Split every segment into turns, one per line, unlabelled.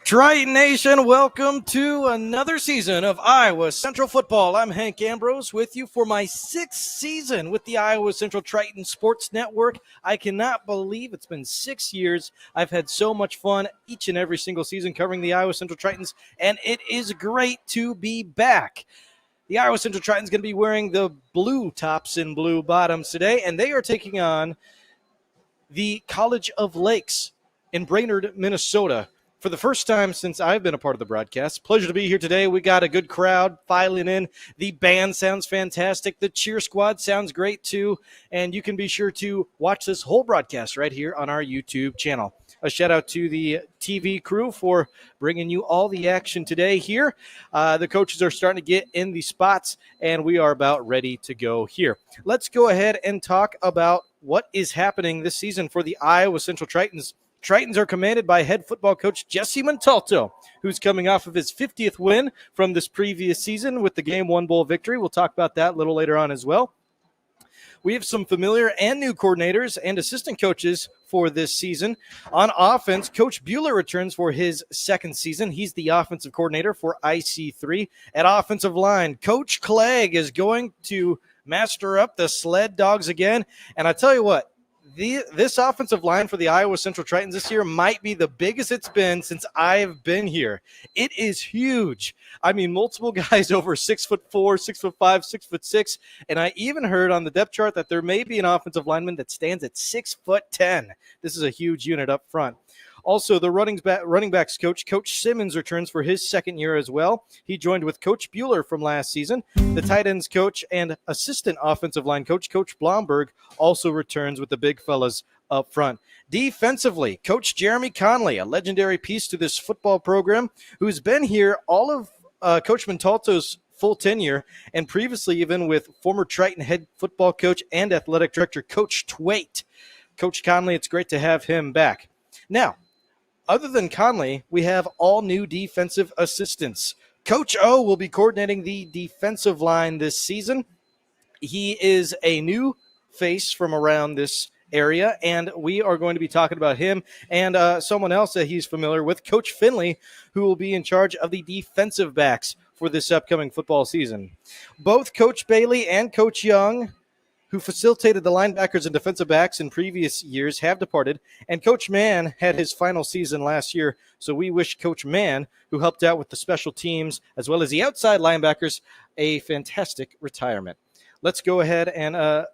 Triton Nation, welcome to another season of Iowa Central Football. I'm Hank Ambrose with you for my sixth season with the Iowa Central Triton Sports Network. I cannot believe it's been 6 years. I've had so much fun each and every single season covering the Iowa Central Tritons, and it is great to be back. The Iowa Central Tritons going to be wearing the blue tops and blue bottoms today, and they are taking on the College of Lakes in Brainerd, Minnesota. For the first time since I've been a part of the broadcast. Pleasure to be here today. We got a good crowd filing in. The band sounds fantastic. The cheer squad sounds great too. And you can be sure to watch this whole broadcast right here on our YouTube channel. A shout out to the TV crew for bringing you all the action today here. The coaches are starting to get in the spots, and we are about ready to go here. Let's go ahead and talk about what is happening this season for the Iowa Central Tritons. Tritons are commanded by head football coach Jesse Montalto, who's coming off of his 50th win from this previous season with the Game 1 Bowl victory. We'll talk about that a little later on as well. We have some familiar and new coordinators and assistant coaches for this season. On offense, Coach Bueller returns for his second season. He's the offensive coordinator for IC3. At offensive line, Coach Clegg is going to master up the sled dogs again. And I tell you what, this offensive line for the Iowa Central Tritons this year might be the biggest it's been since I've been here. It is huge. I mean, multiple guys over 6'4", 6'5", 6'6", and I even heard on the depth chart that there may be an offensive lineman that stands at 6'10". This is a huge unit up front. Also, the running backs coach, Coach Simmons, returns for his second year as well. He joined with Coach Bueller from last season. The tight ends coach and assistant offensive line coach, Coach Blomberg, also returns with the big fellas up front. Defensively, Coach Jeremy Conley, a legendary piece to this football program, who's been here all of Coach Montalto's full tenure, and previously even with former Triton head football coach and athletic director, Coach Twait. Coach Conley, it's great to have him back. Now, other than Conley, we have all new defensive assistants. Coach O will be coordinating the defensive line this season. He is a new face from around this area, and we are going to be talking about him and someone else that he's familiar with, Coach Finley, who will be in charge of the defensive backs for this upcoming football season. Both Coach Bailey and Coach Young, who facilitated the linebackers and defensive backs in previous years, have departed, and Coach Mann had his final season last year, so we wish Coach Mann, who helped out with the special teams as well as the outside linebackers, a fantastic retirement. Let's go ahead and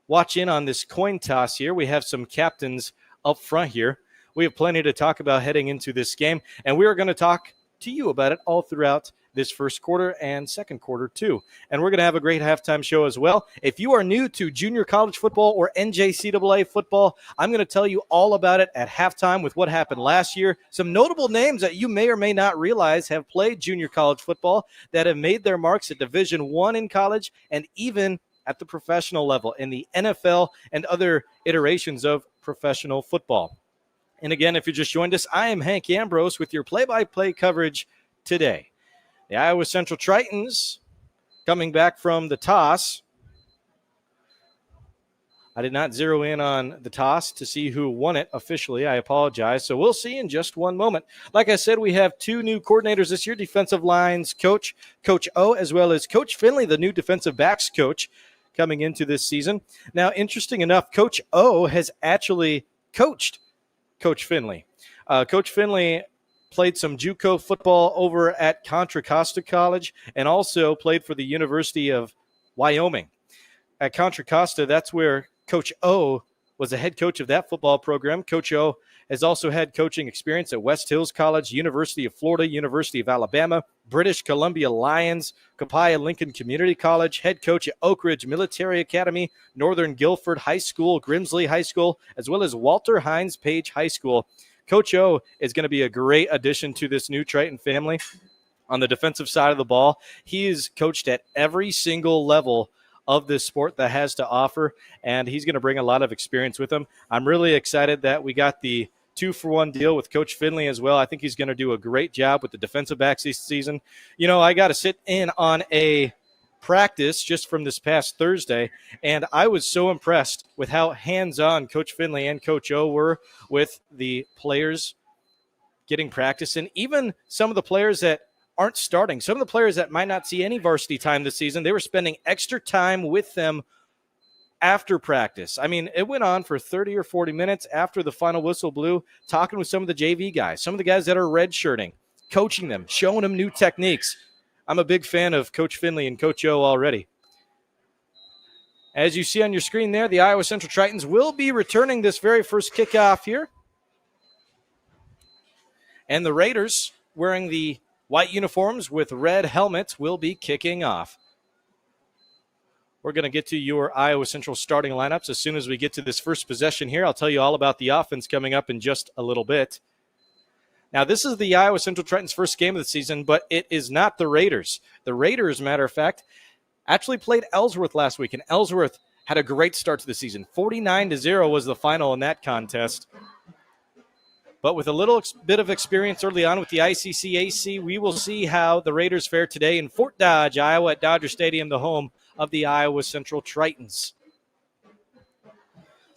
watch in on this coin toss here. We have some captains up front here. We have plenty to talk about heading into this game, and we are going to talk to you about it all throughout this first quarter and second quarter too. And we're going to have a great halftime show as well. If you are new to junior college football or NJCAA football, I'm going to tell you all about it at halftime with what happened last year. Some notable names that you may or may not realize have played junior college football that have made their marks at Division I in college and even at the professional level in the NFL and other iterations of professional football. And again, if you just joined us, I am Hank Ambrose with your play-by-play coverage today. The Iowa Central Tritons coming back from the toss. I did not zero in on the toss to see who won it officially. I apologize. So we'll see in just one moment. Like I said, we have two new coordinators this year, defensive lines coach, Coach O, as well as Coach Finley, the new defensive backs coach, coming into this season. Now, interesting enough, Coach O has actually coached Coach Finley. Coach Finley played some JUCO football over at Contra Costa College and also played for the University of Wyoming. At Contra Costa, that's where Coach O was the head coach of that football program. Coach O has also had coaching experience at West Hills College, University of Florida, University of Alabama, British Columbia Lions, Copiah Lincoln Community College, head coach at Oak Ridge Military Academy, Northern Guilford High School, Grimsley High School, as well as Walter Hines Page High School. Coach O is going to be a great addition to this new Triton family. On the defensive side of the ball, he is coached at every single level of this sport that has to offer, and he's going to bring a lot of experience with him. I'm really excited that we got the 2-for-1 deal with Coach Finley as well. I think he's going to do a great job with the defensive backs this season. You know, I got to sit in on a practice just from this past Thursday, and I was so impressed with how hands-on Coach Finley and Coach O were with the players, getting practice. And even some of the players that aren't starting, some of the players that might not see any varsity time this season, they were spending extra time with them after practice. I mean, it went on for 30 or 40 minutes after the final whistle blew, talking with some of the JV guys, some of the guys that are redshirting, coaching them, showing them new techniques. I'm a big fan of Coach Finley and Coach O already. As you see on your screen there, the Iowa Central Tritons will be returning this very first kickoff here. And the Raiders, wearing the white uniforms with red helmets, will be kicking off. We're going to get to your Iowa Central starting lineups as soon as we get to this first possession here. I'll tell you all about the offense coming up in just a little bit. Now, this is the Iowa Central Tritons' first game of the season, but it is not the Raiders. The Raiders, matter of fact, actually played Ellsworth last week, and Ellsworth had a great start to the season. 49-0 was the final in that contest. But with a little bit of experience early on with the ICCAC, we will see how the Raiders fare today in Fort Dodge, Iowa, at Dodger Stadium, the home of the Iowa Central Tritons.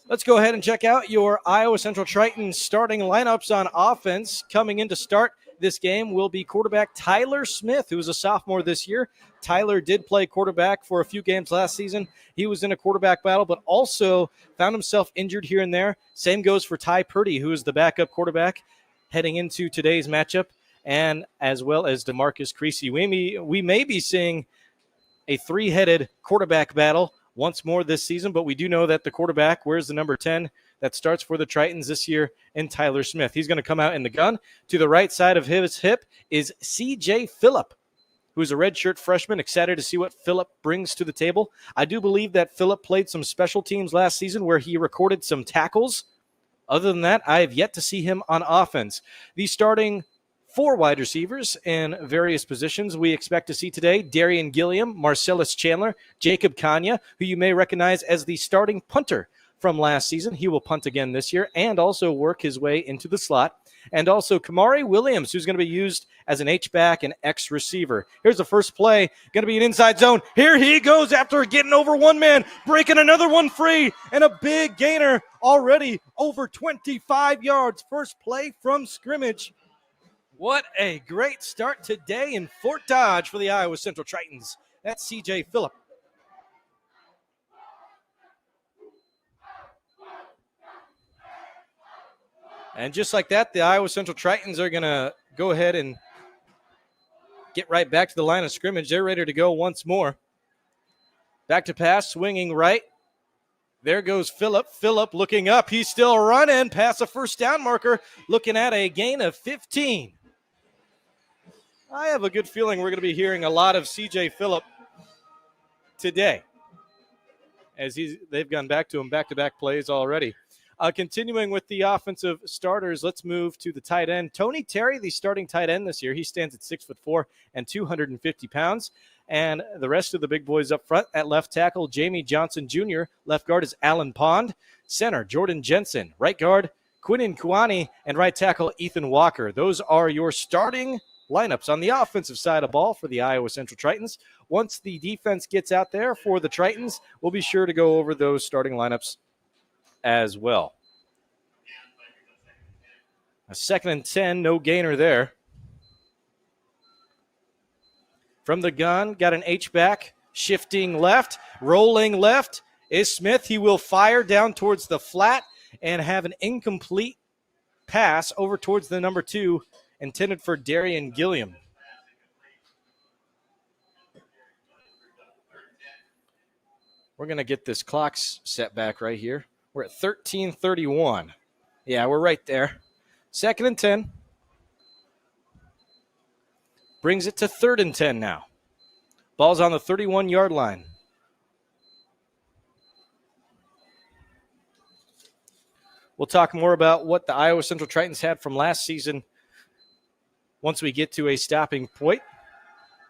Let's go ahead and check out your Iowa Central Tritons starting lineups on offense. Coming in to start this game will be quarterback Tyler Smith, who is a sophomore this year. Tyler did play quarterback for a few games last season. He was in a quarterback battle, but also found himself injured here and there. Same goes for Ty Purdy, who is the backup quarterback heading into today's matchup, and as well as DeMarcus Creasy. We may be seeing a three-headed quarterback battle once more this season, but we do know that the quarterback wears the number 10 that starts for the Tritons this year in Tyler Smith. He's going to come out in the gun. To the right side of his hip is C.J. Phillip, who's a redshirt freshman. Excited to see what Phillip brings to the table. I do believe that Phillip played some special teams last season where he recorded some tackles. Other than that, I have yet to see him on offense. The starting 4 wide receivers in various positions we expect to see today: Darian Gilliam, Marcellus Chandler, Jacob Kanya, who you may recognize as the starting punter from last season. He will punt again this year and also work his way into the slot. And also Kamari Williams, who's going to be used as an H-back and X-receiver. Here's the first play, going to be an inside zone. Here he goes after getting over one man, breaking another one free, and a big gainer already over 25 yards. First play from scrimmage. What a great start today in Fort Dodge for the Iowa Central Tritons. That's C.J. Phillip. And just like that, the Iowa Central Tritons are going to go ahead and get right back to the line of scrimmage. They're ready to go once more. Back to pass, swinging right. There goes Phillip. Phillip looking up. He's still running past a first down marker, looking at a gain of 15. I have a good feeling we're going to be hearing a lot of C.J. Phillip today, as they've gone back to him back-to-back plays already. Continuing with the offensive starters, let's move to the tight end. Tony Terry, the starting tight end this year. He stands at 6'4" and 250 pounds. And the rest of the big boys up front: at left tackle, Jamie Johnson Jr. Left guard is Alan Pond. Center, Jordan Jensen. Right guard, Quinnen Kuani. And right tackle, Ethan Walker. Those are your starting lineups on the offensive side of ball for the Iowa Central Tritons. Once the defense gets out there for the Tritons, we'll be sure to go over those starting lineups as well. A 2nd and 10, no gainer there. From the gun, got an H-back, shifting left, rolling left is Smith. He will fire down towards the flat and have an incomplete pass over towards the number 2, intended for Darian Gilliam. We're going to get this clock set back right here. We're at 13:31. Yeah, we're right there. 2nd and 10. Brings it to 3rd and 10 now. Ball's on the 31-yard line. We'll talk more about what the Iowa Central Tritons had from last season once we get to a stopping point.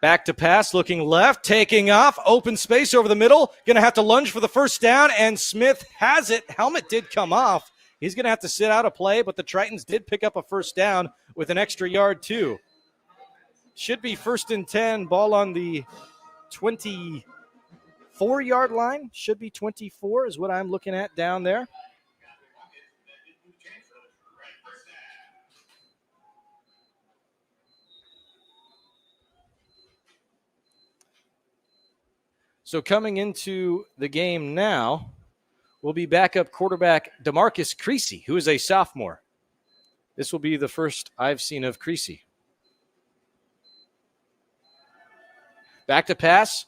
Back to pass, looking left, taking off, open space over the middle. Going to have to lunge for the first down, and Smith has it. Helmet did come off. He's going to have to sit out a play, but the Tritons did pick up a first down with an extra yard too. Should be 1st and 10, ball on the 24-yard line. Should be 24 is what I'm looking at down there. So coming into the game now will be backup quarterback DeMarcus Creasy, who is a sophomore. This will be the first I've seen of Creasy. Back to pass,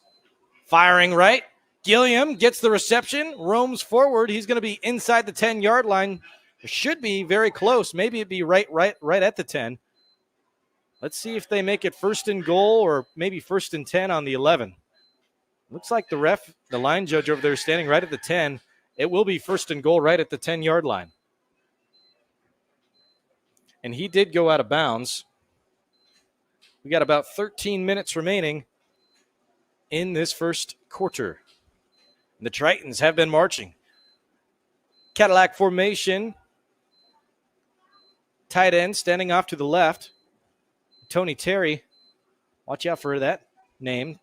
firing right. Gilliam gets the reception, roams forward. He's going to be inside the 10-yard line. It should be very close. Maybe it'd be right at the 10. Let's see if they make it first and goal or maybe first and 10 on the 11. Looks like the line judge over there is standing right at the 10. It will be first and goal right at the 10-yard line. And he did go out of bounds. We got about 13 minutes remaining in this first quarter. The Tritons have been marching. Cadillac formation. Tight end standing off to the left. Tony Terry. Watch out for that name.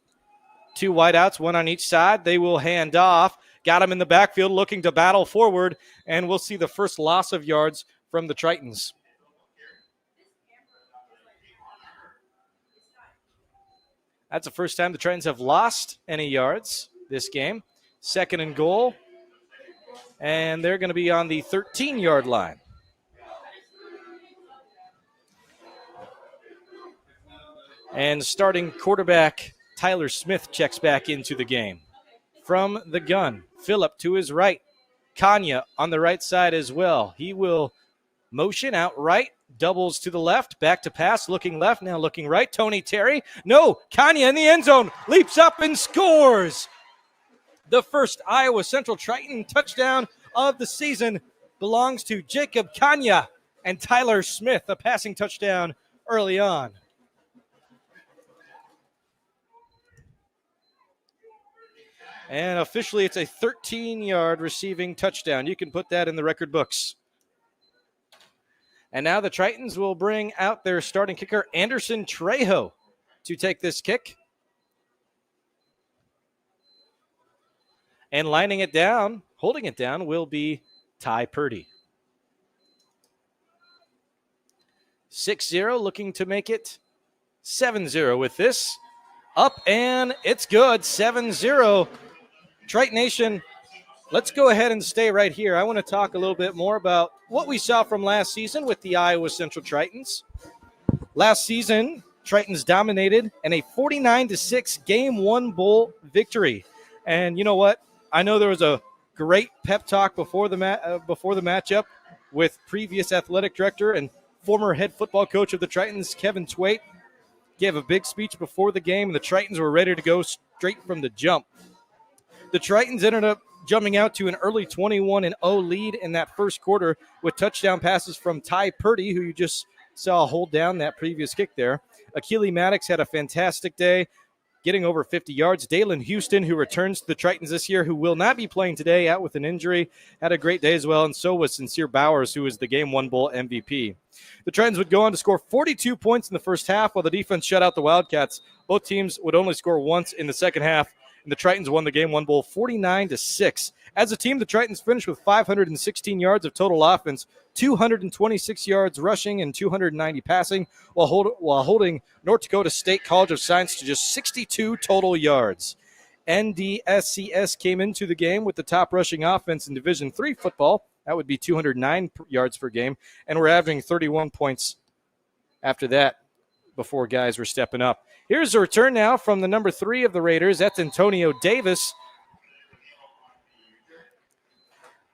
2 wideouts, 1 on each side. They will hand off. Got him in the backfield looking to battle forward. And we'll see the first loss of yards from the Tritons. That's the first time the Tritons have lost any yards this game. Second and goal. And they're going to be on the 13-yard line. And starting quarterback Tyler Smith checks back into the game. From the gun, Phillip to his right. Kanya on the right side as well. He will motion out right, doubles to the left, back to pass, looking left, now looking right. Tony Terry. No, Kanya in the end zone, leaps up and scores. The first Iowa Central Triton touchdown of the season belongs to Jacob Kanya and Tyler Smith, a passing touchdown early on. And officially, it's a 13-yard receiving touchdown. You can put that in the record books. And now the Tritons will bring out their starting kicker, Anderson Trejo, to take this kick. And lining it down, holding it down, will be Ty Purdy. 6-0, looking to make it 7-0 with this. Up, and it's good, 7-0. Triton Nation, let's go ahead and stay right here. I want to talk a little bit more about what we saw from last season with the Iowa Central Tritons. Last season, Tritons dominated in a 49-6 Game 1 Bowl victory. And you know what? I know there was a great pep talk before the matchup with previous athletic director and former head football coach of the Tritons, Kevin Twait. Gave a big speech before the game, and the Tritons were ready to go straight from the jump. The Tritons ended up jumping out to an early 21-0 lead in that first quarter with touchdown passes from Ty Purdy, who you just saw hold down that previous kick there. Akili Maddox had a fantastic day, getting over 50 yards. Dalen Houston, who returns to the Tritons this year, who will not be playing today, out with an injury, had a great day as well, and so was Sincere Bowers, who was the Game 1 Bowl MVP. The Tritons would go on to score 42 points in the first half, while the defense shut out the Wildcats. Both teams would only score once in the second half, and the Tritons won the Game 1 Bowl 49-6. As a team, the Tritons finished with 516 yards of total offense, 226 yards rushing, and 290 passing, while holding North Dakota State College of Science to just 62 total yards. NDSCS came into the game with the top rushing offense in Division III football. That would be 209 yards per game, and we're averaging 31 points after that before guys were stepping up. Here's a return now from the number 3 of the Raiders. That's Antonio Davis.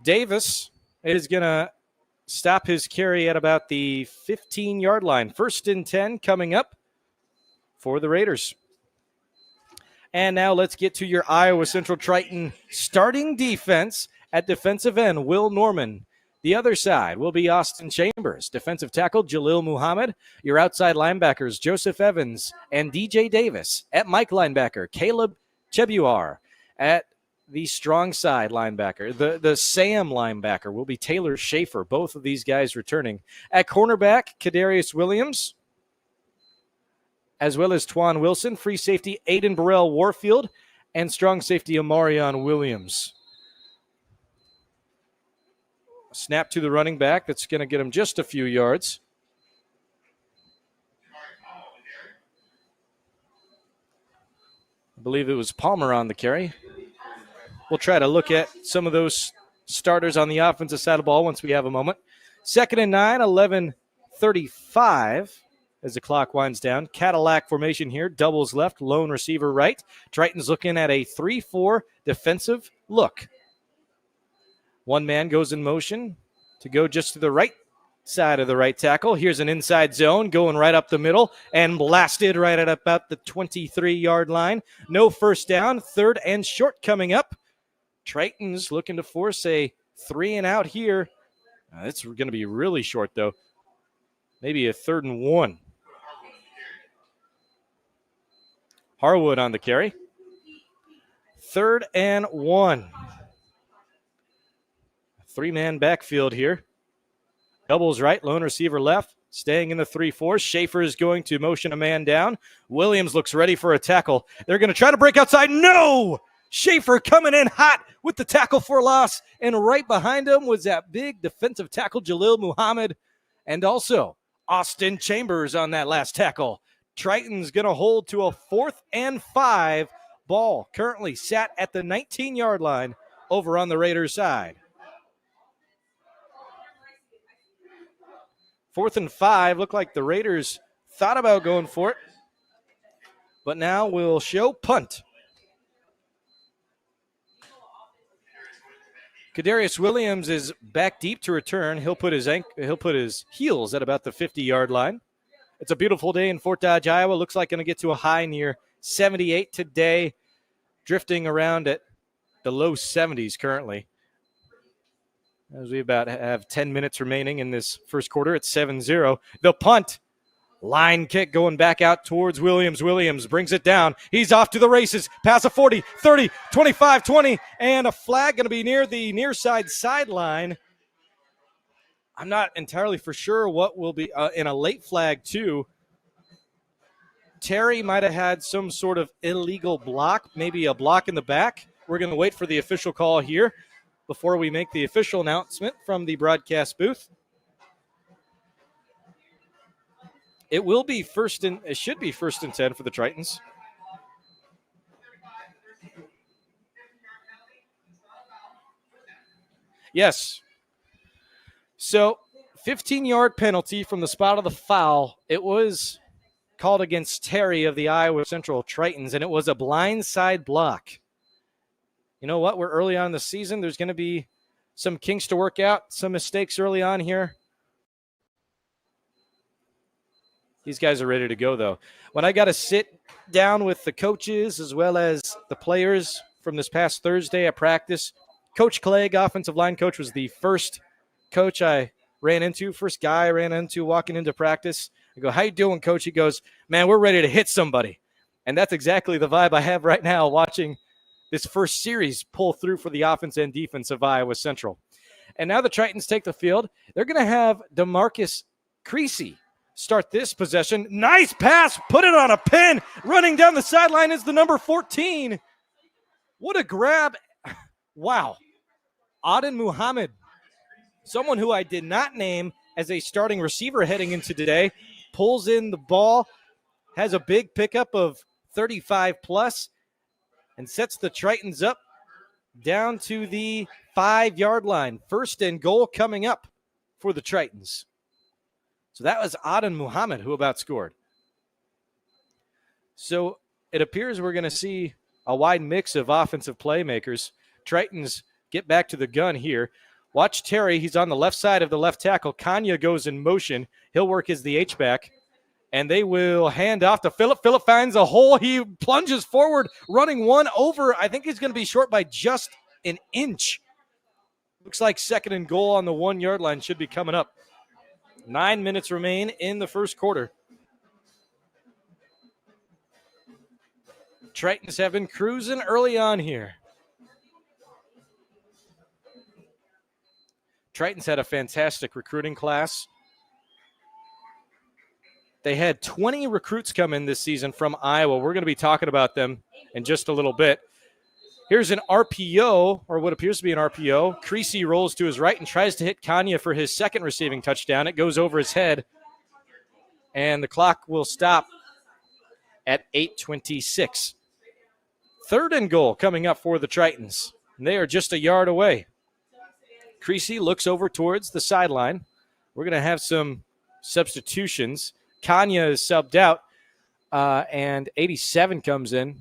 Davis is going to stop his carry at about the 15-yard line. First and 10 coming up for the Raiders. And now let's get to your Iowa Central Triton starting defense at defensive end, Will Norman. The other side will be Austin Chambers. Defensive tackle, Jalil Muhammad. Your outside linebackers, Joseph Evans and DJ Davis. At Mike linebacker, Caleb Chebuar. At the strong side linebacker, the Sam linebacker, will be Taylor Schaefer. Both of these guys returning. At cornerback, Kadarius Williams, as well as Twan Wilson. Free safety, Aiden Burrell Warfield. And strong safety, Amarion Williams. Snap to the running back. That's going to get him just a few yards. I believe it was Palmer on the carry. We'll try to look at some of those starters on the offensive side of the ball once we have a moment. 2nd and 9, 11:35 as the clock winds down. Cadillac formation here, doubles left, lone receiver right. Tritons looking at a 3-4 defensive look. One man goes in motion to go just to the right side of the right tackle. Here's an inside zone going right up the middle and blasted right at about the 23-yard line. No first down, 3rd and short coming up. Tritons looking to force a 3 and out here. It's going to be really short, though. Maybe a 3rd and 1. Harwood on the carry. 3rd and 1. 3-man backfield here. Doubles right, lone receiver left. Staying in the 3-4. Schaefer is going to motion a man down. Williams looks ready for a tackle. They're going to try to break outside. No! Schaefer coming in hot with the tackle for loss. And right behind him was that big defensive tackle, Jalil Muhammad. And also Austin Chambers on that last tackle. Tritons going to hold to a 4th and 5. Ball currently sat at the 19-yard line over on the Raiders' side. 4th and 5. Look like the Raiders thought about going for it. But now we'll show punt. Kadarius Williams is back deep to return. He'll put his heels at about the 50-yard line. It's a beautiful day in Fort Dodge, Iowa. Looks like going to get to a high near 78 today, drifting around at the low 70s currently. As we about have 10 minutes remaining in this first quarter, it's 7-0. The punt. Line kick going back out towards Williams. Williams brings it down. He's off to the races. Pass a 40, 30, 25, 20, and a flag going to be near the near side sideline. I'm not entirely for sure what will be in a late flag, too. Terry might have had some sort of illegal block, maybe a block in the back. We're going to wait for the official call here before we make the official announcement from the broadcast booth. It will be it should be 1st and 10 for the Tritons. Yes. So, 15-yard penalty from the spot of the foul. It was called against Terry of the Iowa Central Tritons, and it was a blindside block. You know what? We're early on in the season. There's going to be some kinks to work out, some mistakes early on here. These guys are ready to go, though. When I got to sit down with the coaches as well as the players from this past Thursday at practice, Coach Clegg, offensive line coach, was the first coach I ran into, first guy I ran into walking into practice. I go, "How you doing, Coach?" He goes, "Man, we're ready to hit somebody." And that's exactly the vibe I have right now watching this first series pull through for the offense and defense of Iowa Central. And now the Tritons take the field. They're going to have DeMarcus Creasy start this possession. Nice pass, put it on a pin. Running down the sideline is the number 14. What a grab. Wow. Auden Muhammad, someone who I did not name as a starting receiver heading into today, pulls in the ball, has a big pickup of 35 plus, and sets the Tritons up down to the 5-yard line. 1st and goal coming up for the Tritons. So that was Auden Muhammad who about scored. So it appears we're going to see a wide mix of offensive playmakers. Tritons get back to the gun here. Watch Terry. He's on the left side of the left tackle. Kanya goes in motion. He'll work as the H-back. And they will hand off to Phillip. Phillip finds a hole. He plunges forward, running one over. I think he's going to be short by just an inch. Looks like 2nd and goal on the 1-yard line should be coming up. 9 minutes remain in the first quarter. Tritons have been cruising early on here. Tritons had a fantastic recruiting class. They had 20 recruits come in this season from Iowa. We're going to be talking about them in just a little bit. Here's an RPO, or what appears to be an RPO. Creasy rolls to his right and tries to hit Kanya for his 2nd receiving touchdown. It goes over his head, and the clock will stop at 8:26. 3rd and goal coming up for the Tritons. And they are just a yard away. Creasy looks over towards the sideline. We're going to have some substitutions. Kanya is subbed out, and 87 comes in.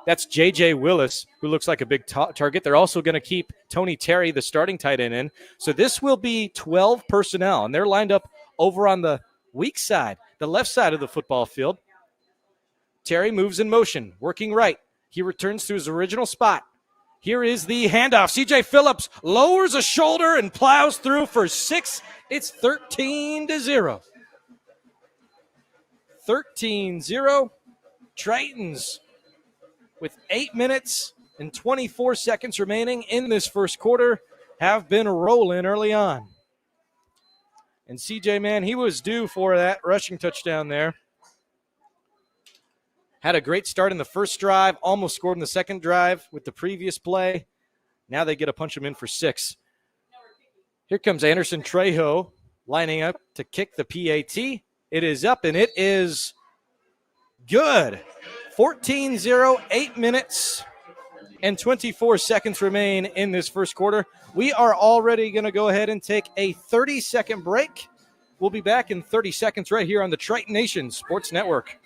That's J.J. Willis, who looks like a big target. They're also going to keep Tony Terry, the starting tight end, in. So this will be 12 personnel, and they're lined up over on the weak side, the left side of the football field. Terry moves in motion, working right. He returns to his original spot. Here is the handoff. C.J. Phillips lowers a shoulder and plows through for 6. It's 13-0. 13-0. Tritons with 8 minutes and 24 seconds remaining in this first quarter have been rolling early on. And CJ, man, he was due for that rushing touchdown there. Had a great start in the first drive, almost scored in the second drive with the previous play. Now they get to punch him in for 6. Here comes Anderson Trejo lining up to kick the PAT. It is up, and it is good. 14-0, 8 minutes and 24 seconds remain in this first quarter. We are already going to go ahead and take a 30-second break. We'll be back in 30 seconds right here on the Triton Nation Sports Network.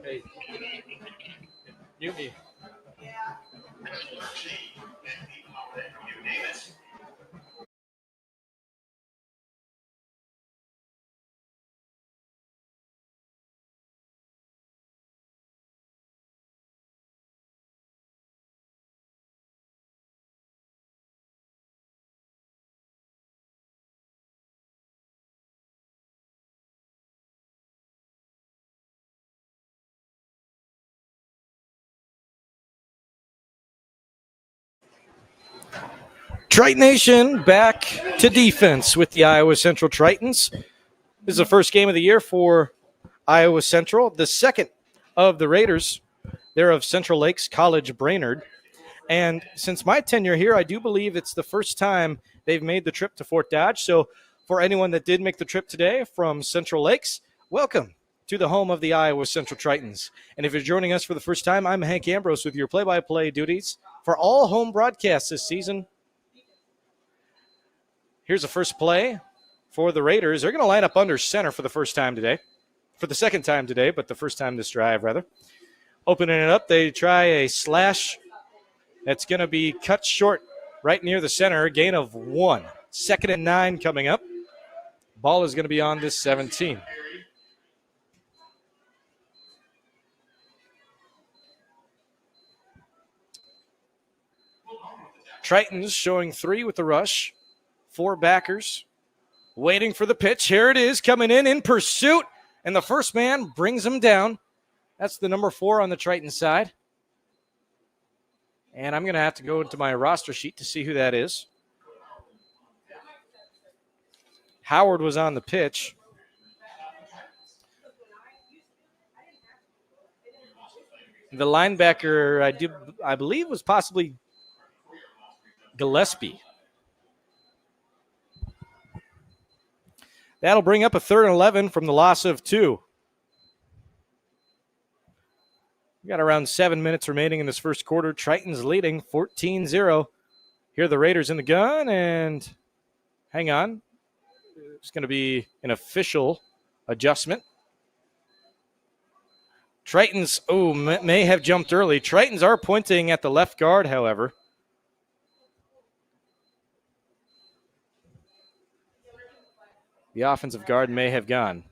Hey, mute me. Triton Nation back to defense with the Iowa Central Tritons. This is the first game of the year for Iowa Central, the second of the Raiders. They're of Central Lakes College Brainerd. And since my tenure here, I do believe it's the first time they've made the trip to Fort Dodge. So for anyone that did make the trip today from Central Lakes, welcome to the home of the Iowa Central Tritons. And if you're joining us for the first time, I'm Hank Ambrose with your play-by-play duties for all home broadcasts this season. Here's the first play for the Raiders. They're going to line up under center for the first time today. For the second time today, but the first time this drive, rather. Opening it up, they try a slash that's going to be cut short right near the center. Gain of 1. 2nd and 9 coming up. Ball is going to be on this 17. Tritons showing 3 with the rush. 4 backers waiting for the pitch. Here it is, coming in pursuit, and the first man brings him down. That's the number 4 on the Triton side. And I'm going to have to go into my roster sheet to see who that is. Howard was on the pitch. The linebacker, I believe, was possibly Gillespie. That'll bring up a 3rd and 11 from the loss of 2. We got around 7 minutes remaining in this first quarter. Tritons leading 14-0. Here are the Raiders in the gun, and hang on. It's going to be an official adjustment. Tritons, may have jumped early. Tritons are pointing at the left guard, however. The offensive guard may have gone.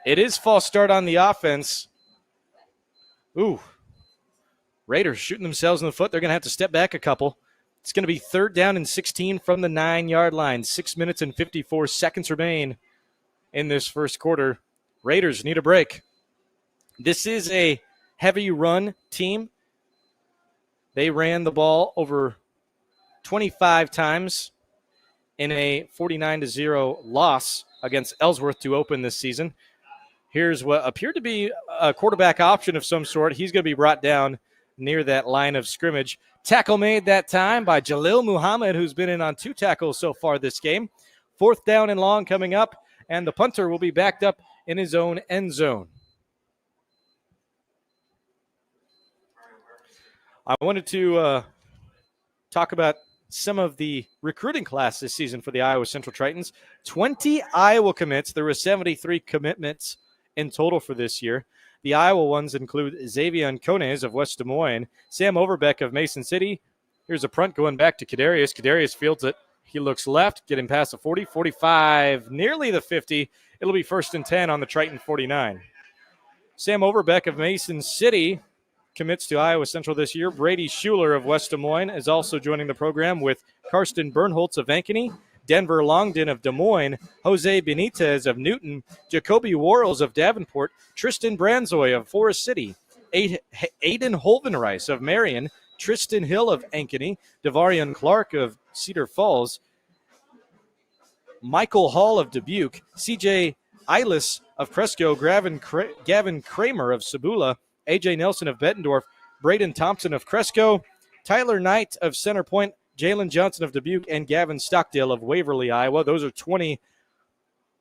It is false start on the offense. Raiders shooting themselves in the foot. They're going to have to step back a couple. It's going to be 3rd down and 16 from the 9-yard line. 6 minutes and 54 seconds remain in this first quarter. Raiders need a break. This is a heavy run team. They ran the ball over 25 times in a 49-0 loss against Ellsworth to open this season. Here's what appeared to be a quarterback option of some sort. He's going to be brought down near that line of scrimmage. Tackle made that time by Jalil Muhammad, who's been in on 2 tackles so far this game. 4th down and long coming up, and the punter will be backed up in his own end zone. I wanted to talk about some of the recruiting class this season for the Iowa Central Tritons. 20 Iowa commits. There were 73 commitments in total for this year. The Iowa ones include Xavier Cones of West Des Moines, Sam Overbeck of Mason City. Here's a punt going back to Kadarius. Kadarius fields it. He looks left, getting past the 40, 45, nearly the 50. It'll be 1st and 10 on the Triton 49. Sam Overbeck of Mason City commits to Iowa Central this year. Brady Schuler of West Des Moines is also joining the program with Karsten Bernholtz of Ankeny, Denver Longden of Des Moines, Jose Benitez of Newton, Jacoby Worrells of Davenport, Tristan Branzoy of Forest City, Aiden Holvenreis of Marion, Tristan Hill of Ankeny, Devarian Clark of Cedar Falls, Michael Hall of Dubuque, CJ Eilis of Cresco, Gavin Kramer of Sabula, AJ Nelson of Bettendorf, Braden Thompson of Cresco, Tyler Knight of Center Point, Jalen Johnson of Dubuque, and Gavin Stockdale of Waverly, Iowa. Those are 20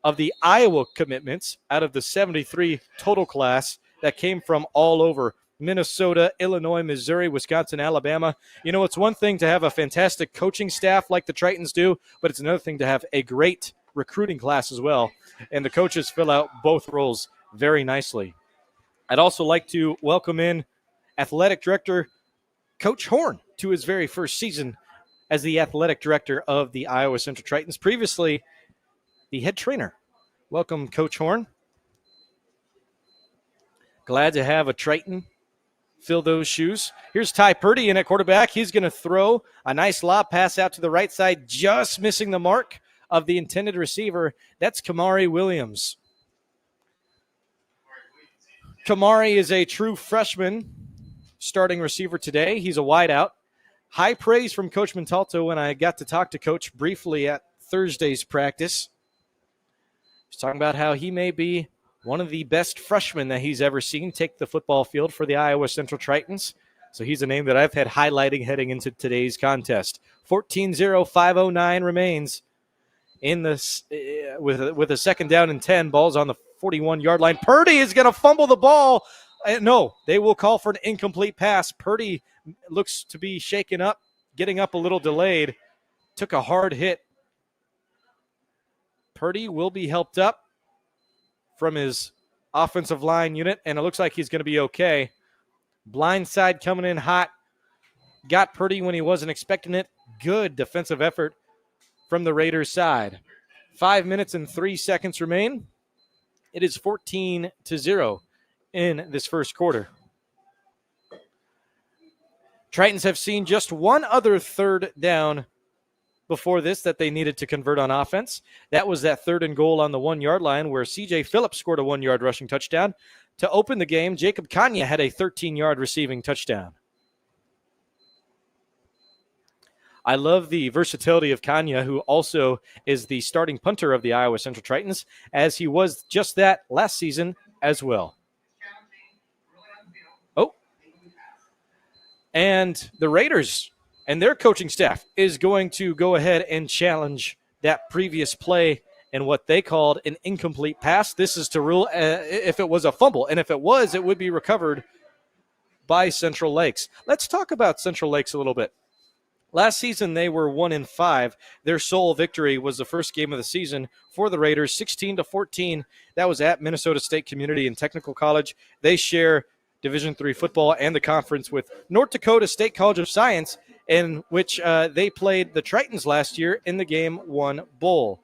of the Iowa commitments out of the 73 total class that came from all over Minnesota, Illinois, Missouri, Wisconsin, Alabama. You know, it's one thing to have a fantastic coaching staff like the Tritons do, but it's another thing to have a great recruiting class as well. And the coaches fill out both roles very nicely. I'd also like to welcome in Athletic Director Coach Horn to his very first season as the Athletic Director of the Iowa Central Tritons, previously the head trainer. Welcome, Coach Horn. Glad to have a Triton fill those shoes. Here's Ty Purdy in at quarterback. He's going to throw a nice lob pass out to the right side, just missing the mark of the intended receiver. That's Kamari Williams. Kamari is a true freshman starting receiver today. He's a wideout. High praise from Coach Montalto when I got to talk to Coach briefly at Thursday's practice. He's talking about how he may be one of the best freshmen that he's ever seen take the football field for the Iowa Central Tritons. So he's a name that I've had highlighting heading into today's contest. 14-0-509 remains in this with a 2nd down and 10. Ball's on the 41-yard line. Purdy is going to fumble the ball. No, they will call for an incomplete pass. Purdy looks to be shaken up, getting up a little delayed. Took a hard hit. Purdy will be helped up from his offensive line unit, and it looks like he's going to be okay. Blindside coming in hot. Got Purdy when he wasn't expecting it. Good defensive effort from the Raiders' side. 5 minutes and 3 seconds remain. It is 14-0 in this first quarter. Tritons have seen just one other 3rd down before this that they needed to convert on offense. That was that 3rd and goal on the 1-yard line where C.J. Phillips scored a 1-yard rushing touchdown. To open the game, Jacob Kanya had a 13-yard receiving touchdown. I love the versatility of Kanya, who also is the starting punter of the Iowa Central Tritons, as he was just that last season as well. Oh, and the Raiders and their coaching staff is going to go ahead and challenge that previous play and what they called an incomplete pass. This is to rule if it was a fumble, and if it was, it would be recovered by Central Lakes. Let's talk about Central Lakes a little bit. Last season, they were 1-5. Their sole victory was the first game of the season for the Raiders, 16-14. That was at Minnesota State Community and Technical College. They share Division III football and the conference with North Dakota State College of Science, in which they played the Tritons last year in the Game 1 Bowl.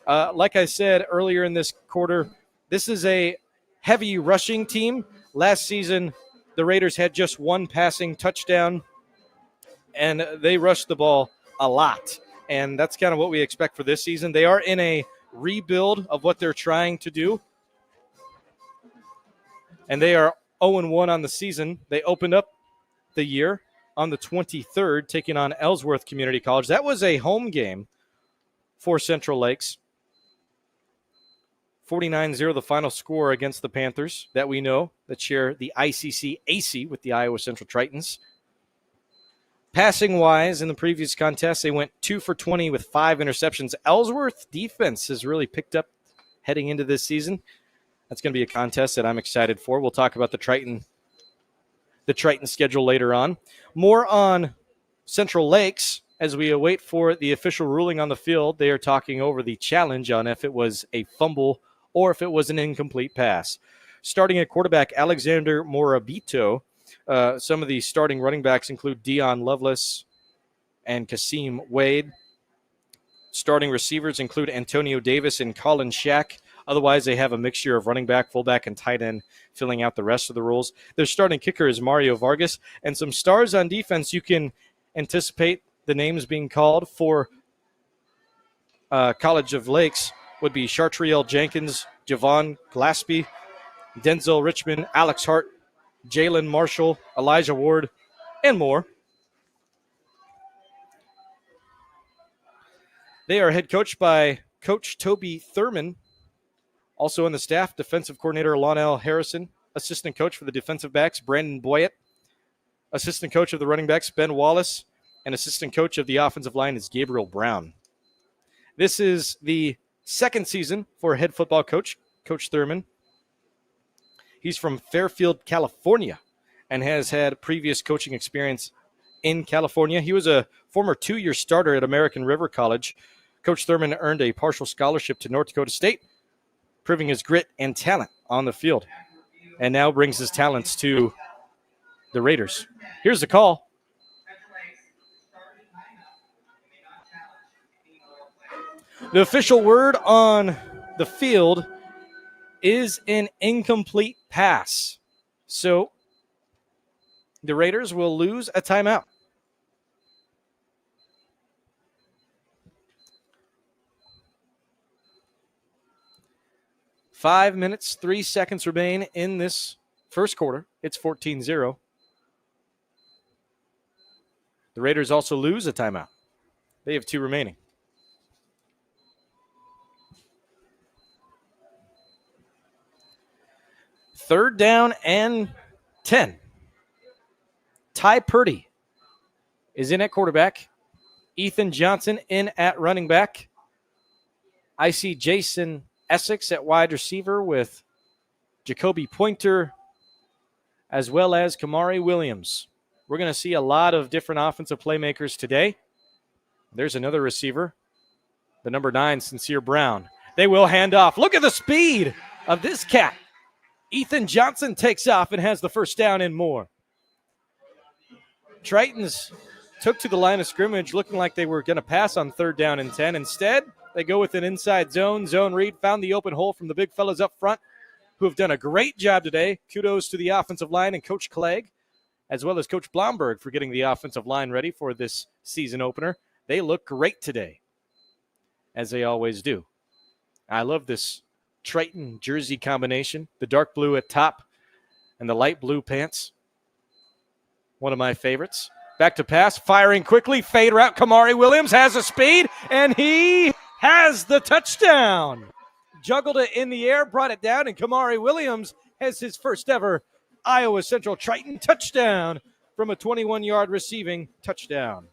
Like I said earlier in this quarter, this is a heavy rushing team. Last season, the Raiders had just one passing touchdown, and they rush the ball a lot. And that's kind of what we expect for this season. They are in a rebuild of what they're trying to do. And they are 0-1 on the season. They opened up the year on the 23rd, taking on Ellsworth Community College. That was a home game for Central Lakes. 49-0 the final score against the Panthers that we know that share the ICC AC with the Iowa Central Tritons. Passing-wise, in the previous contest, they went 2 for 20 with 5 interceptions. Ellsworth defense has really picked up heading into this season. That's going to be a contest that I'm excited for. We'll talk about the Triton schedule later on. More on Central Lakes as we await for the official ruling on the field. They are talking over the challenge on if it was a fumble or if it was an incomplete pass. Starting at quarterback, Alexander Morabito. Some of the starting running backs include Dion Lovelace and Kasim Wade. Starting receivers include Antonio Davis and Colin Shack. Otherwise, they have a mixture of running back, fullback, and tight end filling out the rest of the roles. Their starting kicker is Mario Vargas. And some stars on defense, you can anticipate the names being called for College of Lakes would be Chartriel Jenkins, Javon Glaspie, Denzel Richmond, Alex Hart, Jalen Marshall, Elijah Ward, and more. They are head coached by Coach Toby Thurman. Also on the staff, defensive coordinator Lonell Harrison, assistant coach for the defensive backs, Brandon Boyett, assistant coach of the running backs, Ben Wallace, and assistant coach of the offensive line is Gabriel Brown. This is the second season for head football coach, Coach Thurman. He's from Fairfield, California, and has had previous coaching experience in California. He was a former 2-year starter at American River College. Coach Thurman earned a partial scholarship to North Dakota State, proving his grit and talent on the field, and now brings his talents to the Raiders. Here's the call. The official word on the field is an incomplete pass. So the Raiders will lose a timeout. Five minutes, 3 seconds remain in this first quarter. It's 14-0. The Raiders also lose a timeout. They have 2 remaining. Third down and 10. Ty Purdy is in at quarterback. Ethan Johnson in at running back. I see Jason Essex at wide receiver with Jacoby Pointer as well as Kamari Williams. We're going to see a lot of different offensive playmakers today. There's another receiver, the number 9, Sincere Brown. They will hand off. Look at the speed of this cat. Ethan Johnson takes off and has the first down and more. Tritons took to the line of scrimmage looking like they were going to pass on 3rd down and 10. Instead, they go with an inside zone. Zone read found the open hole from the big fellas up front who have done a great job today. Kudos to the offensive line and Coach Clegg, as well as Coach Blomberg for getting the offensive line ready for this season opener. They look great today, as they always do. I love this Triton jersey combination, the dark blue at top and the light blue pants. One of my favorites. Back to pass, firing quickly, fade route. Kamari Williams has a speed, and he has the touchdown. Juggled it in the air, brought it down, and Kamari Williams has his first ever Iowa Central Triton touchdown from a 21-yard receiving touchdown.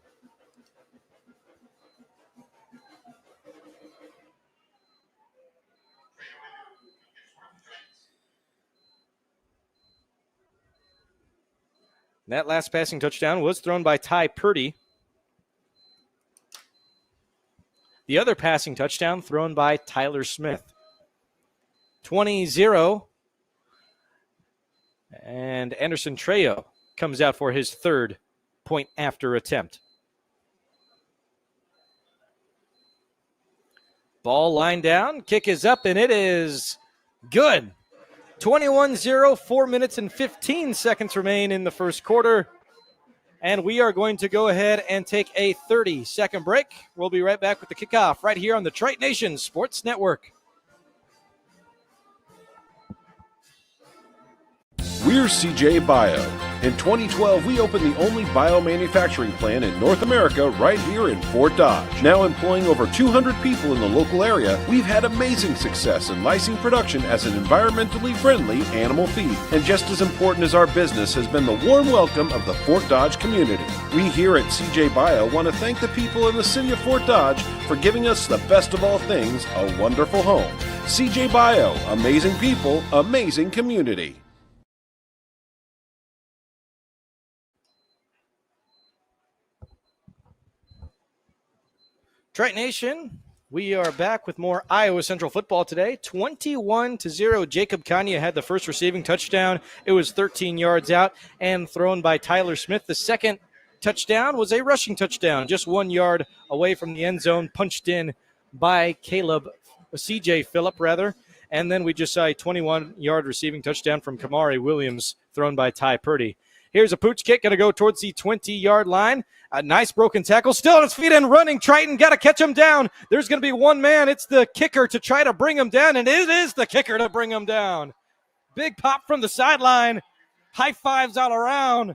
That last passing touchdown was thrown by Ty Purdy. The other passing touchdown thrown by Tyler Smith. 20-0. And Anderson Trejo comes out for his 3rd point after attempt. Ball lined down. Kick is up, and it is good. 21-0, 4 minutes and 15 seconds remain in the first quarter. And we are going to go ahead and take a 30-second break. We'll be right back with the kickoff right here on the Triton Nation Sports Network.
We're CJ Bio. In 2012, we opened the only biomanufacturing plant in North America right here in Fort Dodge. Now employing over 200 people in the local area, we've had amazing success in lysine production as an environmentally friendly animal feed. And just as important as our business has been the warm welcome of the Fort Dodge community. We here at CJ Bio want to thank the people in the city of Fort Dodge for giving us the best of all things, a wonderful home. CJ Bio, amazing people, amazing community.
Triton Nation, we are back with more Iowa Central football today. 21-0. Jacob Kanye had the first receiving touchdown. It was 13 yards out and thrown by Tyler Smith. The second touchdown was a rushing touchdown, just 1 yard away from the end zone, punched in by CJ Phillip, rather. And then we just saw a 21-yard receiving touchdown from Kamari Williams, thrown by Ty Purdy. Here's a pooch kick, going to go towards the 20-yard line. A nice broken tackle, still on his feet and running. Triton got to catch him down. There's going to be one man. It's the kicker to try to bring him down, and it is the kicker to bring him down. Big pop from the sideline. High fives all around.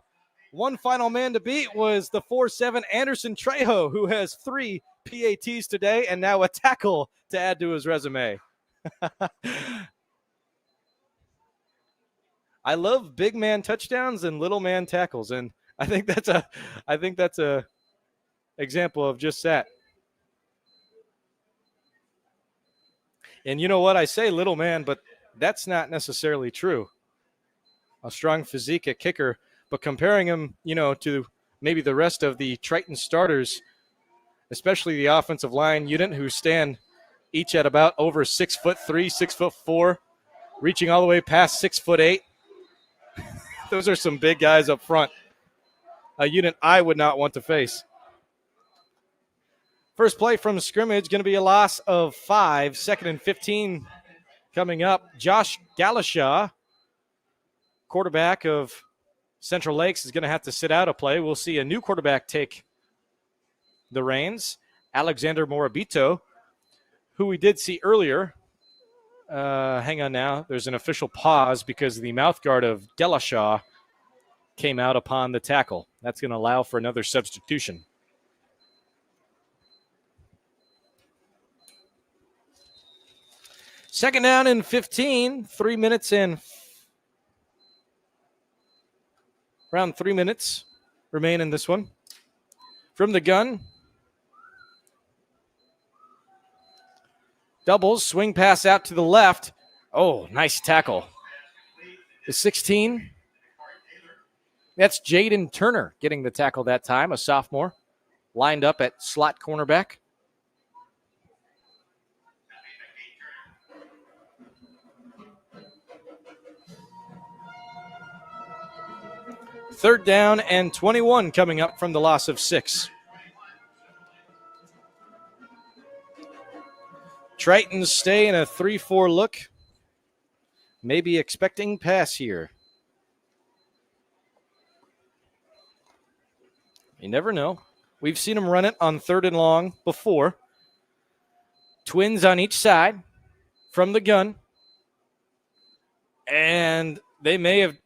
One final man to beat was the 4'7" Anderson Trejo, who has 3 PATs today and now a tackle to add to his resume. I love big man touchdowns and little man tackles, and I think that's a example of just that. And you know what? I say little man, but that's not necessarily true. A strong physique at kicker, but comparing him, to maybe the rest of the Triton starters, especially the offensive line unit, who stand each at about over 6'3", 6'4", reaching all the way past 6'8". Those are some big guys up front. A unit I would not want to face. First play from scrimmage, going to be a loss of 5. 2nd and 15 coming up. Josh Galashaw, quarterback of Central Lakes, is going to have to sit out a play. We'll see a new quarterback take the reins. Alexander Morabito, who we did see earlier. Hang on now. There's an official pause because the mouth guard of Galashaw came out upon the tackle. That's going to allow for another substitution. Second down and 15, 3 minutes in. Around 3 minutes remain in this one. From the gun. Doubles, swing pass out to the left. Oh, nice tackle. The 16. That's Jaden Turner getting the tackle that time, a sophomore, lined up at slot cornerback. Third down and 21 coming up from the loss of 6. Tritons stay in a 3-4 look. Maybe expecting pass here. You never know. We've seen them run it on 3rd and long before. Twins on each side from the gun. And they may have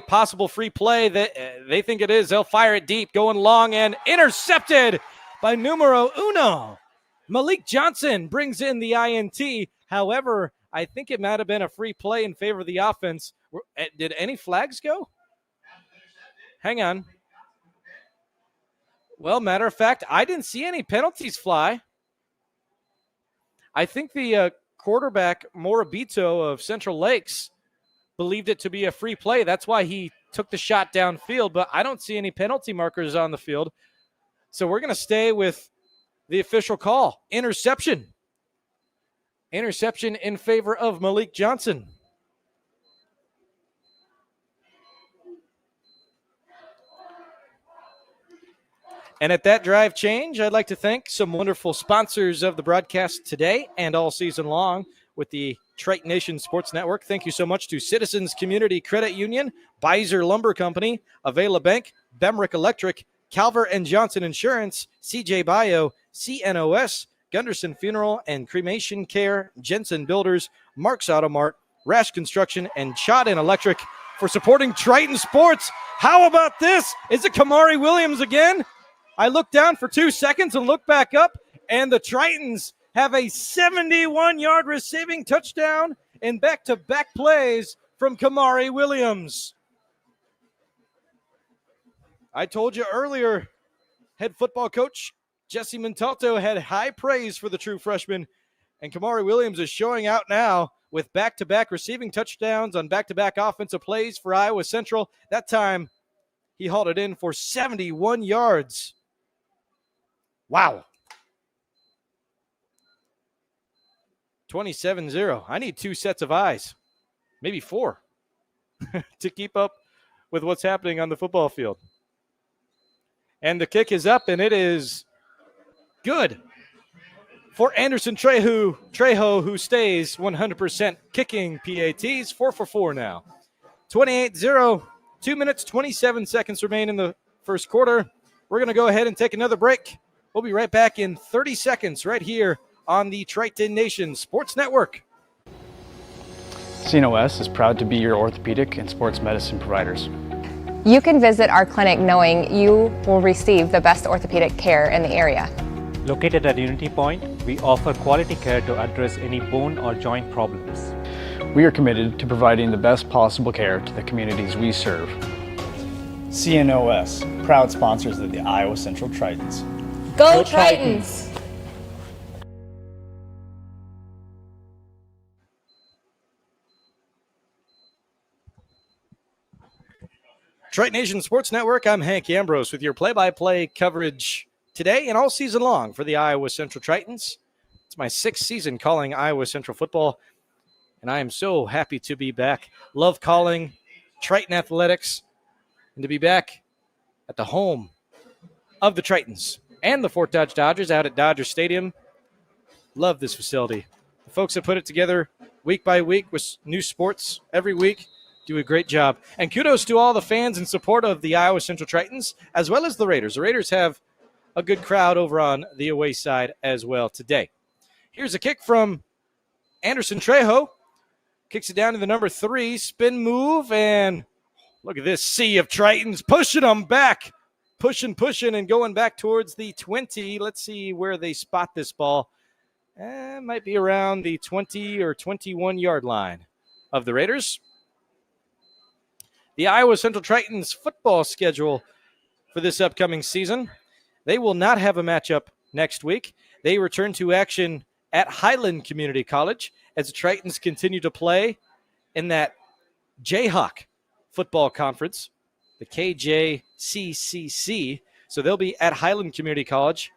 possible free play. They think it is. They'll fire it deep, going long and intercepted by numero uno. Malik Johnson brings in the INT. However, I think it might have been a free play in favor of the offense. Did any flags go? Hang on. Well, matter of fact, I didn't see any penalties fly. I think the quarterback, Morabito of Central Lakes, believed it to be a free play. That's why he took the shot downfield, but I don't see any penalty markers on the field. So we're going to stay with the official call. Interception. Interception in favor of Malik Johnson. And at that drive change, I'd like to thank some wonderful sponsors of the broadcast today and all season long. with the Triton Nation Sports Network. Thank you so much to Citizens Community Credit Union, Beiser Lumber Company, Avela Bank, Bemrick Electric, Calver and Johnson Insurance, CJ Bio, CNOS, Gunderson Funeral and Cremation Care, Jensen Builders, Mark's Auto Mart, Rash Construction, and Chodden Electric for supporting Triton Sports. How about this? Is it Kamari Williams again? I looked down for 2 seconds and looked back up, and the Tritons have a 71-yard receiving touchdown in back-to-back plays from Kamari Williams. I told you earlier, head football coach Jesse Montalto had high praise for the true freshman, and Kamari Williams is showing out now with back-to-back receiving touchdowns on back-to-back offensive plays for Iowa Central. That time, he hauled it in for 71 yards. Wow. 27-0. I need 2 sets of eyes, maybe 4, to keep up with what's happening on the football field. And the kick is up, and it is good for Anderson Trejo, who stays 100% kicking PATs. 4 for 4 now. 28-0. 2 minutes, 27 seconds remain in the first quarter. We're going to go ahead and take another break. We'll be right back in 30 seconds right here on the Triton Nation Sports Network.
CNOS is proud to be your orthopedic and sports medicine providers.
You can visit our clinic knowing you will receive the best orthopedic care in the area.
Located at Unity Point, we offer quality care to address any bone or joint problems.
We are committed to providing the best possible care to the communities we serve.
CNOS, proud sponsors of the Iowa Central Tritons.
Go Tritons!
Triton Nation Sports Network, I'm Hank Ambrose with your play-by-play coverage today and all season long for the Iowa Central Tritons. It's my 6th season calling Iowa Central football, and I am so happy to be back. Love calling Triton athletics and to be back at the home of the Tritons and the Fort Dodge Dodgers out at Dodger Stadium. Love this facility. The folks that put it together week by week with new sports every week do a great job. And kudos to all the fans in support of the Iowa Central Tritons, as well as the Raiders. The Raiders have a good crowd over on the away side as well today. Here's a kick from Anderson Trejo. Kicks it down to the number 3. Spin move, and look at this sea of Tritons pushing them back. Pushing, and going back towards the 20. Let's see where they spot this ball. It might be around the 20 or 21-yard line of the Raiders. The Iowa Central Tritons football schedule for this upcoming season. They will not have a matchup next week. They return to action at Highland Community College as the Tritons continue to play in that Jayhawk football conference, the KJCCC. So they'll be at Highland Community College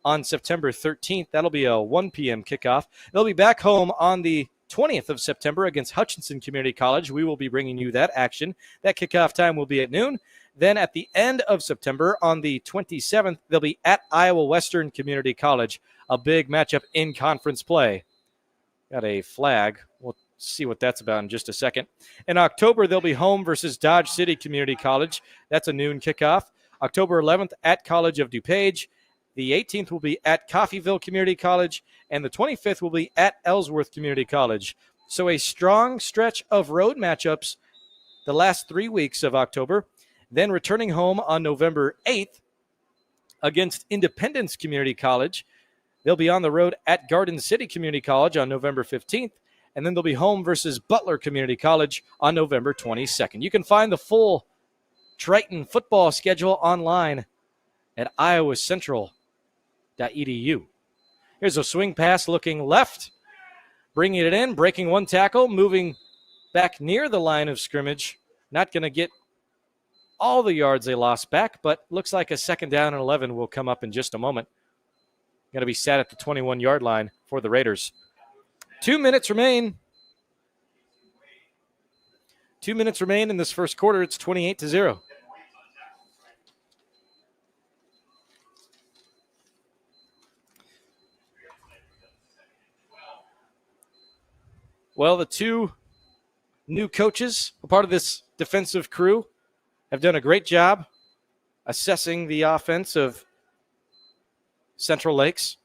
on September 13th. That'll be a 1 p.m. kickoff. They'll be back home on the 20th of September against Hutchinson Community College. We will be bringing you that action. That kickoff time will be at noon. Then at the end of September, on the 27th, they'll be at Iowa Western Community College, a big matchup in conference play. Got a flag. We'll see what that's about in just a second. In October, they'll be home versus Dodge City Community College. That's a noon kickoff. October 11th at College of DuPage. The 18th will be at Coffeyville Community College, and the 25th will be at Ellsworth Community College. So a strong stretch of road matchups the last 3 weeks of October, then returning home on November 8th against Independence Community College. They'll be on the road at Garden City Community College on November 15th, and then they'll be home versus Butler Community College on November 22nd. You can find the full Triton football schedule online at iowacentral.edu. Here's a swing pass looking left, bringing it in, breaking one tackle, moving back near the line of scrimmage. Not going to get all the yards they lost back, but looks like a 2nd down and 11 will come up in just a moment. Going to be sat at the 21-yard line for the Raiders. 2 minutes remain. 2 minutes remain in this first quarter. It's 28-0. Well, the two new coaches, a part of this defensive crew, have done a great job assessing the offense of Central Lakes,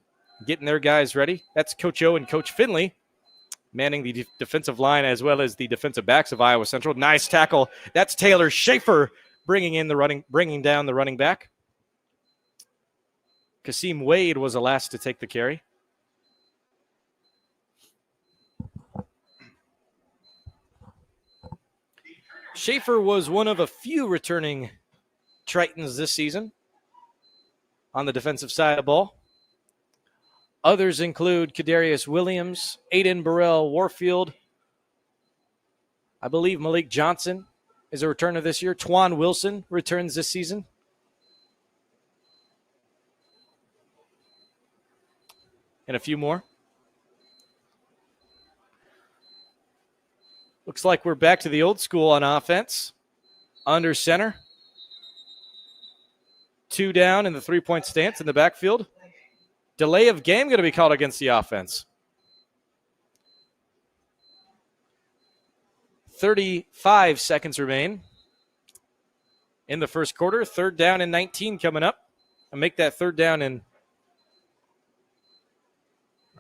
getting their guys ready. That's Coach O and Coach Finley manning the defensive line as well as the defensive backs of Iowa Central. Nice tackle. That's Taylor Schaefer bringing down the running back. Kasim Wade was the last to take the carry. Schaefer was one of a few returning Tritons this season on the defensive side of the ball. Others include Kadarius Williams, Aiden Burrell Warfield. I believe Malik Johnson is a returner this year. Twan Wilson returns this season. And a few more. Looks like we're back to the old school on offense. Under center. 2 down in the 3-point stance in the backfield. Delay of game going to be called against the offense. 35 seconds remain in the first quarter. 3rd down and 19 coming up. And make that 3rd down in.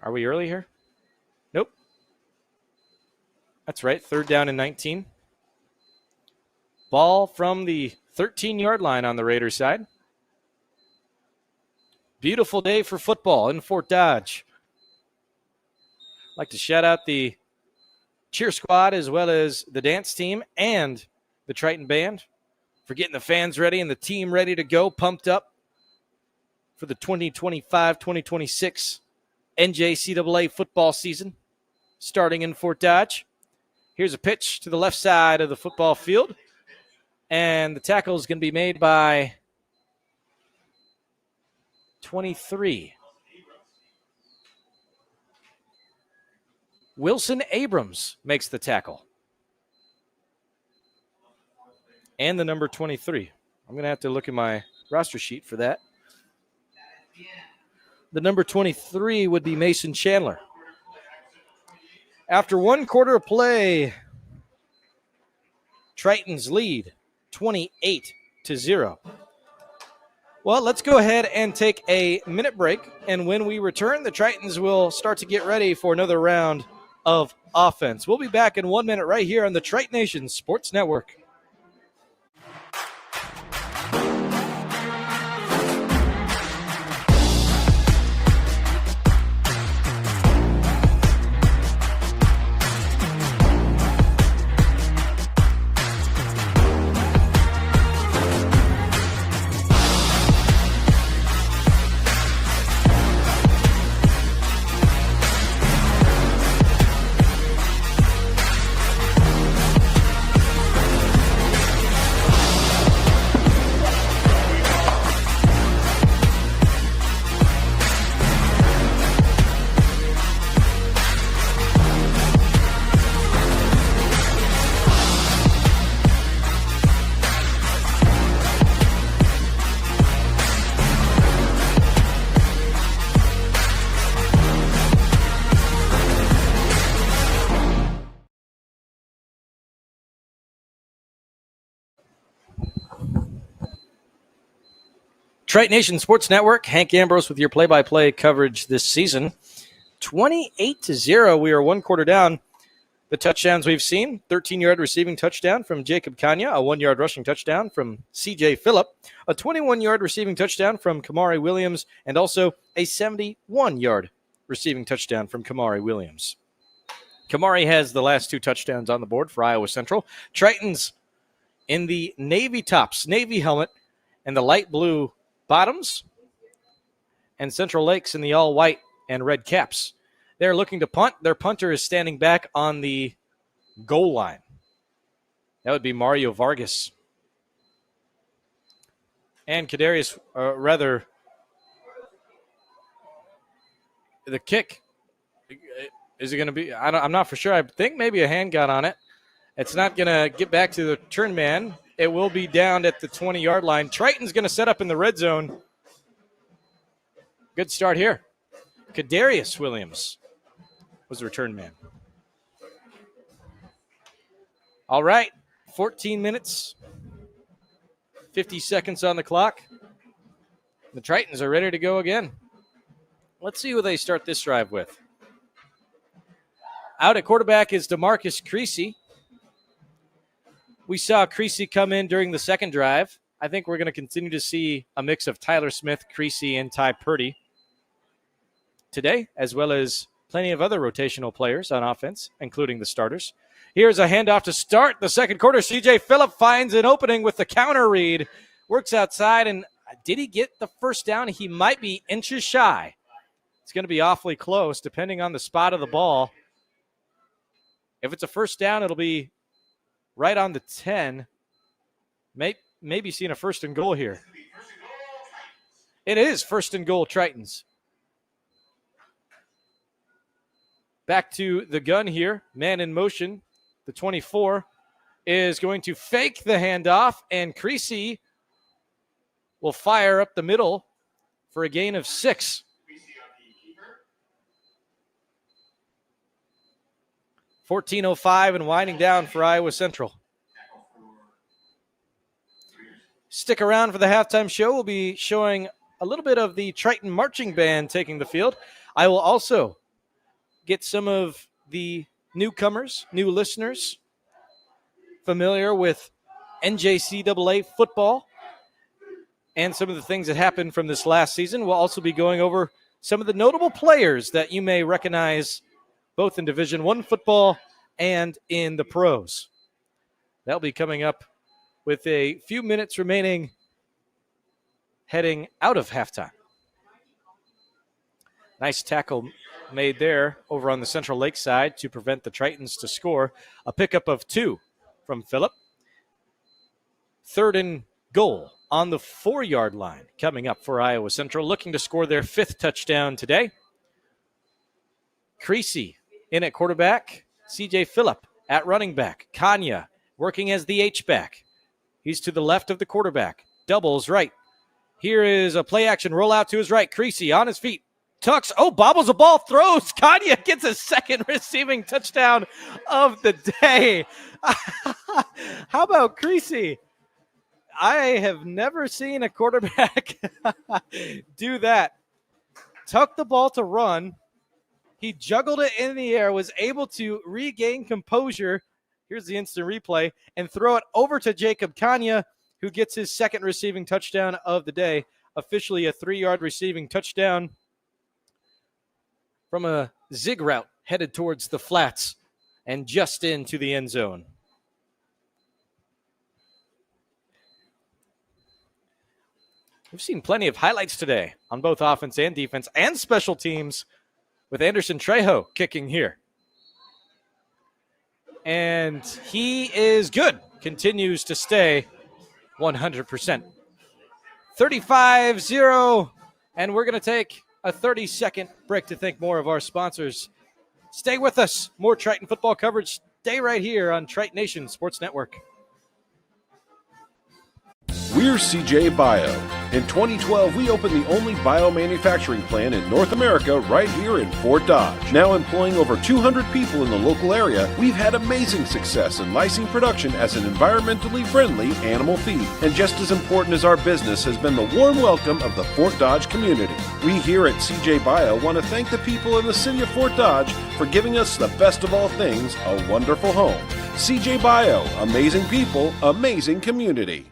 Are we early here? Nope. That's right. 3rd down and 19. Ball from the 13-yard line on the Raiders side. Beautiful day for football in Fort Dodge. I'd like to shout out the cheer squad as well as the dance team and the Triton band for getting the fans ready and the team ready to go, pumped up for the 2025-2026 NJCAA football season starting in Fort Dodge. Here's a pitch to the left side of the football field, and the tackle is going to be made by 23. Wilson Abrams makes the tackle. And the number 23. I'm going to have to look at my roster sheet for that. The number 23 would be Mason Chandler. After 1 quarter of play, Tritons lead 28-0. Well, let's go ahead and take a minute break. And when we return, the Tritons will start to get ready for another round of offense. We'll be back in 1 minute right here on the Triton Nation Sports Network. Triton Nation Sports Network, Hank Ambrose with your play-by-play coverage this season. 28-0, we are 1 quarter down. The touchdowns we've seen, 13-yard receiving touchdown from Jacob Kanya, a 1-yard rushing touchdown from C.J. Phillip, a 21-yard receiving touchdown from Kamari Williams, and also a 71-yard receiving touchdown from Kamari Williams. Kamari has the last 2 touchdowns on the board for Iowa Central. Tritons in the navy tops, navy helmet, and the light blue bottoms, and Central Lakes in the all-white and red caps. They're looking to punt. Their punter is standing back on the goal line. That would be Mario Vargas. And Kadarius, the kick, is it going to be, I'm not for sure. I think maybe a hand got on it. It's not going to get back to the turn man. It will be down at the 20-yard line. Triton's going to set up in the red zone. Good start here. Kadarius Williams was the return man. All right, 14 minutes, 50 seconds on the clock. The Tritons are ready to go again. Let's see who they start this drive with. Out at quarterback is DeMarcus Creasy. We saw Creasy come in during the second drive. I think we're going to continue to see a mix of Tyler Smith, Creasy, and Ty Purdy today, as well as plenty of other rotational players on offense, including the starters. Here's a handoff to start the second quarter. C.J. Phillip finds an opening with the counter read. Works outside, and did he get the first down? He might be inches shy. It's going to be awfully close, depending on the spot of the ball. If it's a first down, it'll be right on the 10. Maybe seeing a first and goal here. It is first and goal, Tritons. Back to the gun here. Man in motion. The 24 is going to fake the handoff, and Creasy will fire up the middle for a gain of 6. .14:05 and winding down for Iowa Central. Stick around for the halftime show. We'll be showing a little bit of the Triton Marching Band taking the field. I will also get some of the newcomers, new listeners, familiar with NJCAA football and some of the things that happened from this last season. We'll also be going over some of the notable players that you may recognize both in Division I football and in the pros. That'll be coming up with a few minutes remaining heading out of halftime. Nice tackle made there over on the Central Lake side to prevent the Tritons to score. A pickup of 2 from Phillip. Third and goal on the 4-yard line coming up for Iowa Central, looking to score their 5th touchdown today. Creasy in at quarterback. C.J. Phillip at running back. Kanya working as the H-back. He's to the left of the quarterback. Doubles right. Here is a play-action rollout to his right. Creasy on his feet. Tucks. Oh, bobbles the ball. Throws. Kanya gets a second receiving touchdown of the day. How about Creasy? I have never seen a quarterback do that. Tuck the ball to run. He juggled it in the air, was able to regain composure. Here's the instant replay, and throw it over to Jacob Kanya, who gets his second receiving touchdown of the day. Officially a 3-yard receiving touchdown from a zig route headed towards the flats and just into the end zone. We've seen plenty of highlights today on both offense and defense and special teams with Anderson Trejo kicking here. And he is good. Continues to stay 100%. 35-0. And we're going to take a 30-second break to thank more of our sponsors. Stay with us. More Triton football coverage. Stay right here on Triton Nation Sports Network.
We're CJ Bio. In 2012, we opened the only biomanufacturing plant in North America right here in Fort Dodge. Now employing over 200 people in the local area, we've had amazing success in lysine production as an environmentally friendly animal feed. And just as important as our business has been the warm welcome of the Fort Dodge community. We here at CJ Bio want to thank the people in the city of Fort Dodge for giving us the best of all things, a wonderful home. CJ Bio, amazing people, amazing community.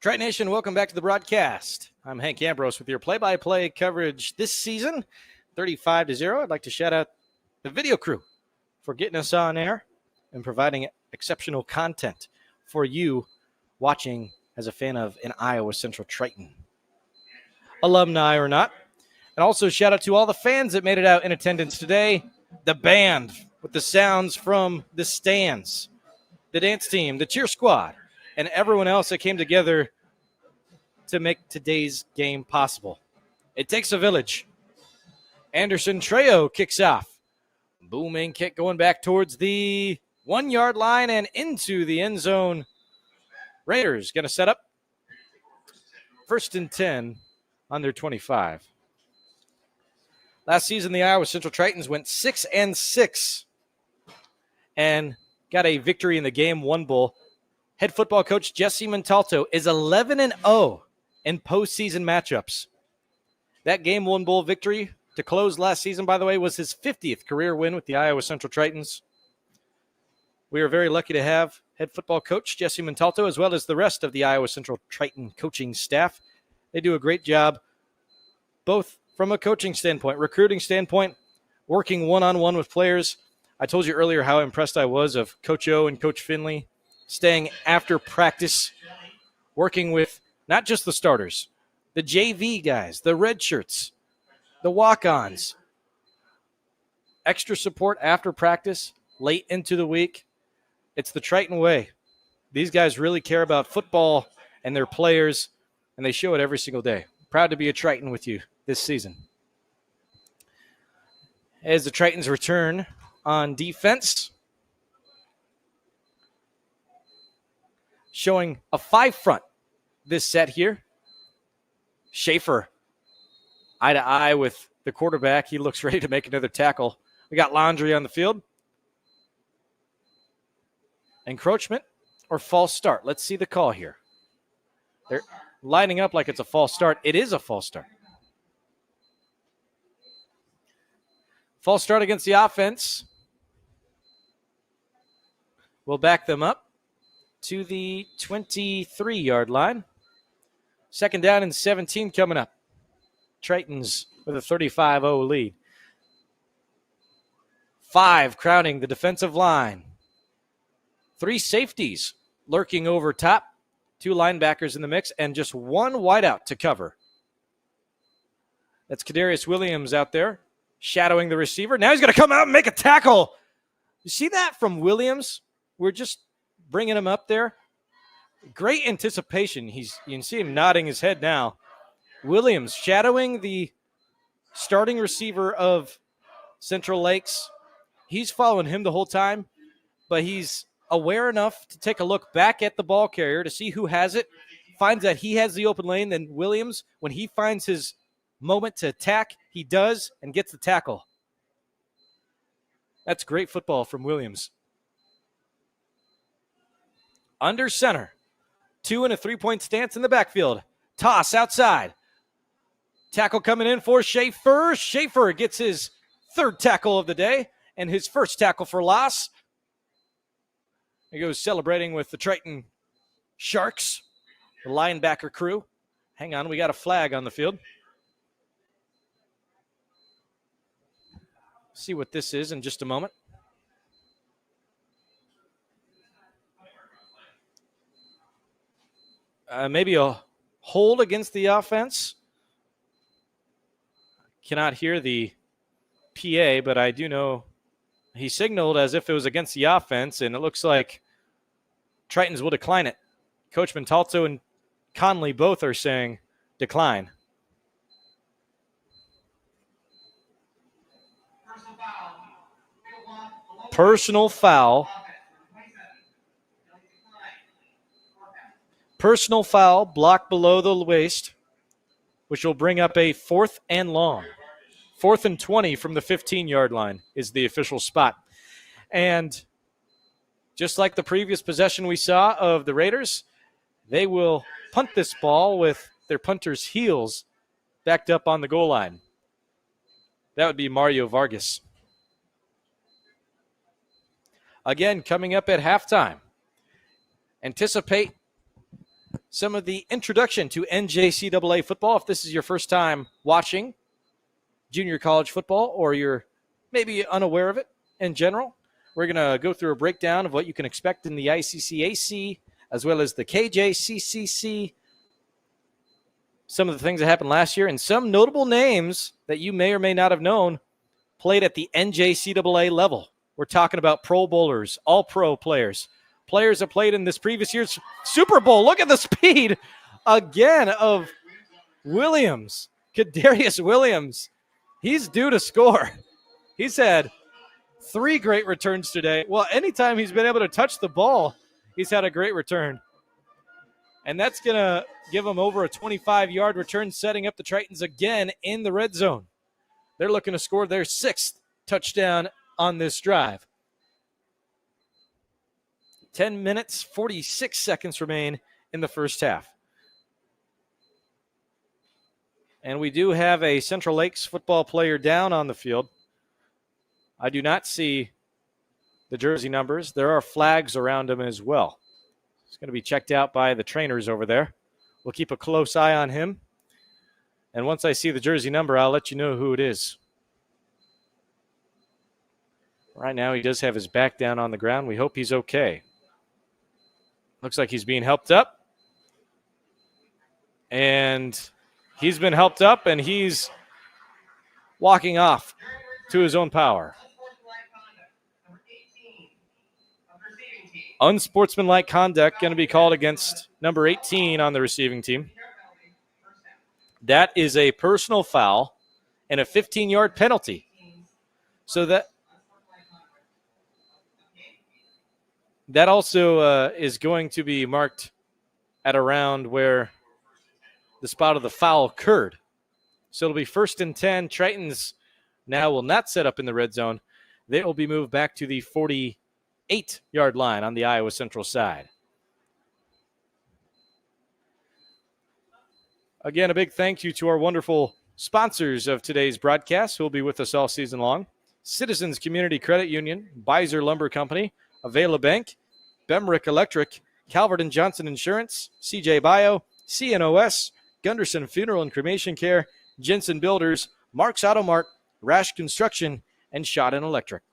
Triton Nation, welcome back to the broadcast. I'm Hank Ambrose with your play-by-play coverage this season, 35-0. I'd like to shout out the video crew for getting us on air and providing exceptional content for you watching as a fan of an Iowa Central Triton, alumni or not. And also shout out to all the fans that made it out in attendance today, the band with the sounds from the stands, the dance team, the cheer squad, and everyone else that came together to make today's game possible. It takes a village. Anderson Trejo kicks off. Booming kick going back towards the 1-yard line and into the end zone. Raiders going to set up 1st and 10 on their 25. Last season, the Iowa Central Tritons went 6-6 and got a victory in the Game 1 Bowl. Head football coach Jesse Montalto is 11-0 in postseason matchups. That Game 1 Bowl victory to close last season, by the way, was his 50th career win with the Iowa Central Tritons. We are very lucky to have head football coach Jesse Montalto as well as the rest of the Iowa Central Triton coaching staff. They do a great job, both from a coaching standpoint, recruiting standpoint, working one-on-one with players. I told you earlier how impressed I was of Coach O and Coach Finley, staying after practice, working with not just the starters, the JV guys, the red shirts, the walk-ons, extra support after practice, late into the week. It's the Triton way. These guys really care about football and their players, and they show it every single day. Proud to be a Triton with you this season. As the Tritons return on defense, showing a 5 front this set here. Schaefer, eye to eye with the quarterback. He looks ready to make another tackle. We got Laundry on the field. Encroachment or false start? Let's see the call here. They're lining up like it's a false start. It is a false start. False start against the offense. We'll back them up to the 23-yard line. Second down and 17 coming up. Tritons with a 35-0 lead. 5 crowding the defensive line. 3 safeties lurking over top. 2 linebackers in the mix and just 1 wideout to cover. That's Kadarius Williams out there shadowing the receiver. Now he's going to come out and make a tackle. You see that from Williams? We're just bringing him up there. Great anticipation. You can see him nodding his head now. Williams shadowing the starting receiver of Central Lakes. He's following him the whole time, but he's aware enough to take a look back at the ball carrier to see who has it, finds that he has the open lane. Then Williams, when he finds his moment to attack, he does and gets the tackle. That's great football from Williams. Under center. 2 and a 3-point stance in the backfield. Toss outside. Tackle coming in for Schaefer. Schaefer gets his 3rd tackle of the day and his 1st tackle for loss. He goes celebrating with the Triton Sharks, the linebacker crew. Hang on, we got a flag on the field. See what this is in just a moment. Maybe a hold against the offense. Cannot hear the PA, but I do know he signaled as if it was against the offense, and it looks like Tritons will decline it. Coach Montalto and Conley both are saying decline. Personal foul. Personal foul, block below the waist, which will bring up a 4th and long. 4th and 20 from the 15-yard line is the official spot. And just like the previous possession we saw of the Raiders, they will punt this ball with their punter's heels backed up on the goal line. That would be Mario Vargas. Again, coming up at halftime, anticipate some of the introduction to NJCAA football. If this is your first time watching junior college football or you're maybe unaware of it in general, we're going to go through a breakdown of what you can expect in the ICCAC as well as the KJCCC, some of the things that happened last year, and some notable names that you may or may not have known played at the NJCAA level. We're talking about Pro Bowlers, all-pro players, players that played in this previous year's Super Bowl. Look at the speed again of Williams, Kadarius Williams. He's due to score. He's had 3 great returns today. Well, anytime he's been able to touch the ball, he's had a great return. And that's going to give him over a 25-yard return, setting up the Tritons again in the red zone. They're looking to score their 6th touchdown on this drive. 10 minutes, 46 seconds remain in the first half. And we do have a Central Lakes football player down on the field. I do not see the jersey numbers. There are flags around him as well. He's going to be checked out by the trainers over there. We'll keep a close eye on him. And once I see the jersey number, I'll let you know who it is. Right now, he does have his back down on the ground. We hope he's okay. Looks like he's being helped up. And he's been helped up, and he's walking off to his own power. Unsportsmanlike conduct going to be called against number 18 on the receiving team. That is a personal foul and a 15-yard penalty. So that also is going to be marked at around where the spot of the foul occurred. So it'll be 1st and 10. Tritons now will not set up in the red zone. They will be moved back to the 48-yard line on the Iowa Central side. Again, a big thank you to our wonderful sponsors of today's broadcast who will be with us all season long. Citizens Community Credit Union, Beiser Lumber Company, Avela Bank, Bemrick Electric, Calvert & Johnson Insurance, CJ Bio, CNOS, Gunderson Funeral and Cremation Care, Jensen Builders, Mark's Auto Mart, Rash Construction, and Shot & Electric.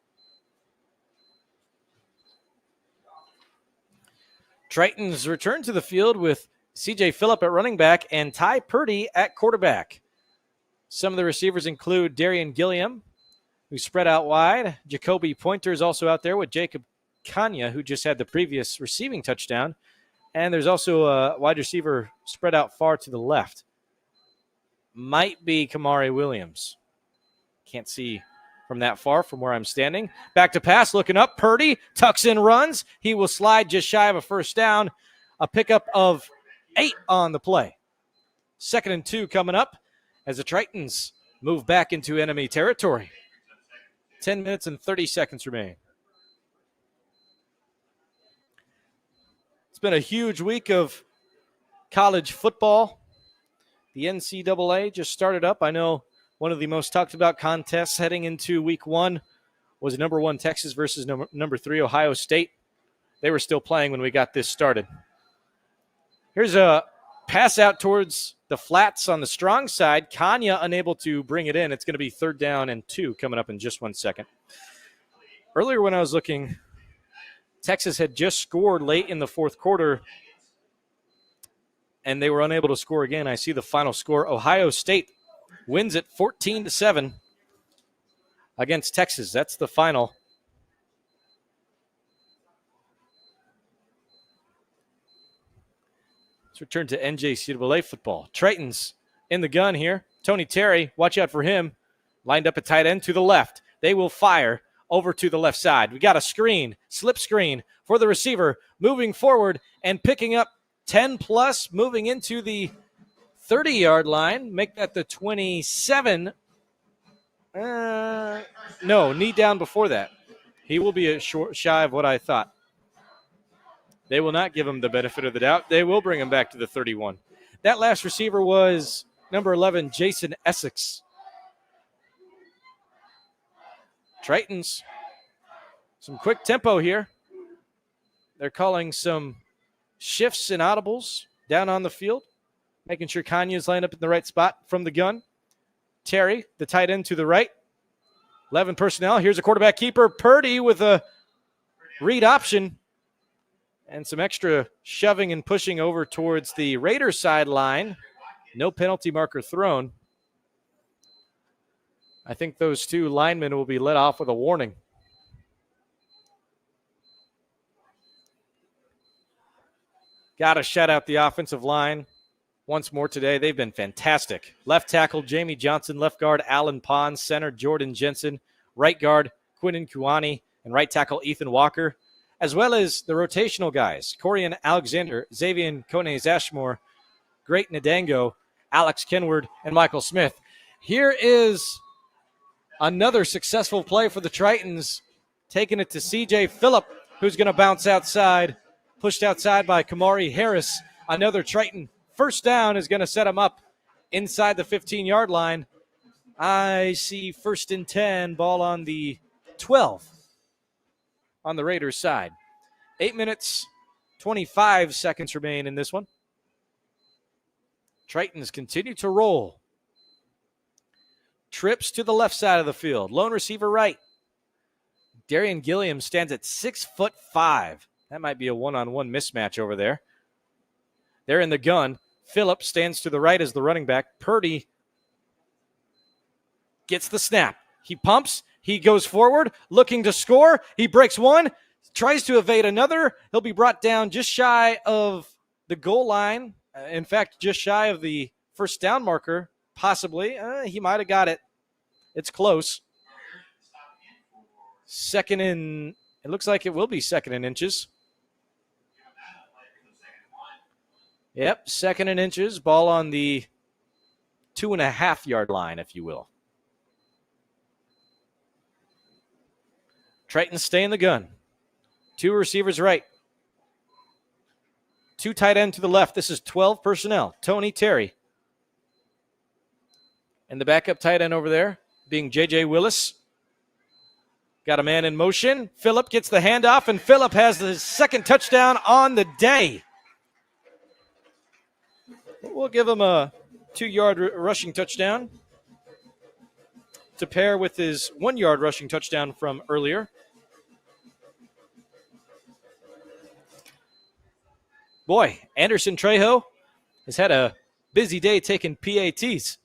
Tritons return to the field with C.J. Phillip at running back and Ty Purdy at quarterback. Some of the receivers include Darian Gilliam, who spread out wide. Jacoby Pointer is also out there with Jacob Kanya, who just had the previous receiving touchdown. And there's also a wide receiver spread out far to the left. Might be Kamari Williams. Can't see from that far from where I'm standing. Back to pass, looking up. Purdy tucks in, runs. He will slide just shy of a first down. A pickup of 8 on the play. 2nd and 2 coming up as the Tritons move back into enemy territory. 10 minutes and 30 seconds remain. It's been a huge week of college football. The NCAA just started up. I know one of the most talked about contests heading into week 1 was number 1 Texas versus number 3 Ohio State. They were still playing when we got this started. Here's a pass out towards the flats on the strong side. Kanya unable to bring it in. It's going to be 3rd down and 2 coming up in just 1 second. Earlier when I was looking, Texas had just scored late in the 4th quarter, and they were unable to score again. I see the final score. Ohio State wins it 14-7 against Texas. That's the final. Let's return to NJCAA football. Tritons in the gun here. Tony Terry, watch out for him. Lined up at tight end to the left. They will fire over to the left side. We got a screen, slip screen for the receiver, moving forward and picking up 10+, moving into the 30-yard line. Make that the 27. No, knee down before that. He will be a short shy of what I thought. They will not give him the benefit of the doubt. They will bring him back to the 31. That last receiver was number 11, Jason Essex. Tritons, some quick tempo here. They're calling some shifts and audibles down on the field, making sure Kanya's lined up in the right spot from the gun. Terry, the tight end to the right. 11 personnel. Here's a quarterback keeper. Purdy with a read option. And some extra shoving and pushing over towards the Raiders sideline. No penalty marker thrown. I think those 2 linemen will be let off with a warning. Got to shout out the offensive line once more today. They've been fantastic. Left tackle, Jamie Johnson. Left guard, Alan Pons. Center, Jordan Jensen. Right guard, Quinnen Kuani. And right tackle, Ethan Walker. As well as the rotational guys, Corian Alexander, Xavier Kone-Zashmore, Great Nadango, Alex Kenward, and Michael Smith. Here is Another successful play for the Tritons, taking it to C.J. Phillip, who's going to bounce outside, pushed outside by Kamari Harris. Another Triton first down is going to set him up inside the 15-yard line. I see 1st and 10, ball on the 12 on the Raiders side. 8 minutes, 25 seconds remain in this one. Tritons continue to roll. Trips to the left side of the field. Lone receiver right. Darian Gilliam stands at 6'5". That might be a one-on-one mismatch over there. They're in the gun. Phillip stands to the right as the running back. Purdy gets the snap. He pumps. He goes forward, looking to score. He breaks one, tries to evade another. He'll be brought down just shy of the goal line. In fact, just shy of the first down marker. Possibly. He might have got it. It's close. Second in, it looks like it will be 2nd and inches. Yep, 2nd and inches. Ball on the 2.5-yard line, if you will. Tritons stay in the gun. 2 receivers right. 2 tight end to the left. This is 12 personnel. Tony Terry. And the backup tight end over there being J.J. Willis. Got a man in motion. Phillip gets the handoff, and Phillip has the 2nd touchdown on the day. We'll give him a 2-yard rushing touchdown to pair with his 1-yard rushing touchdown from earlier. Boy, Anderson Trejo has had a busy day taking PATs.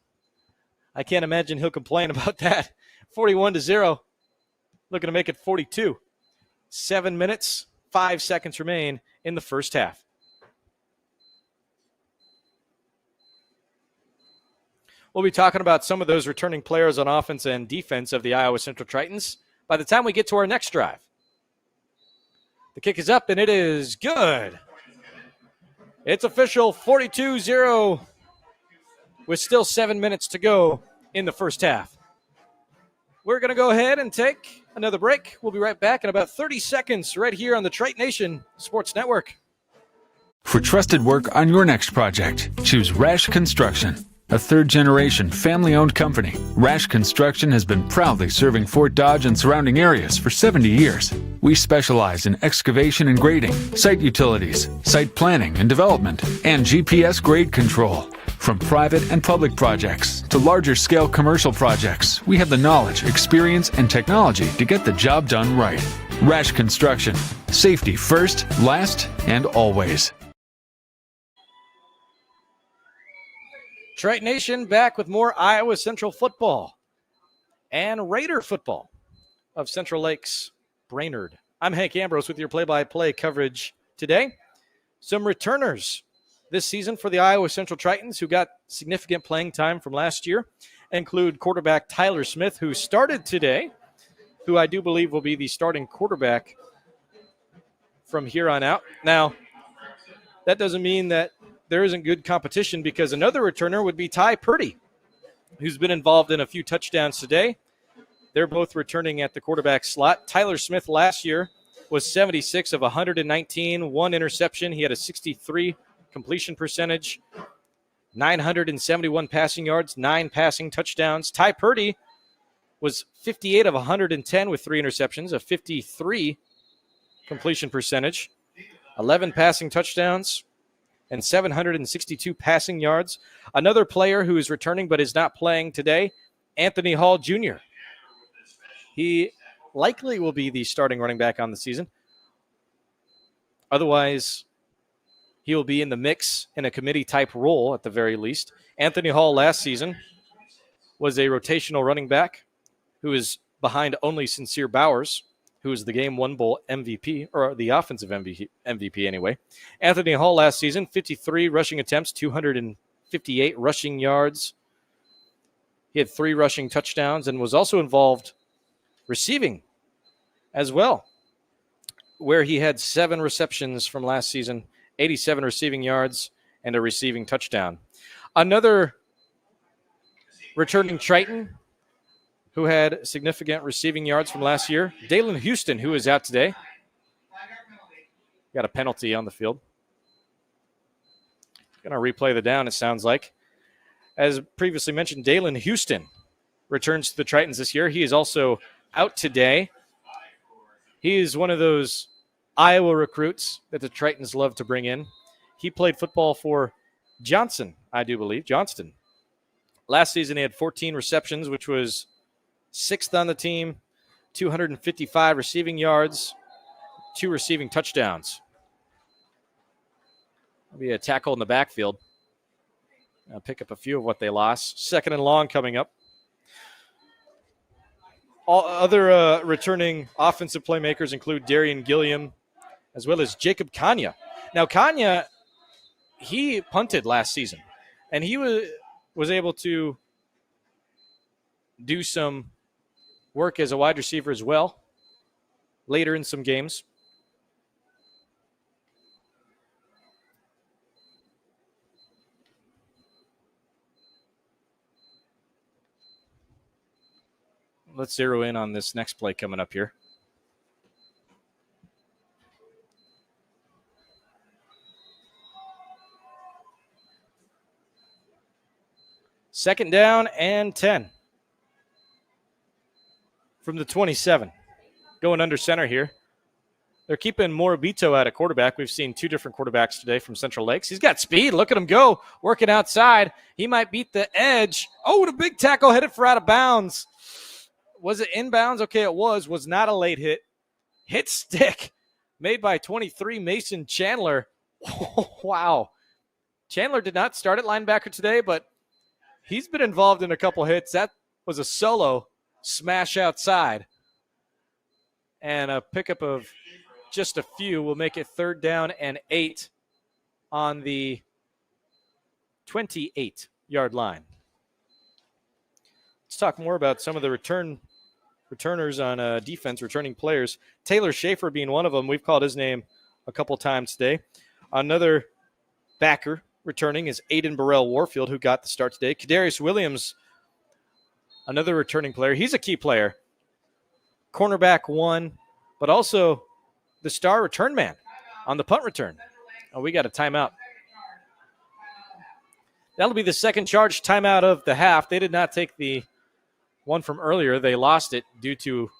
I can't imagine he'll complain about that. 41-0. Looking to make it 42. 7 minutes, 5 seconds remain in the first half. We'll be talking about some of those returning players on offense and defense of the Iowa Central Tritons by the time we get to our next drive. The kick is up, and it is good. It's official, 42-0. With still 7 minutes to go in the first half. We're going to go ahead and take another break. We'll be right back in about 30 seconds right here on the Trite Nation Sports Network.
For trusted work on your next project, choose Rash Construction, a third-generation family-owned company. Rash Construction has been proudly serving Fort Dodge and surrounding areas for 70 years. We specialize in excavation and grading, site utilities, site planning and development, and GPS grade control. From private and public projects to larger-scale commercial projects, we have the knowledge, experience, and technology to get the job done right. Rash Construction. Safety first, last, and always.
Trite Nation back with more Iowa Central football and Raider football of Central Lakes Brainerd. I'm Hank Ambrose with your play-by-play coverage today. Some returners this season for the Iowa Central Tritons who got significant playing time from last year include quarterback Tyler Smith, who started today, who I do believe will be the starting quarterback from here on out. Now, that doesn't mean that there isn't good competition, because another returner would be Ty Purdy, who's been involved in a few touchdowns today. They're both returning at the quarterback slot. Tyler Smith last year was 76 of 119, 1 interception. He had a 63 completion percentage, 971 passing yards, 9 passing touchdowns. Ty Purdy was 58 of 110 with 3 interceptions, a 53 completion percentage, 11 passing touchdowns, and 762 passing yards. Another player who is returning but is not playing today, Anthony Hall Jr. He likely will be the starting running back on the season. Otherwise, he will be in the mix in a committee-type role at the very least. Anthony Hall last season was a rotational running back who is behind only Sincere Bowers, who is the Game 1 Bowl MVP, or the offensive MVP anyway. Anthony Hall last season, 53 rushing attempts, 258 rushing yards. He had 3 rushing touchdowns and was also involved receiving as well, where he had 7 receptions from last season, 87 receiving yards, and a receiving touchdown. Another returning Triton who had significant receiving yards from last year. Dalen Houston, who is out today. Got a penalty on the field. Going to replay the down, it sounds like. As previously mentioned, Dalen Houston returns to the Tritons this year. He is also out today. He is one of those Iowa recruits that the Tritons love to bring in. He played football for Johnston. Last season, he had 14 receptions, which was 6th on the team, 255 receiving yards, 2 receiving touchdowns. That'll be a tackle in the backfield. I'll pick up a few of what they lost. 2nd and long coming up. All other returning offensive playmakers include Darian Gilliam, as well as Jacob Kanya. Now, Kanya, he punted last season, and he was able to do some work as a wide receiver as well later in some games. Let's zero in on this next play coming up here. Second down and 10 from the 27. Going under center here. They're keeping Morabito at a quarterback. We've seen 2 different quarterbacks today from Central Lakes. He's got speed. Look at him go. Working outside. He might beat the edge. Oh, what a big tackle headed for out of bounds. Was it inbounds? Okay, it was. Was not a late hit. Hit stick made by 23 Mason Chandler. Oh, wow. Chandler did not start at linebacker today, but he's been involved in a couple hits. That was a solo smash outside. And a pickup of just a few will make it 3rd down and 8 on the 28-yard line. Let's talk more about some of the returners on defense, returning players. Taylor Schaefer being one of them. We've called his name a couple times today. Another backer returning is Aiden Burrell Warfield, who got the start today. Kadarius Williams, another returning player. He's a key player. Cornerback 1, but also the star return man on the punt return. Oh, we got a timeout. That'll be the second charge timeout of the half. They did not take the one from earlier. They lost it due to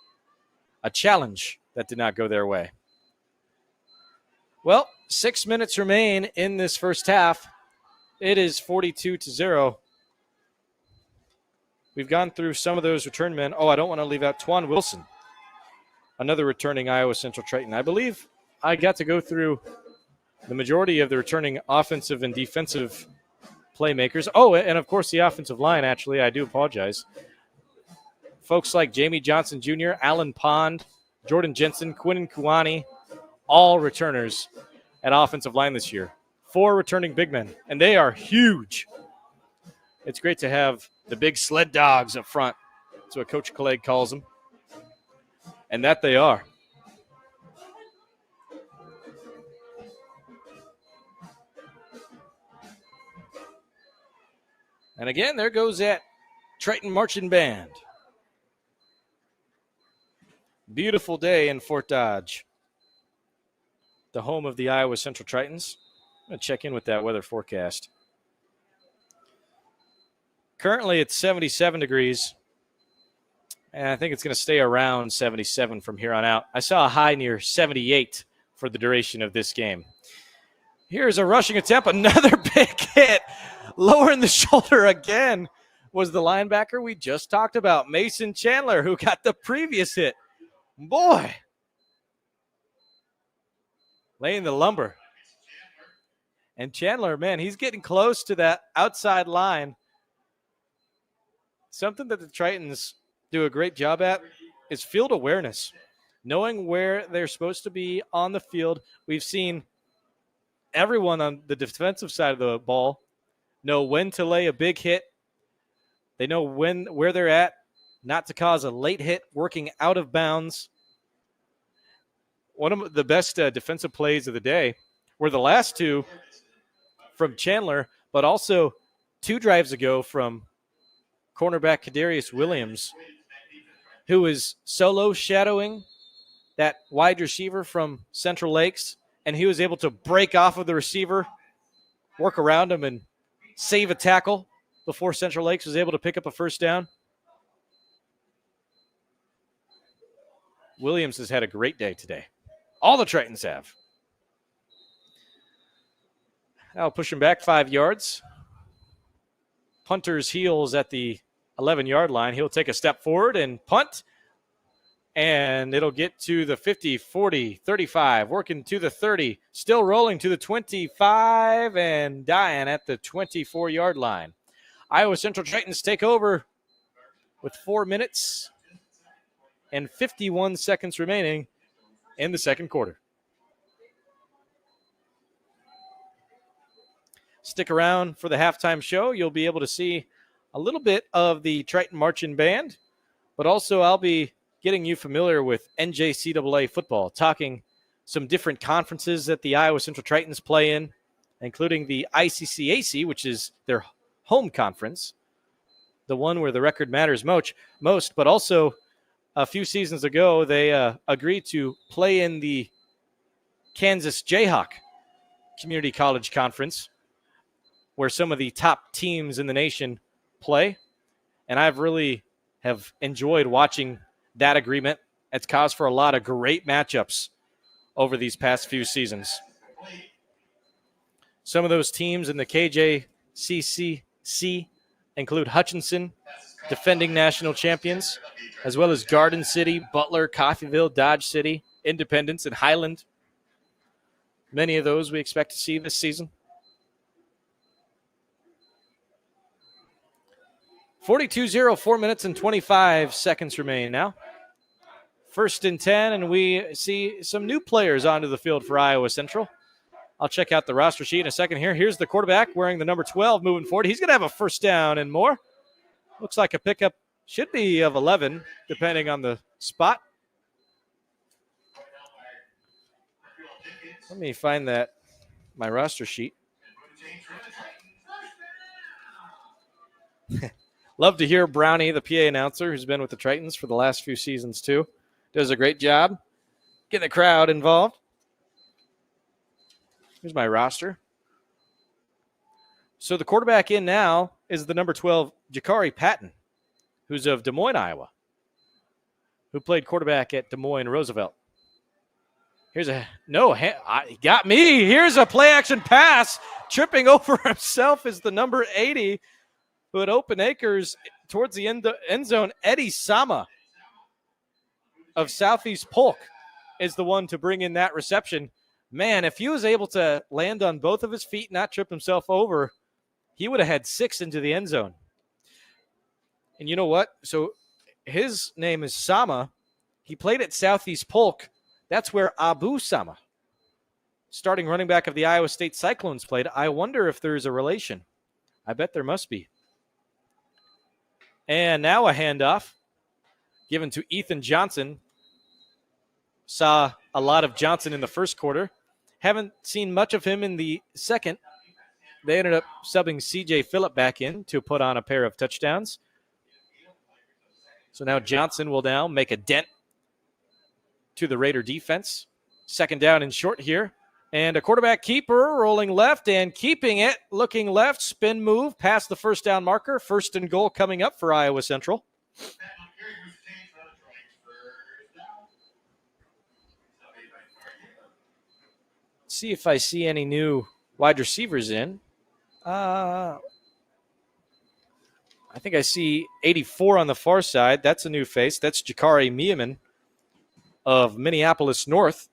a challenge that did not go their way. Well, 6 minutes remain in this first half. It is 42-0. We've gone through some of those return men. Oh, I don't want to leave out Twan Wilson, another returning Iowa Central Triton. I believe I got to go through the majority of the returning offensive and defensive playmakers. Oh, and of course the offensive line, actually. I do apologize. Folks like Jamie Johnson Jr., Alan Pond, Jordan Jensen, Quinn Kuani, all returners at offensive line this year. 4 returning big men, and they are huge. It's great to have the big sled dogs up front. That's what Coach Clegg calls them. And that they are. And again, there goes that Triton Marching Band. Beautiful day in Fort Dodge, the home of the Iowa Central Tritons. I'm going to check in with that weather forecast. Currently, it's 77 degrees, and I think it's going to stay around 77 from here on out. I saw a high near 78 for the duration of this game. Here's a rushing attempt, another big hit. Lowering the shoulder again was the linebacker we just talked about, Mason Chandler, who got the previous hit. Boy, laying the lumber. And Chandler, man, he's getting close to that outside line. Something that the Tritons do a great job at is field awareness, knowing where they're supposed to be on the field. We've seen everyone on the defensive side of the ball know when to lay a big hit. They know where they're at, not to cause a late hit, working out of bounds. One of the best defensive plays of the day were the last 2 from Chandler, but also 2 drives ago from cornerback Kadarius Williams, who is solo shadowing that wide receiver from Central Lakes, and he was able to break off of the receiver, work around him, and save a tackle before Central Lakes was able to pick up a first down. Williams has had a great day today. All the Tritons have. Now push him back 5 yards. Punter's heels at the 11-yard line. He'll take a step forward and punt. And it'll get to the 50, 40, 35, working to the 30, still rolling to the 25, and dying at the 24-yard line. Iowa Central Tritons take over with 4 minutes and 51 seconds remaining in the second quarter. Stick around for the halftime show. You'll be able to see a little bit of the Triton Marching Band, but also I'll be getting you familiar with NJCAA football, talking some different conferences that the Iowa Central Tritons play in, including the ICCAC, which is their home conference, the one where the record matters most, but also a few seasons ago, they agreed to play in the Kansas Jayhawk Community College Conference, where some of the top teams in the nation play. And I've really have enjoyed watching that agreement. It's caused for a lot of great matchups over these past few seasons. Some of those teams in the KJCCC include Hutchinson, defending national champions, as well as Garden City, Butler, Coffeyville, Dodge City, Independence, and Highland. Many of those we expect to see this season. 42-0, 4 minutes and 25 seconds remain now. 1st and 10, and we see some new players onto the field for Iowa Central. I'll check out the roster sheet in a second here. Here's the quarterback wearing the number 12 moving forward. He's going to have a first down and more. Looks like a pickup should be of 11, depending on the spot. Let me find my roster sheet. Love to hear Brownie, the PA announcer, who's been with the Tritons for the last few seasons too. Does a great job getting the crowd involved. Here's my roster. So the quarterback in now is the number 12, Jakari Patton, who's of Des Moines, Iowa, who played quarterback at Des Moines Roosevelt. He got me. Here's a play-action pass. Tripping over himself is the number 80, who had open acres towards the end zone. Eddie Sama of Southeast Polk is the one to bring in that reception. Man, if he was able to land on both of his feet, not trip himself over, he would have had 6 into the end zone. And you know what? So his name is Sama. He played at Southeast Polk. That's where Abu Sama, starting running back of the Iowa State Cyclones, played. I wonder if there's a relation. I bet there must be. And now a handoff given to Ethan Johnson. Saw a lot of Johnson in the first quarter. Haven't seen much of him in the second. They ended up subbing C.J. Phillip back in to put on a pair of touchdowns. So now Johnson will now make a dent to the Raider defense. 2nd down and short here. And a quarterback keeper rolling left and keeping it, looking left, spin move past the first down marker. 1st and goal coming up for Iowa Central. See if I see any new wide receivers in. I think I see 84 on the far side. That's a new face. That's Jakari Mieman of Minneapolis North,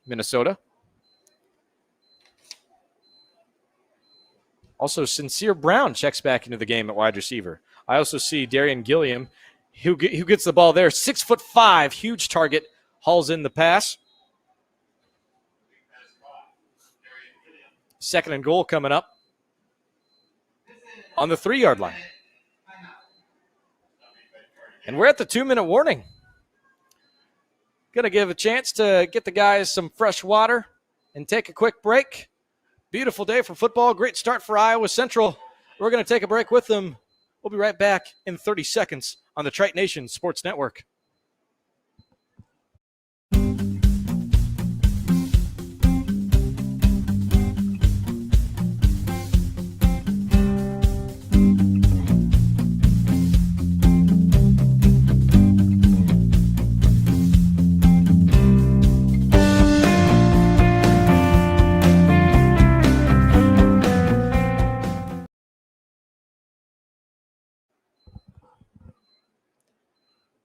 Minnesota. Also, Sincere Brown checks back into the game at wide receiver. I also see Darian Gilliam, who gets the ball there. 6'5", huge target, hauls in the pass. 2nd and goal coming up on the 3-yard line. And we're at the 2-minute warning. Going to give a chance to get the guys some fresh water and take a quick break. Beautiful day for football. Great start for Iowa Central. We're going to take a break with them. We'll be right back in 30 seconds on the Triton Nation Sports Network.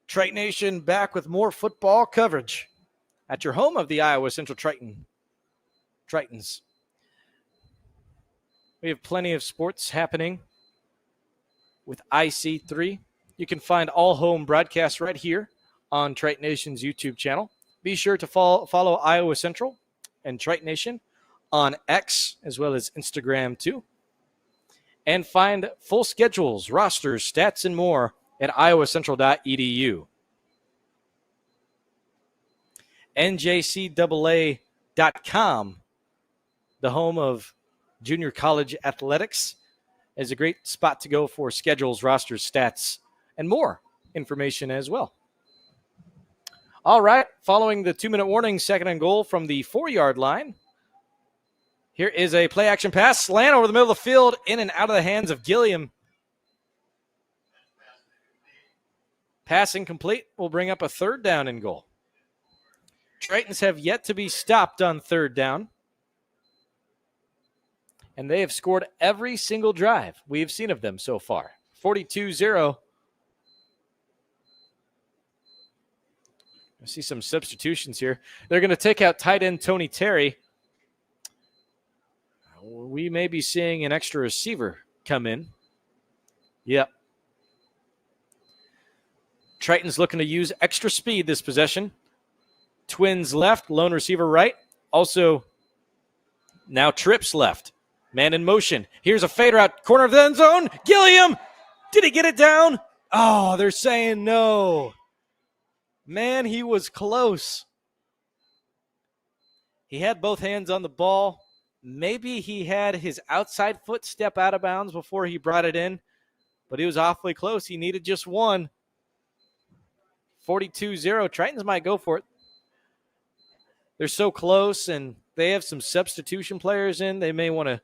Triton Nation back with more football coverage at your home of the Iowa Central Tritons. We have plenty of sports happening with IC3. You can find all home broadcasts right here on Triton Nation's YouTube channel. Be sure to follow Iowa Central and Triton Nation on X as well as Instagram too. And find full schedules, rosters, stats, and more at iowacentral.edu. NJCAA.com, the home of junior college athletics, is a great spot to go for schedules, rosters, stats, and more information as well. All right, following the 2-minute warning, 2nd and goal from the 4-yard line. Here is a play-action pass, slant over the middle of the field, in and out of the hands of Gilliam. Pass incomplete will bring up a 3rd down and goal. Tritons have yet to be stopped on 3rd down, and they have scored every single drive we have seen of them so far. 42-0. I see some substitutions here. They're going to take out tight end Tony Terry. We may be seeing an extra receiver come in. Yep. Tritons looking to use extra speed this possession. Twins left, lone receiver right. Also, now trips left. Man in motion. Here's a fader out corner of the end zone. Gilliam! Did he get it down? Oh, they're saying no. Man, he was close. He had both hands on the ball. Maybe he had his outside foot step out of bounds before he brought it in, but he was awfully close. He needed just one. 42-0. Tritons might go for it. They're so close, and they have some substitution players in. They may want to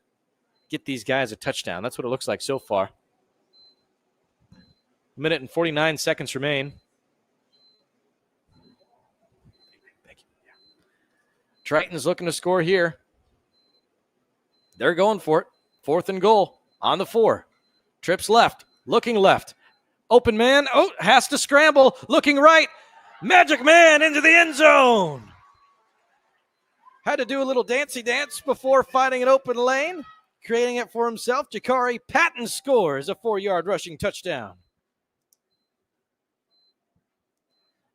get these guys a touchdown. That's what it looks like so far. 1 minute and 49 seconds remain. Tritons looking to score here. They're going for it. 4th and goal on the 4. Trips left, looking left. Open man, has to scramble, looking right. Magic man into the end zone. Had to do a little dancey dance before finding an open lane, creating it for himself. Jakari Patton scores a 4-yard rushing touchdown.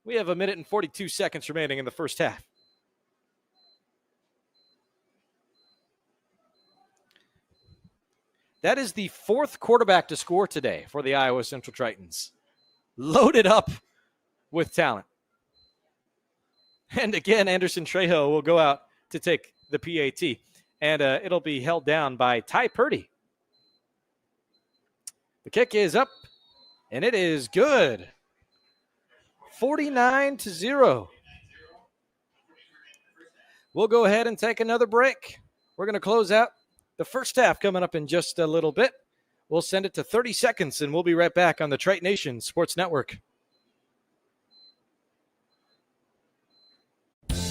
We have 1 minute and 42 seconds remaining in the first half. That is the 4th quarterback to score today for the Iowa Central Tritons. Loaded up with talent. And again, Anderson Trejo will go out to take the PAT. And it'll be held down by Ty Purdy. The kick is up, and it is good. 49-0. We'll go ahead and take another break. We're going to close out the first half coming up in just a little bit. We'll send it to 30 seconds, and we'll be right back on the Triton Nation Sports Network.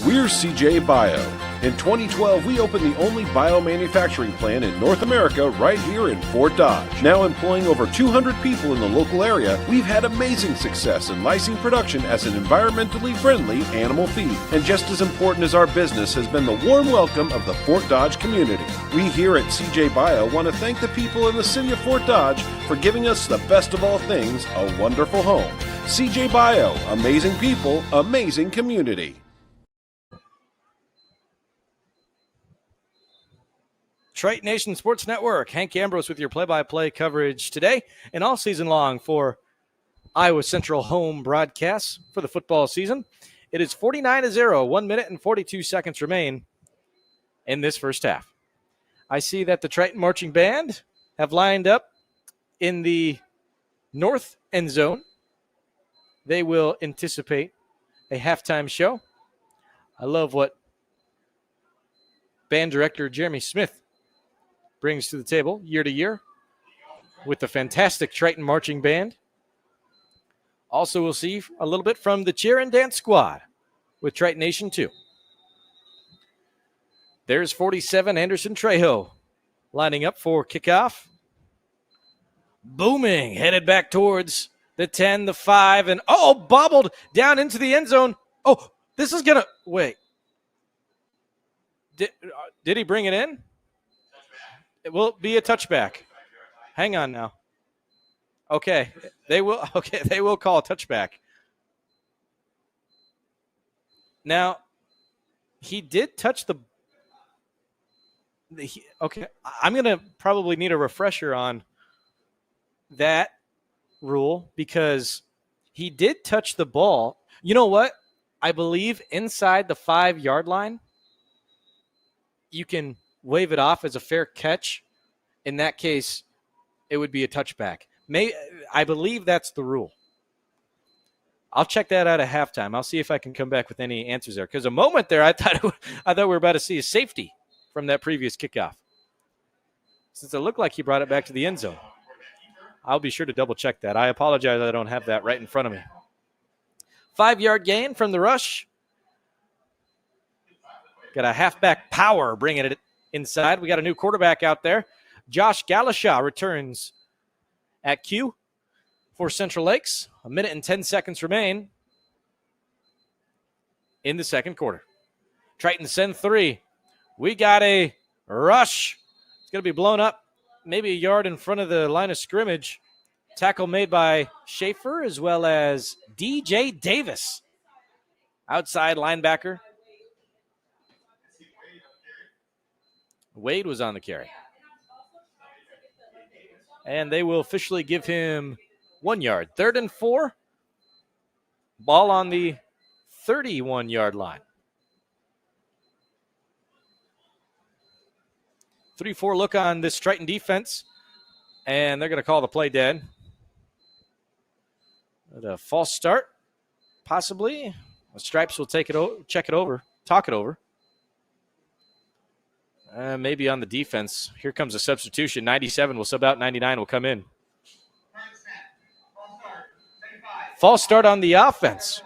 We're CJ Bio. In 2012, we opened the only biomanufacturing plant in North America right here in Fort Dodge. Now employing over 200 people in the local area, we've had amazing success in lysine production as an environmentally friendly animal feed. And just as important as our business has been the warm welcome of the Fort Dodge community. We here at CJ Bio want to thank the people in the city of Fort Dodge for giving us the best of all things, a wonderful home. CJ Bio, amazing people, amazing community.
Triton Nation Sports Network. Hank Ambrose with your play-by-play coverage today and all season long for Iowa Central home broadcasts for the football season. It is 49-0. 1 minute and 42 seconds remain in this first half. I see that the Triton Marching Band have lined up in the north end zone. They will anticipate a halftime show. I love what band director Jeremy Smith brings to the table year to year with the fantastic Triton Marching Band. Also, we'll see a little bit from the Cheer and Dance Squad with Triton Nation 2. There's 47 Anderson Trejo lining up for kickoff. Booming, headed back towards the 10, the 5, and bobbled down into the end zone. Oh, this is going to, wait. Did he bring it in? It will be a touchback. Hang on now. Okay, they will call a touchback. Now, he did touch okay, I'm going to probably need a refresher on that rule because he did touch the ball. You know what? I believe inside the 5-yard line, you can wave it off as a fair catch. In that case, it would be a touchback. I believe that's the rule. I'll check that out at halftime. I'll see if I can come back with any answers there. Because a moment there, I thought we were about to see a safety from that previous kickoff. Since it looked like he brought it back to the end zone. I'll be sure to double check that. I apologize I don't have that right in front of me. 5-yard gain from the rush. Got a halfback power bringing it inside. We got a new quarterback out there. Josh Galashaw returns at Q for Central Lakes. 1 minute and 10 seconds remain in the second quarter. Triton send 3. We got a rush. It's going to be blown up maybe a yard in front of the line of scrimmage. Tackle made by Schaefer as well as DJ Davis. Outside linebacker. Wade was on the carry. And they will officially give him 1 yard. 3rd and 4. Ball on the 31-yard line. 3-4 look on this Triton defense. And they're going to call the play dead. A false start, possibly. The Stripes will talk it over. Maybe on the defense. Here comes a substitution. 97 will sub out. 99 will come in. False start on the offense.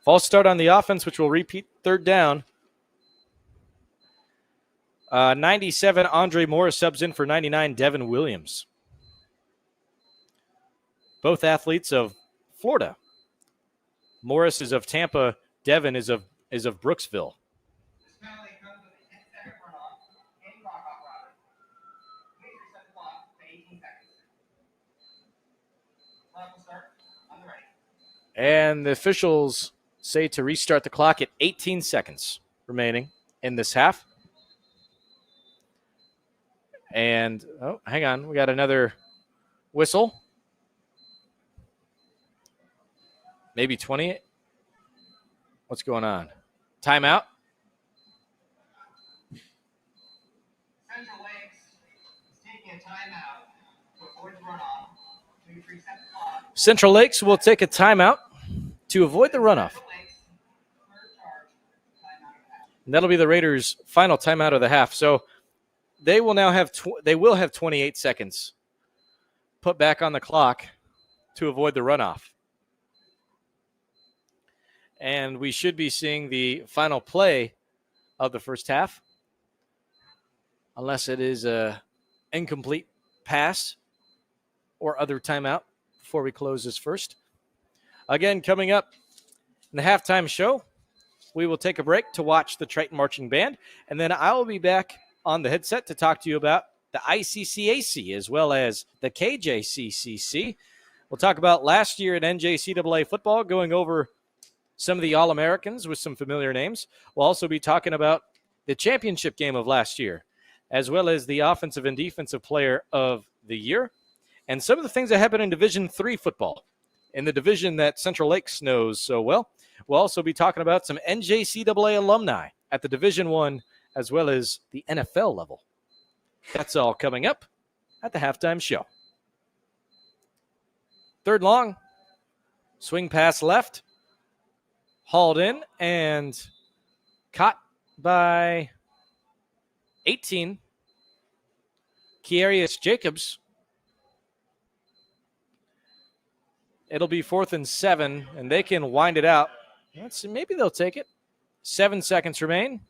False start on the offense, which will repeat 3rd down. 97, Andre Morris subs in for 99, Devin Williams. Both athletes of Florida. Morris is of Tampa. Devin is of Brooksville. And the officials say to restart the clock at 18 seconds remaining in this half. And, hang on. We got another whistle. Maybe 20. What's going on? Timeout?
Central Lakes is taking a timeout to avoid the runoff. To reset the clock.
Central Lakes will take a timeout to avoid the runoff. And that'll be the Raiders' final timeout of the half. So they will now have 28 seconds put back on the clock to avoid the runoff. And we should be seeing the final play of the first half, unless it is an incomplete pass or other timeout before we close this first. Again, coming up in the halftime show, we will take a break to watch the Triton Marching Band, and then I will be back on the headset to talk to you about the ICCAC as well as the KJCCC. We'll talk about last year at NJCAA football, going over some of the All-Americans with some familiar names. We'll also be talking about the championship game of last year, as well as the offensive and defensive player of the year, and some of the things that happen in Division III football, in the division that Central Lakes knows so well. We'll also be talking about some NJCAA alumni at the Division I as well as the NFL level. That's all coming up at the halftime show. Third long. Swing pass left. Hauled in and caught by 18. Kiarius Jacobs. It'll be 4th and 7, and they can wind it out. Let's see, maybe they'll take it. 7 seconds remain.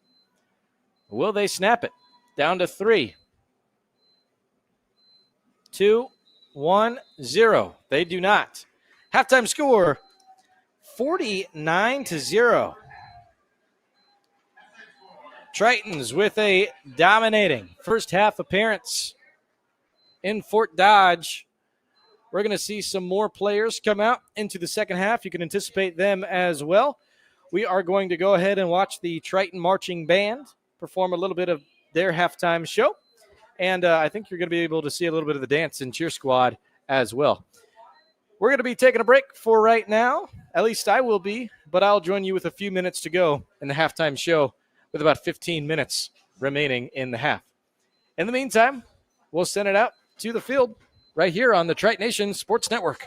Will they snap it? Down to 3. 2, 1, 0. They do not. Halftime score, 49-0. Tritons with a dominating first half appearance in Fort Dodge. We're going to see some more players come out into the second half. You can anticipate them as well. We are going to go ahead and watch the Triton Marching Band perform a little bit of their halftime show. And I think you're going to be able to see a little bit of the dance and cheer squad as well. We're going to be taking a break for right now. At least I will be, but I'll join you with a few minutes to go in the halftime show with about 15 minutes remaining in the half. In the meantime, we'll send it out to the field right here on the Triton Nation Sports Network.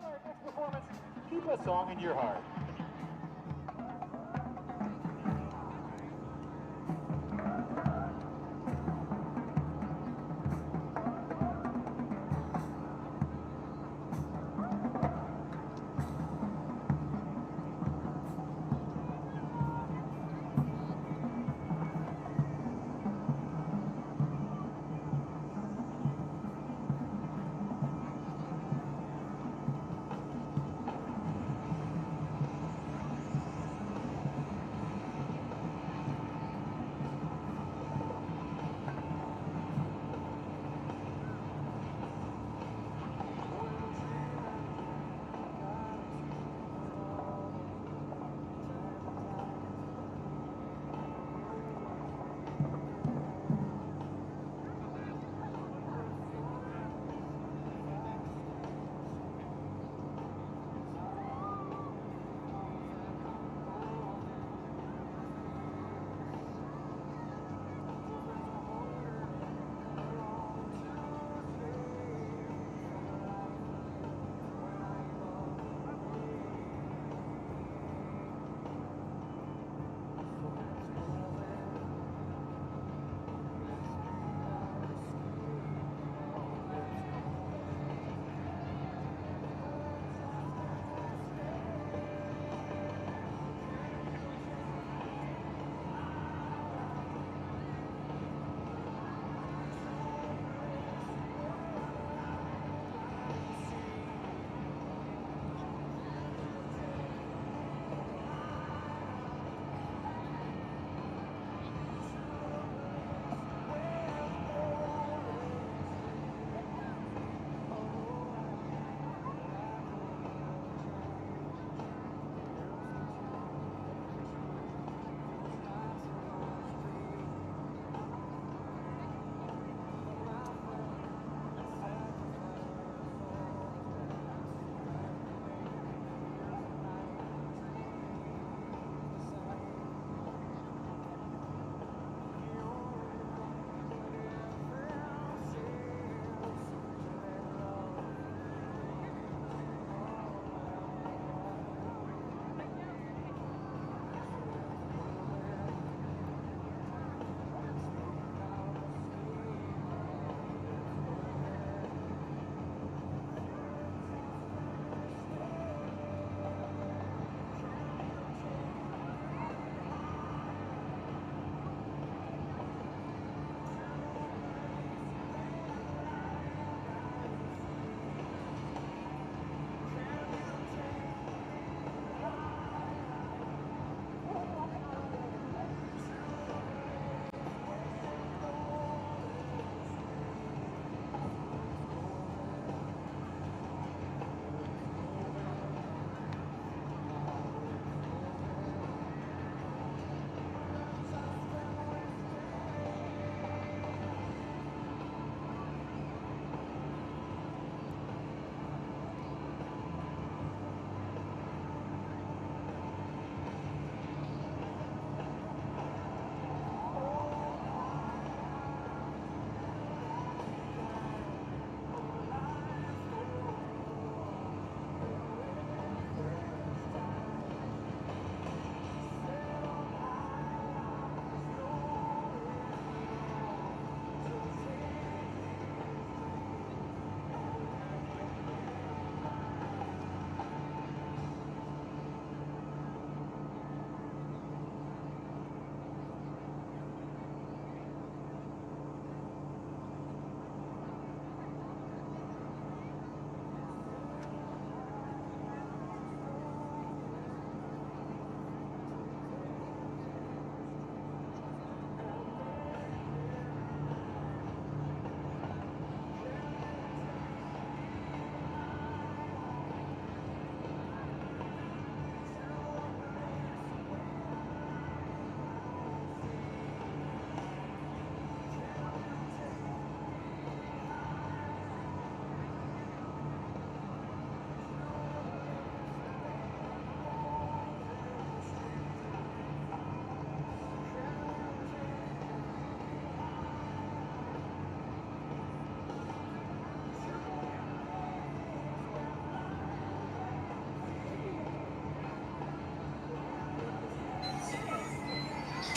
our next performance, keep a song in your heart.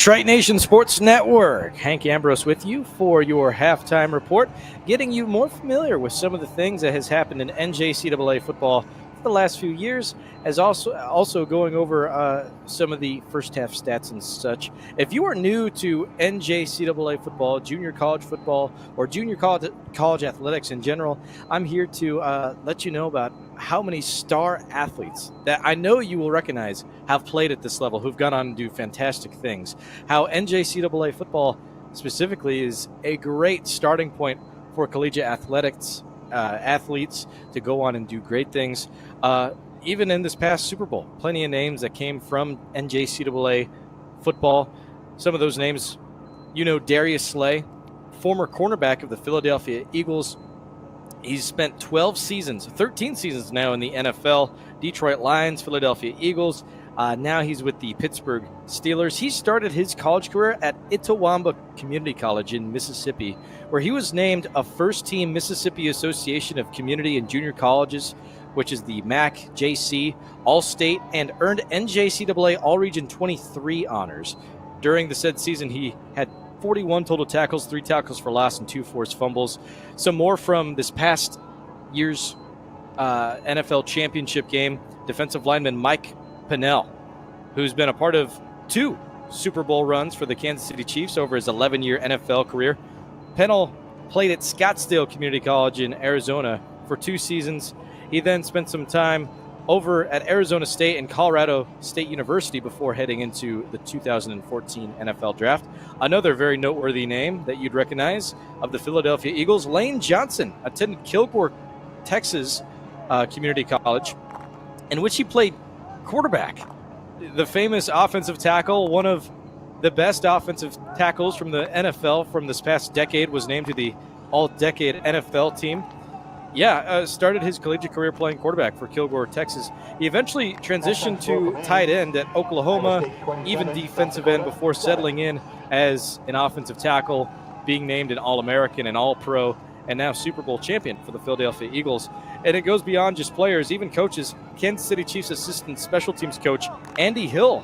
Triton Nation Sports Network. Hank Ambrose with you for your halftime report, getting you more familiar with some of the things that has happened in NJCAA football for the last few years, as also going over some of the first half stats and such. If you are new to NJCAA football, junior college football, or junior college athletics in general, I'm here to let you know about how many star athletes that I know you will recognize have played at this level, who've gone on and do fantastic things. How NJCAA football specifically is a great starting point for collegiate athletes to go on and do great things. Even in this past Super Bowl, plenty of names that came from NJCAA football. Some of those names, Darius Slay, former cornerback of the Philadelphia Eagles. He's spent 13 seasons now in the NFL, Detroit Lions, Philadelphia Eagles. Now he's with the Pittsburgh Steelers. He started his college career at Itawamba Community College in Mississippi, where he was named a first-team Mississippi Association of Community and Junior Colleges, which is the MAC-JC All-State, and earned NJCAA All-Region 23 honors. During the said season, he had 41 total tackles, 3 tackles for loss, and 2 forced fumbles. Some more from this past year's NFL championship game, defensive lineman Mike Pennell, who's been a part of 2 Super Bowl runs for the Kansas City Chiefs over his 11-year NFL career. Pennell played at Scottsdale Community College in Arizona for 2 seasons. He then spent some time over at Arizona State and Colorado State University before heading into the 2014 NFL Draft. Another very noteworthy name that you'd recognize of the Philadelphia Eagles, Lane Johnson, attended Kilgore, Texas Community College, in which he played quarterback. The famous offensive tackle, one of the best offensive tackles from the NFL from this past decade, was named to the All-Decade NFL team. Started his collegiate career playing quarterback for Kilgore, Texas. He eventually transitioned to tight end at Oklahoma, even defensive end, before settling in as an offensive tackle, being named an All-American and All-Pro, and now Super Bowl champion for the Philadelphia Eagles. And it goes beyond just players, even coaches. Kansas City Chiefs assistant special teams coach Andy Hill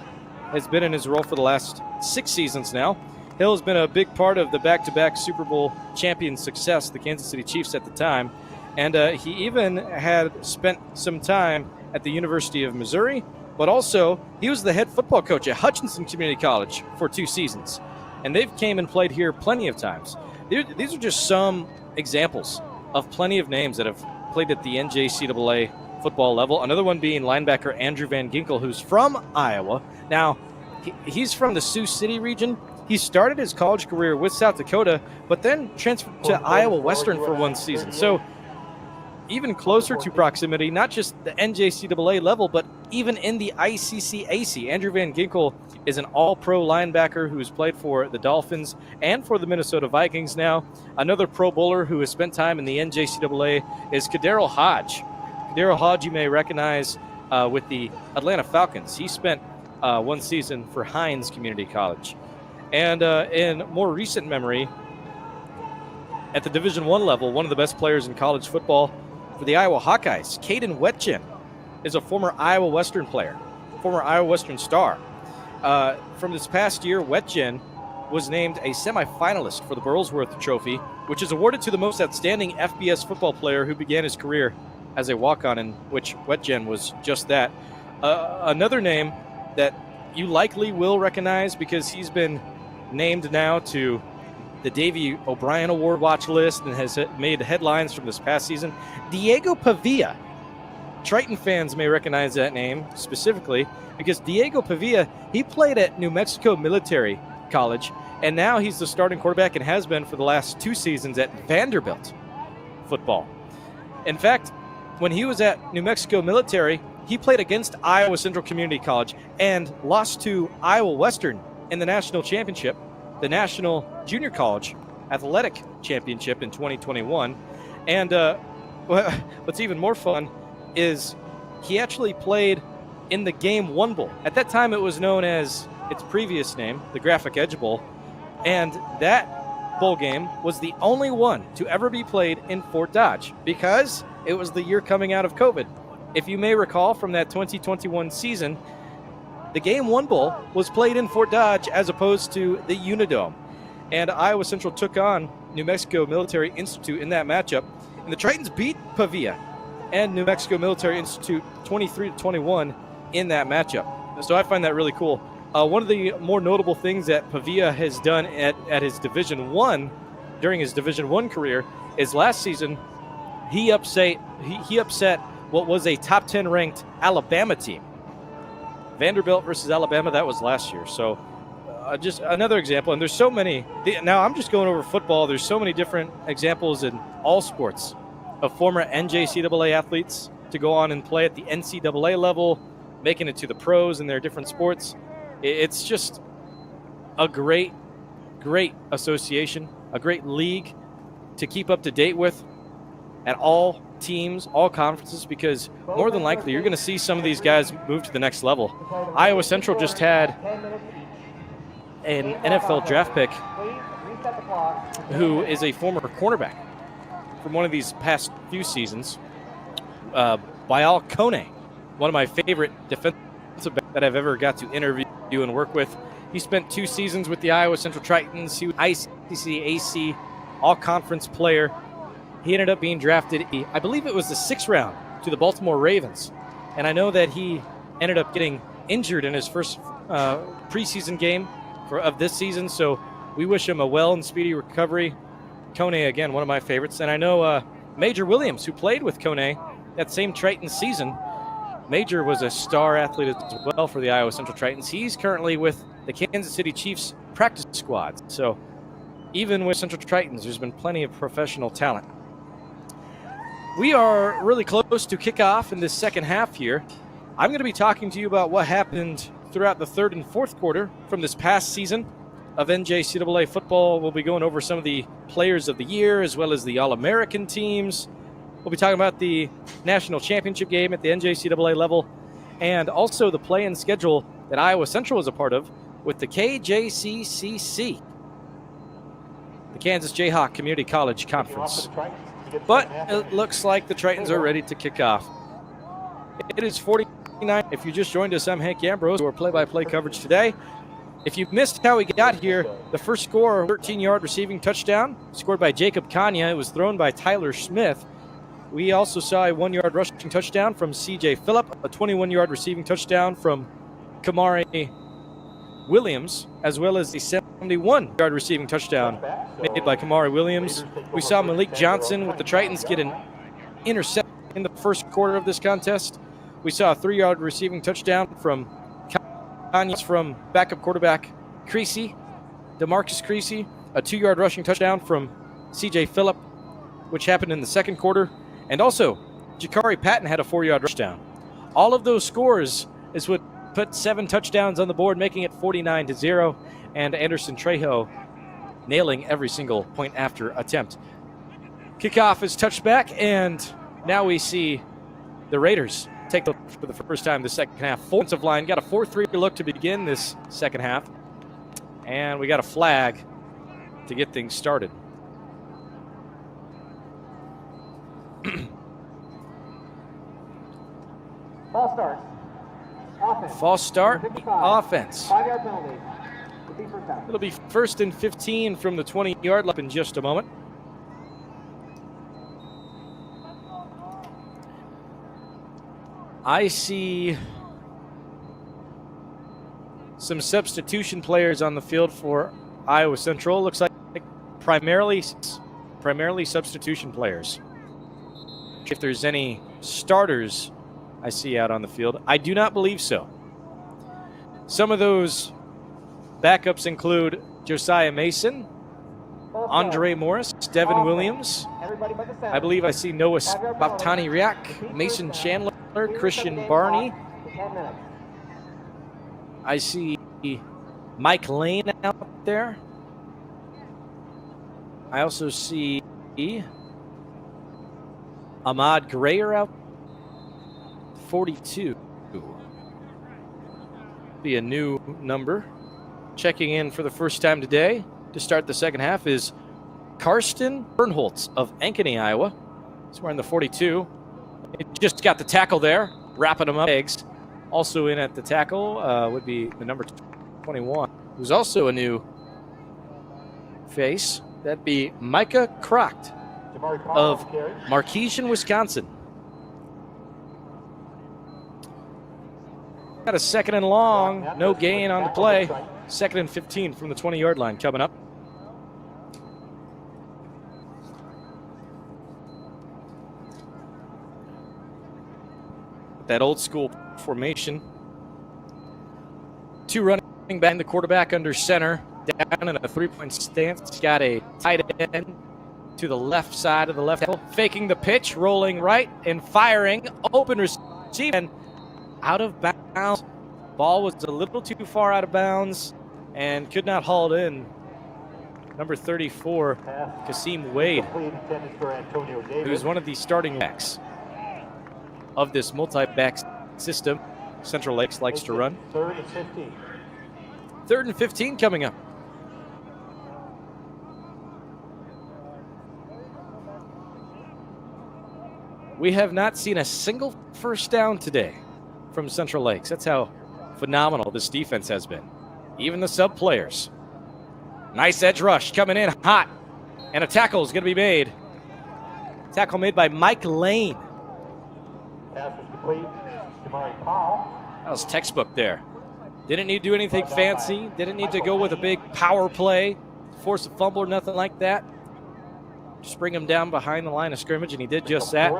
has been in his role for the last 6 seasons now. Hill has been a big part of the back-to-back Super Bowl champion success, the Kansas City Chiefs at the time. And he even had spent some time at the University of Missouri, but also he was the head football coach at Hutchinson Community College for 2 seasons. And they've came and played here plenty of times. These are just some examples of plenty of names that have played at the NJCAA football level. Another one being linebacker Andrew Van Ginkel, who's from Iowa. Now, he's from the Sioux City region. He started his college career with South Dakota, but then transferred to Iowa Western for 1 season. So even closer to proximity, not just the NJCAA level, but even in the ICCAC. Andrew Van Ginkel is an all-pro linebacker who has played for the Dolphins and for the Minnesota Vikings now. Another Pro Bowler who has spent time in the NJCAA is Kadarrell Hodge. Kadarrell Hodge you may recognize with the Atlanta Falcons. He spent 1 season for Hines Community College. And in more recent memory, at the Division I level, one of the best players in college football for the Iowa Hawkeyes, Caden Wetjen, is a former Iowa Western player, former Iowa Western star. From this past year, Wetjen was named a semifinalist for the Burlsworth Trophy, which is awarded to the most outstanding FBS football player who began his career as a walk-on, in which Wetjen was just that. Another name that you likely will recognize because he's been named now to the Davey O'Brien Award watch list and has made headlines from this past season. Diego Pavia. Triton fans may recognize that name specifically because Diego Pavia, he played at New Mexico Military College, and now he's the starting quarterback and has been for the last 2 seasons at Vanderbilt football. In fact, when he was at New Mexico Military, he played against Iowa Central Community College and lost to Iowa Western in the national championship, the National Junior College Athletic Championship in 2021. And what's even more fun is he actually played in the Game 1 Bowl. At that time, it was known as its previous name, the Graphic Edge Bowl. And that bowl game was the only one to ever be played in Fort Dodge because it was the year coming out of COVID. If you may recall from that 2021 season, the Game 1 Bowl was played in Fort Dodge as opposed to the Unidome. And Iowa Central took on New Mexico Military Institute in that matchup. And the Tritons beat Pavia and New Mexico Military Institute 23-21 in that matchup. So I find that really cool. One of the more notable things that Pavia has done at his Division I, during his Division I career, is last season he upset what was a top 10 ranked Alabama team. Vanderbilt versus Alabama, that was last year. So just another example, and there's so many. Now I'm just going over football. There's so many different examples in all sports of former NJCAA athletes to go on and play at the NCAA level, making it to the pros in their different sports. It's just a great association, a great league to keep up to date with at all teams, all conferences, because more than likely you're going to see some of these guys move to the next level. Iowa Central just had an NFL draft pick who is a former cornerback from one of these past few seasons, Bayal Kone, one of my favorite defensive backs that I've ever got to interview and work with. He spent 2 seasons with the Iowa Central Tritons. He was ICC, AC, all-conference player. He ended up being drafted, I believe it was the 6th round, to the Baltimore Ravens. And I know that he ended up getting injured in his first preseason game of this season, so we wish him a well and speedy recovery. Kone, again, one of my favorites. And I know Major Williams, who played with Kone that same Triton season. Major was a star athlete as well for the Iowa Central Tritons. He's currently with the Kansas City Chiefs practice squad. So even with Central Tritons, there's been plenty of professional talent. We are really close to kickoff in this second half here. I'm going to be talking to you about what happened throughout the third and fourth quarter from this past season of NJCAA football. We'll be going over some of the players of the year as well as the All-American teams. We'll be talking about the national championship game at the NJCAA level and also the play-in schedule that Iowa Central is a part of with the KJCCC, the Kansas Jayhawk Community College Conference. But it looks like the Tritons are ready to kick off. It is 49. If you just joined us, I'm Hank Ambrose, our play-by-play coverage today. If you missed how we got here, the first score, a 13-yard receiving touchdown, scored by Jacob Kanya. It was thrown by Tyler Smith. We also saw a 1-yard rushing touchdown from C.J. Phillip, a 21-yard receiving touchdown from Kamari Williams, as well as a 71-yard receiving touchdown made by Kamari Williams. We saw Malik Johnson with the Tritons get an interception in the first quarter of this contest. We saw a 3-yard receiving touchdown from Kanye from backup quarterback Creasy, DeMarcus Creasy, a 2-yard rushing touchdown from C.J. Phillip, which happened in the second quarter. And also, Jakari Patton had a 4-yard touchdown. All of those scores is what put 7 touchdowns on the board, making it 49-0, and Anderson Trejo nailing every single point after attempt. Kickoff is touched back, and now we see the Raiders take the for the first time the second half. Offensive line got a 4-3 look to begin this second half, and we got a flag to get things started.
False start. Offense.
False start, offense.
5-yard penalty. Repeat first down.
It'll be 1st and 15 from the 20-yard line in just a moment. I see some substitution players on the field for Iowa Central. Looks like primarily substitution players. If there's any starters I see out on the field, I do not believe so. Some of those backups include Josiah Mason, Andre Morris, Devin Williams. I believe I see Noah Baptani Riak, Mason Chandler, Christian Barney. I see Mike Lane out there. I also see Ahmad Grayer out. 42. Be a new number. Checking in for the first time today to start the second half is Karsten Bernholtz of Ankeny, Iowa. He's wearing the 42. He just got the tackle there, wrapping him up. Eggs. Also in at the tackle would be the number 21, who's also a new face. That'd be Micah Crocht of Marquesian, Wisconsin. Got a 2nd and long, no gain on the play. 2nd and 15 from the 20-yard line coming up. That old school formation. 2 running back, the quarterback under center, down in a 3-point stance. Got a tight end to the left side of the left tackle, faking the pitch, rolling right and firing. Open receive and out of bounds. Ball was a little too far out of bounds and could not haul it in. Number 34, Kasim Wade, who's one of the starting backs of this multi-back system Central Lakes likes to run.
3rd and 15.
3rd and 15 coming up. We have not seen a single first down today from Central Lakes. That's how phenomenal this defense has been. Even the sub players. Nice edge rush coming in hot. And a tackle is going to be made. Tackle made by Mike Lane.
Pass is complete. Jamari Powell.
That was textbook there. Didn't need to do anything fancy. Didn't need to go with a big power play, force a fumble or nothing like that. Just bring him down behind the line of scrimmage, and he did just that.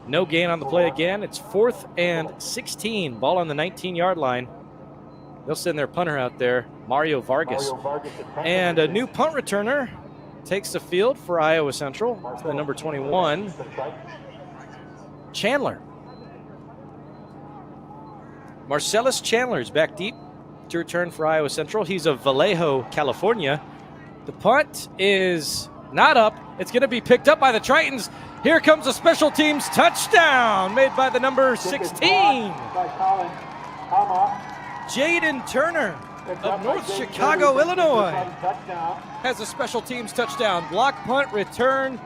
No gain on the play again. It's 4th and 16. Ball on the 19-yard line. They'll send their punter out there, Mario Vargas. And a new punt returner takes the field for Iowa Central. It's the number 21, Chandler. Marcellus Chandler's back deep to return for Iowa Central. He's of Vallejo, California. The punt is not up. It's going to be picked up by the Tritons. Here comes a special teams touchdown made by the number 16. Jaden Turner of North Chicago, Illinois, has a special teams touchdown. Block punt return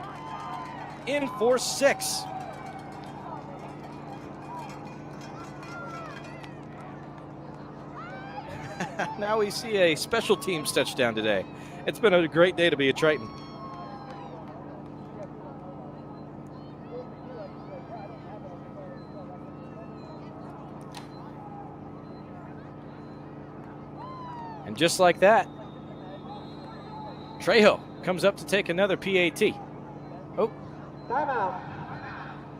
in for 6. Now we see a special teams touchdown today. It's been a great day to be a Triton. And just like that, Trejo comes up to take another PAT. Oh.
Timeout.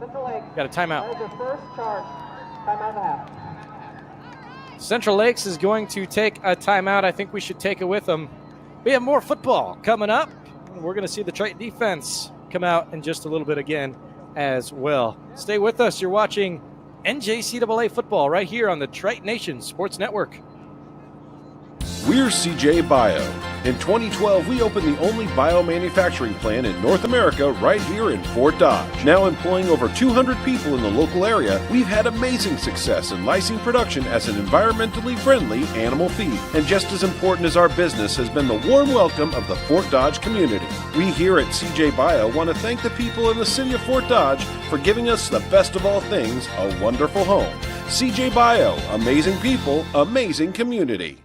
Central Lakes.
Got a timeout.
That is their first charge. Timeout and a half.
Central Lakes is going to take a timeout. I think we should take it with them. We have more football coming up. We're going to see the Triton defense come out in just a little bit again as well. Stay with us. You're watching NJCAA football right here on the Triton Nation Sports Network.
We're CJ Bio. In 2012, we opened the only biomanufacturing plant in North America right here in Fort Dodge. Now employing over 200 people in the local area, we've had amazing success in lysine production as an environmentally friendly animal feed. And just as important as our business has been the warm welcome of the Fort Dodge community. We here at CJ Bio want to thank the people in the city of Fort Dodge for giving us the best of all things, a wonderful home. CJ Bio, amazing people, amazing community.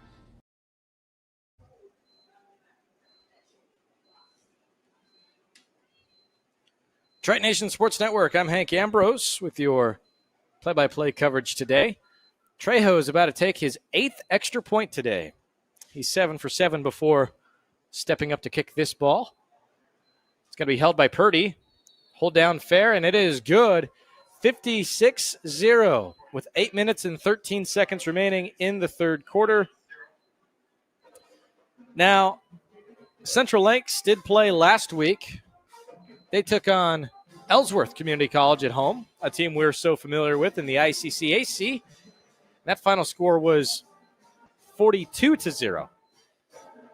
Triton Nation Sports Network, I'm Hank Ambrose with your play-by-play coverage today. Trejo is about to take his 8th extra point today. He's 7 for 7 before stepping up to kick this ball. It's going to be held by Purdy. Hold down fair, and it is good. 56-0 with 8 minutes and 13 seconds remaining in the third quarter. Now, Central Lakes did play last week. They took on Ellsworth Community College at home, a team we're so familiar with in the ICCAC. That final score was 42-0.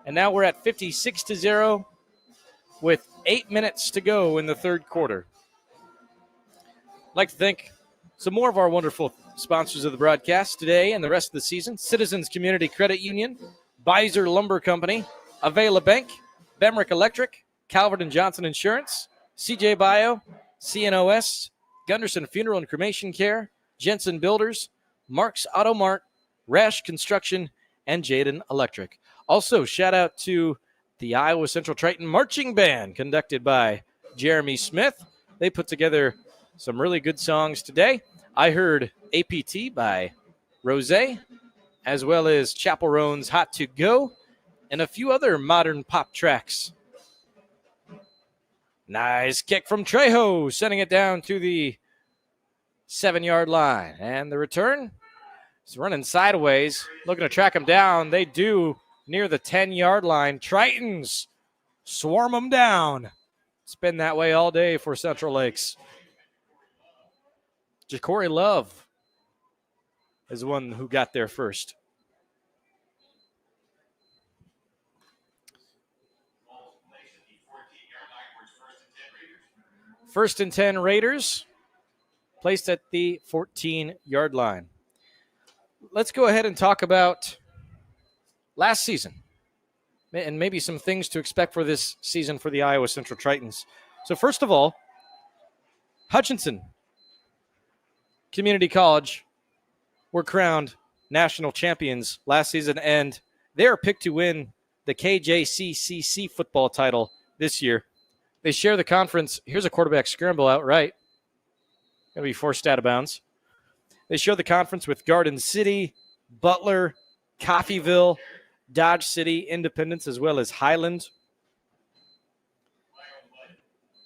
And now we're at 56-0 with 8 minutes to go in the third quarter. I'd like to thank some more of our wonderful sponsors of the broadcast today and the rest of the season. Citizens Community Credit Union, Beiser Lumber Company, Avela Bank, Bemrick Electric, Calvert & Johnson Insurance, CJ Bio, CNOS, Gunderson Funeral and Cremation Care, Jensen Builders, Mark's Auto Mart, Rash Construction, and Jaden Electric. Also, shout out to the Iowa Central Triton Marching Band, conducted by Jeremy Smith. They put together some really good songs today. I heard APT by Rose, as well as Chapel Roan's Hot to Go, and a few other modern pop tracks. Nice kick from Trejo, sending it down to the 7-yard line. And the return is running sideways, looking to track him down. They do near the 10-yard line. Tritons swarm them down. It's been that way all day for Central Lakes. Ja'Cory Love is the one who got there first. First and 10 Raiders, placed at the 14-yard line. Let's go ahead and talk about last season and maybe some things to expect for this season for the Iowa Central Tritons. So first of all, Hutchinson Community College were crowned national champions last season, and they are picked to win the KJCCC football title this year. They share the conference. Here's a quarterback scramble out right. Going to be forced out of bounds. They share the conference with Garden City, Butler, Coffeyville, Dodge City, Independence, as well as Highland.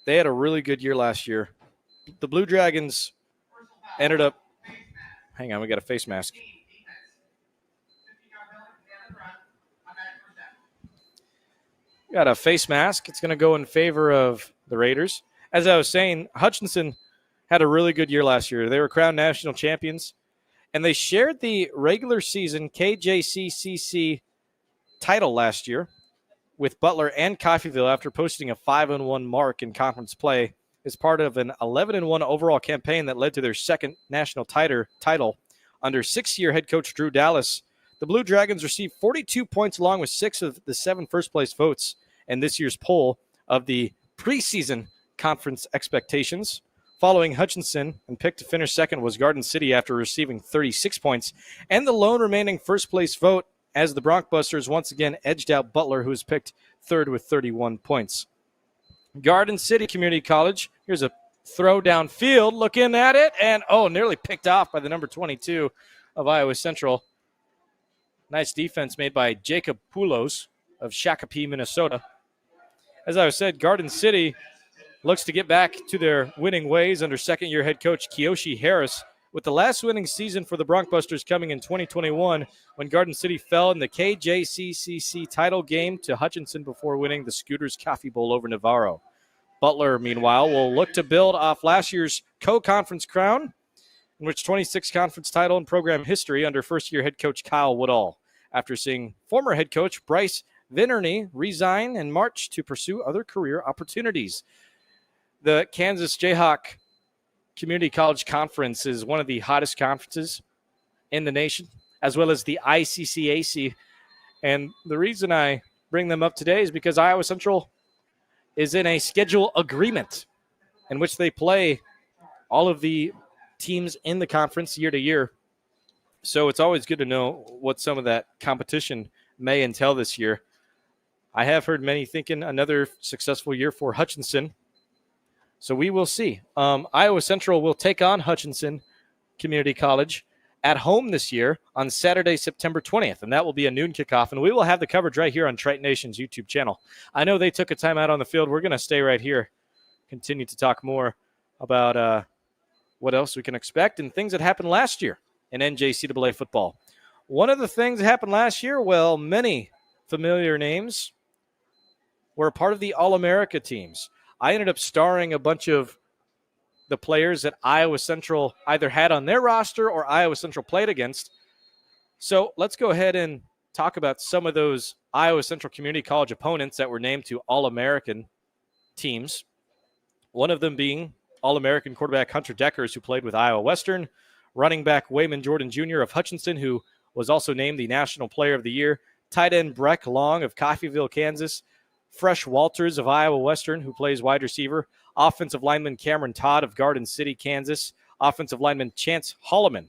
They had a really good year last year. The Blue Dragons ended up – hang on, we got a face mask. Got a face mask. It's going to go in favor of the Raiders. As I was saying, Hutchinson had a really good year last year. They were crowned national champions, and they shared the regular season KJCCC title last year with Butler and Coffeyville after posting a 5-1 mark in conference play as part of an 11-1 overall campaign that led to their second national title under 6-year head coach Drew Dallas. The Blue Dragons received 42 points along with 6 of the 7 first-place votes in this year's poll of the preseason conference expectations. Following Hutchinson and picked to finish second was Garden City after receiving 36 points, and the lone remaining first-place vote as the Broncbusters once again edged out Butler, who was picked third with 31 points. Garden City Community College, here's a throw downfield, looking at it, and nearly picked off by the number 22 of Iowa Central. Nice defense made by Jacob Poulos of Shakopee, Minnesota. As I said, Garden City looks to get back to their winning ways under second-year head coach Kiyoshi Harris, with the last winning season for the Broncbusters coming in 2021 when Garden City fell in the KJCCC title game to Hutchinson before winning the Scooters Coffee Bowl over Navarro. Butler, meanwhile, will look to build off last year's co-conference crown, in which 26th conference title in program history under first-year head coach Kyle Woodall, after seeing former head coach Bryce Vinerny resign in March to pursue other career opportunities. The Kansas Jayhawk Community College Conference is one of the hottest conferences in the nation, as well as the ICCAC. And the reason I bring them up today is because Iowa Central is in a schedule agreement in which they play all of the teams in the conference year to year. So it's always good to know what some of that competition may entail this year. I have heard many thinking another successful year for Hutchinson. So we will see. Iowa Central will take on Hutchinson Community College at home this year on Saturday, September 20th, and that will be a noon kickoff, and we will have the coverage right here on Triton Nation's YouTube channel. I know they took a time out on the field. We're going to stay right here, continue to talk more about what else we can expect and things that happened last year in NJCAA football. One of the things that happened last year, well, many familiar names were a part of the All-America teams. I ended up starring a bunch of the players that Iowa Central either had on their roster or Iowa Central played against. So let's go ahead and talk about some of those Iowa Central Community College opponents that were named to All-American teams. One of them being All-American quarterback Hunter Deckers, who played with Iowa Western, running back Wayman Jordan Jr. of Hutchinson, who was also named the National Player of the Year, tight end Breck Long of Coffeyville, Kansas, Fresh Walters of Iowa Western, who plays wide receiver, offensive lineman Cameron Todd of Garden City, Kansas, offensive lineman Chance Holloman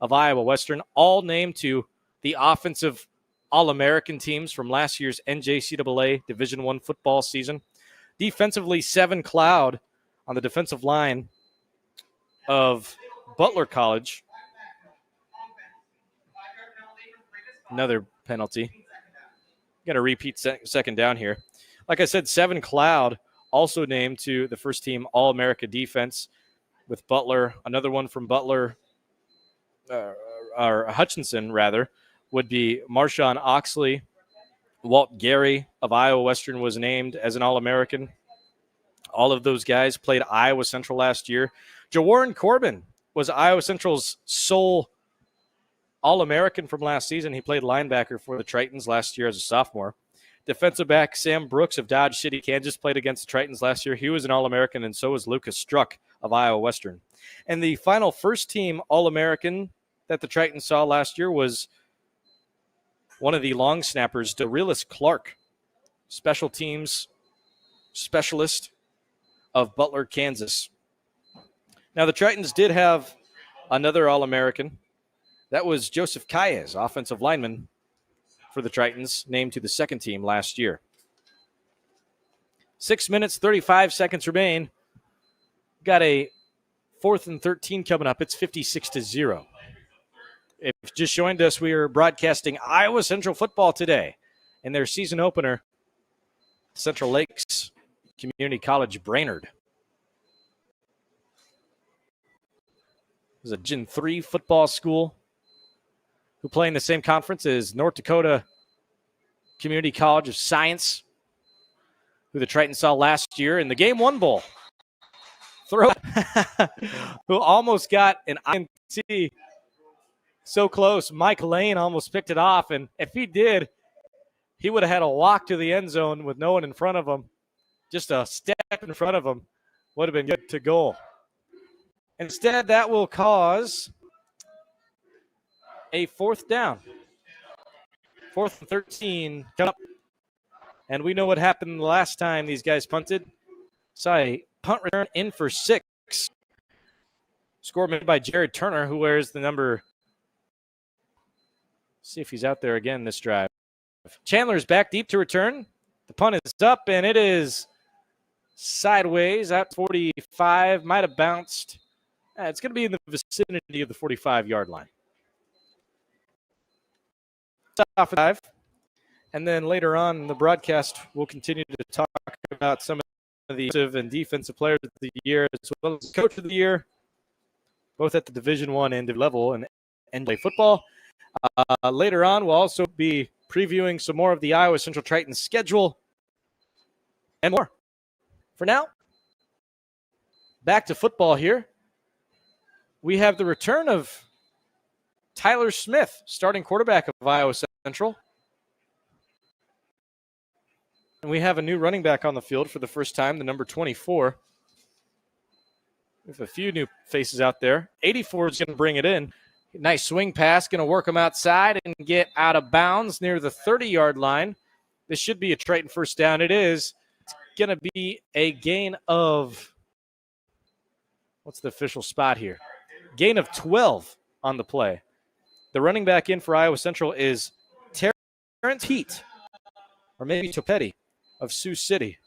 of Iowa Western, all named to the offensive All-American teams from last year's NJCAA Division I football season. Defensively, Seven Cloud on the defensive line of Butler College. Another penalty. Got to repeat second down here. Like I said, Seven Cloud also named to the first team All-America defense with Butler. Another one from Butler, or Hutchinson rather, would be Marshawn Oxley. Walt Gary of Iowa Western was named as an All-American. All of those guys played Iowa Central last year. Jawarren Corbin was Iowa Central's sole All-American from last season. He played linebacker for the Tritons last year as a sophomore. Defensive back Sam Brooks of Dodge City, Kansas, played against the Tritons last year. He was an All-American, and so was Lucas Struck of Iowa Western. And the final first-team All-American that the Tritons saw last year was one of the long snappers, DeRelis Clark, special teams specialist of Butler, Kansas. Now, the Tritons did have another All-American. That was Joseph Calles, offensive lineman for the Tritons, named to the second team last year. 6 minutes, 35 seconds remain. Got a 4th and 13 coming up. It's 56-0. If you just joined us, we are broadcasting Iowa Central football today in their season opener, Central Lakes Community College Brainerd. This is a Gen 3 football school who play in the same conference as North Dakota Community College of Science, who the Tritons saw last year in the Game 1 Bowl. Throw, who almost got an INT. So close. Mike Lane almost picked it off, and if he did, he would have had a walk to the end zone with no one in front of him. Just a step in front of him would have been good to goal. Instead, that will cause a 4th down. 4th and 13 come up. And we know what happened the last time these guys punted. Saw a punt return in for 6. Score made by Jared Turner, who wears the number. See if he's out there again this drive. Chandler's back deep to return. The punt is up, and it is sideways at 45. Might have bounced. It's going to be in the vicinity of the 45-yard line. Off 5. And then later on in the broadcast, we'll continue to talk about some of the offensive and defensive players of the year, as well as coach of the year, both at the Division I end level and NCAA football. Later on, we'll also be previewing some more of the Iowa Central Tritons schedule and more. For now, back to football here. We have the return of Tyler Smith, starting quarterback of Iowa Central. And we have a new running back on the field for the first time, the number 24. We have a few new faces out there. 84 is going to bring it in. Nice swing pass, going to work him outside and get out of bounds near the 30-yard line. This should be a Triton first down. It is. It's going to be a gain of, what's the official spot here? Gain of 12 on the play. The running back in for Iowa Central is Terrence Heat, or maybe Topetti of Sioux City.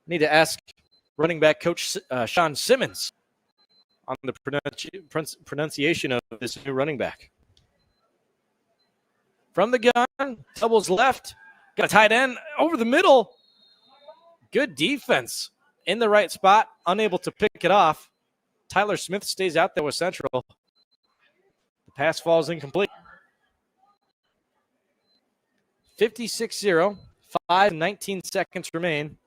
Need to ask running back coach Sean Simmons on the pronunciation of this new running back. From the gun, doubles left, got a tight end over the middle. Good defense in the right spot, unable to pick it off. Tyler Smith stays out there with Central. The pass falls incomplete. 56-0, 5:19 seconds remain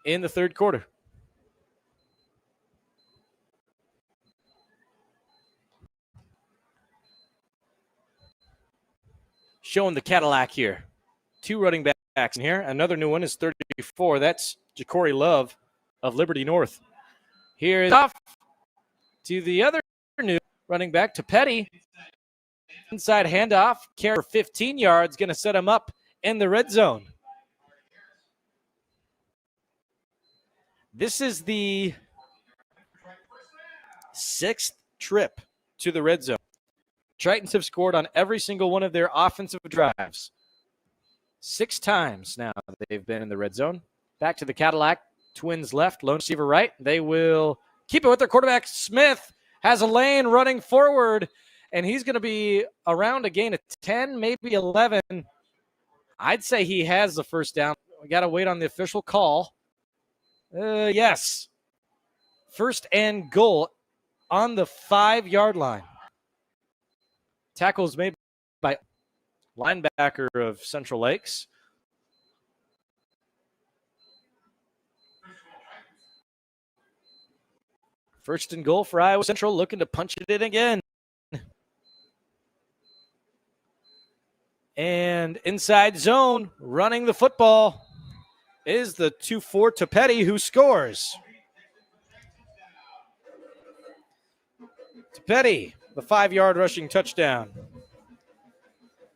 in the third quarter. Showing the Cadillac here. 2 running backs in here. Another new one is 34. That's Ja'Cory Love of Liberty North. Here is off to the other new running back, to Petty. Inside handoff. Carry for 15 yards. Going to set him up in the red zone. This is the 6th trip to the red zone. Tritons have scored on every single one of their offensive drives. 6 times now they've been in the red zone. Back to the Cadillac. Twins left, lone receiver right. They will keep it with their quarterback. Smith has a lane running forward, and he's going to be around a gain of 10, maybe 11. I'd say he has the first down. We got to wait on the official call. Yes. First and goal on the 5-yard line. Tackles made by linebacker of Central Lakes. First and goal for Iowa Central, looking to punch it in again. And inside zone, running the football, is the 2-4 Topetti, who scores. Topetti, the 5-yard rushing touchdown.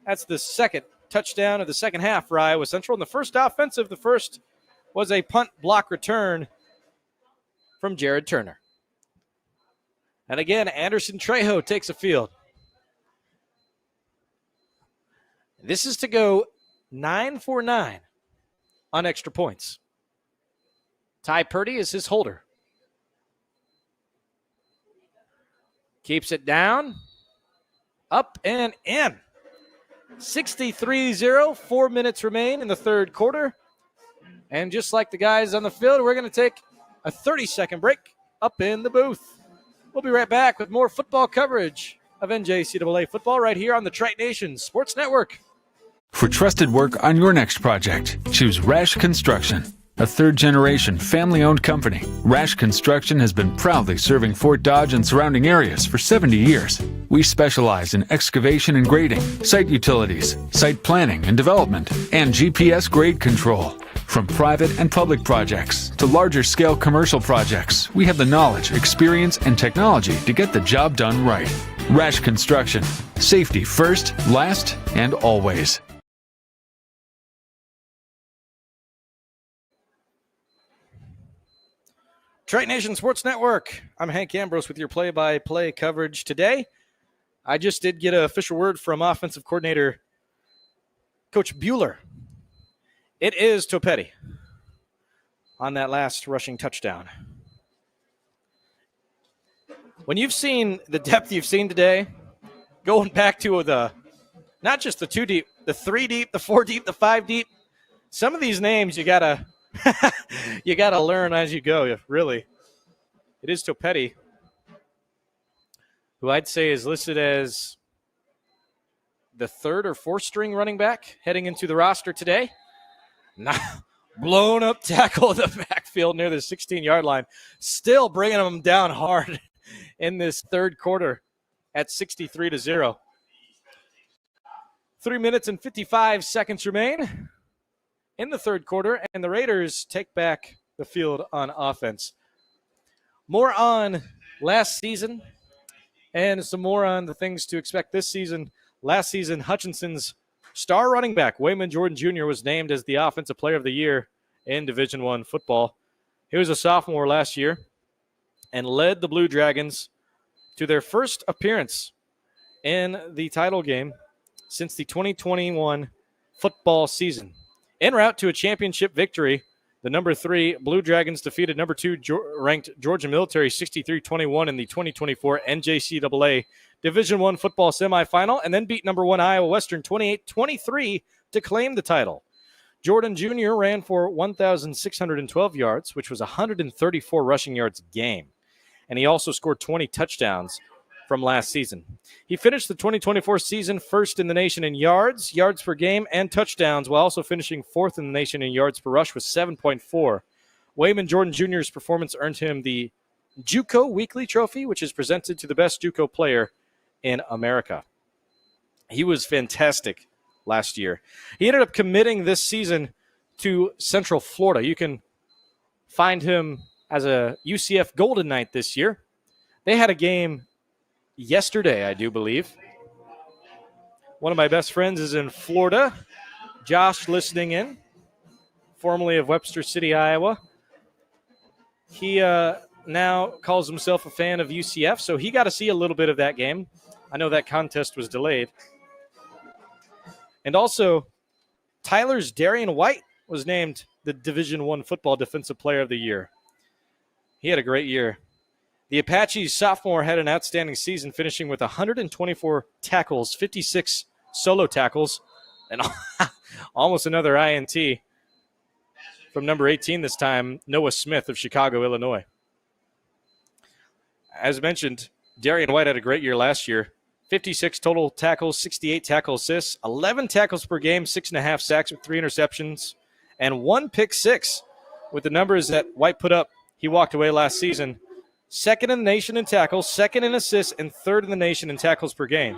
That's the second touchdown of the second half for Iowa Central. And the first offensive, the first was a punt block return from Jared Turner. And again, Anderson Trejo takes a field. This is to go 9 for 9 on extra points. Ty Purdy is his holder. Keeps it down, up and in. 63-0, 4 minutes remain in the third quarter. And just like the guys on the field, we're going to take a 30-second break up in the booth. We'll be right back with more football coverage of NJCAA football right here on the Triton Nation Sports Network.
For trusted work on your next project, choose Rash Construction, a third-generation family-owned company. Rash Construction has been proudly serving Fort Dodge and surrounding areas for 70 years. We specialize in excavation and grading, site utilities, site planning and development, and GPS grade control. From private and public projects to larger-scale commercial projects, we have the knowledge, experience, and technology to get the job done right. Rash Construction. Safety first, last, and always.
Triton Nation Sports Network. I'm Hank Ambrose with your play-by-play coverage today. I just did get an official word from offensive coordinator Coach Bueller. It is Topetti on that last rushing touchdown. When you've seen the depth you've seen today, going back to the not just the 2 deep, the 3 deep, the 4 deep, the 5 deep, some of these names you gotta you gotta learn as you go. Really, it is Topetti, who I'd say is listed as the 3rd or 4th string running back heading into the roster today. Now, blown up tackle in the backfield near the 16-yard line. Still bringing them down hard in this third quarter at 63-0. 3 minutes and 55 seconds remain in the third quarter, and the Raiders take back the field on offense. More on last season and some more on the things to expect this season. Last season, Hutchinson's star running back, Wayman Jordan Jr., was named as the Offensive Player of the Year in Division I football. He was a sophomore last year and led the Blue Dragons to their first appearance in the title game since the 2021 football season. En route to a championship victory, the number 3 Blue Dragons defeated number 2 ranked Georgia Military 63-21 in the 2024 NJCAA Division I football semifinal, and then beat number 1 Iowa Western 28-23 to claim the title. Jordan Jr. ran for 1,612 yards, which was 134 rushing yards a game, and he also scored 20 touchdowns from last season. He finished the 2024 season first in the nation in yards per game, and touchdowns, while also finishing 4th in the nation in yards per rush with 7.4. Wayman Jordan Jr.'s performance earned him the JUCO Weekly Trophy, which is presented to the best JUCO player in America. He was fantastic last year. He ended up committing this season to Central Florida. You can find him as a UCF Golden Knight this year. They had a game yesterday, I do believe. One of my best friends is in Florida. Josh, listening in, formerly of Webster City, Iowa. He now calls himself a fan of UCF, so he got to see a little bit of that game. I know that contest was delayed. And also, Tyler's Darian White was named the Division I Football Defensive Player of the Year. He had a great year. The Apaches sophomore had an outstanding season, finishing with 124 tackles, 56 solo tackles, and almost another INT from number 18 this time, Noah Smith of Chicago, Illinois. As mentioned, Darian White had a great year last year. 56 total tackles, 68 tackle assists, 11 tackles per game, 6.5 sacks with 3 interceptions, and 1 pick six. With the numbers that White put up, he walked away last season second in the nation in tackles, second in assists, and third in the nation in tackles per game.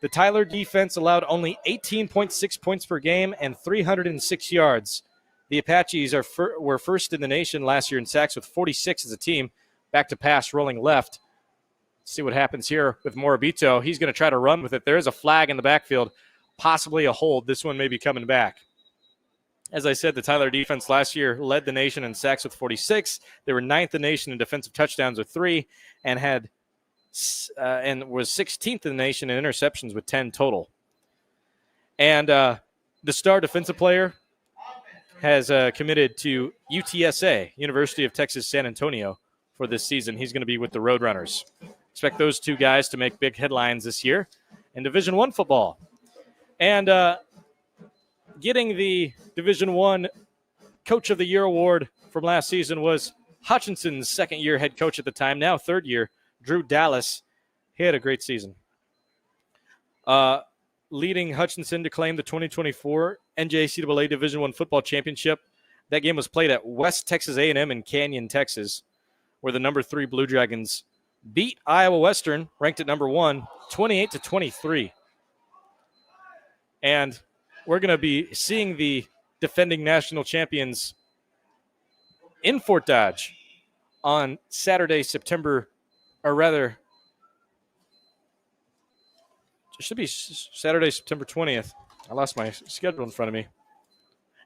The Tyler defense allowed only 18.6 points per game and 306 yards. The Apaches were first in the nation last year in sacks with 46 as a team. Back to pass, rolling left. See what happens here with Morabito. He's going to try to run with it. There is a flag in the backfield, possibly a hold. This one may be coming back. As I said, the Tyler defense last year led the nation in sacks with 46. They were 9th in the nation in defensive touchdowns with 3, and was 16th in the nation in interceptions with 10 total. And the star defensive player has committed to UTSA, University of Texas San Antonio, for this season. He's going to be with the Roadrunners. Expect those two guys to make big headlines this year in Division I football. And getting the Division I Coach of the Year award from last season was Hutchinson's second-year head coach at the time, now third year, Drew Dallas. He had a great season. Leading Hutchinson to claim the 2024 NJCAA Division I football championship. That game was played at West Texas A&M in Canyon, Texas, where the number 3 Blue Dragons beat Iowa Western, ranked at number 1, 28-23. And we're going to be seeing the defending national champions in Fort Dodge on Saturday, September 20th. I lost my schedule in front of me.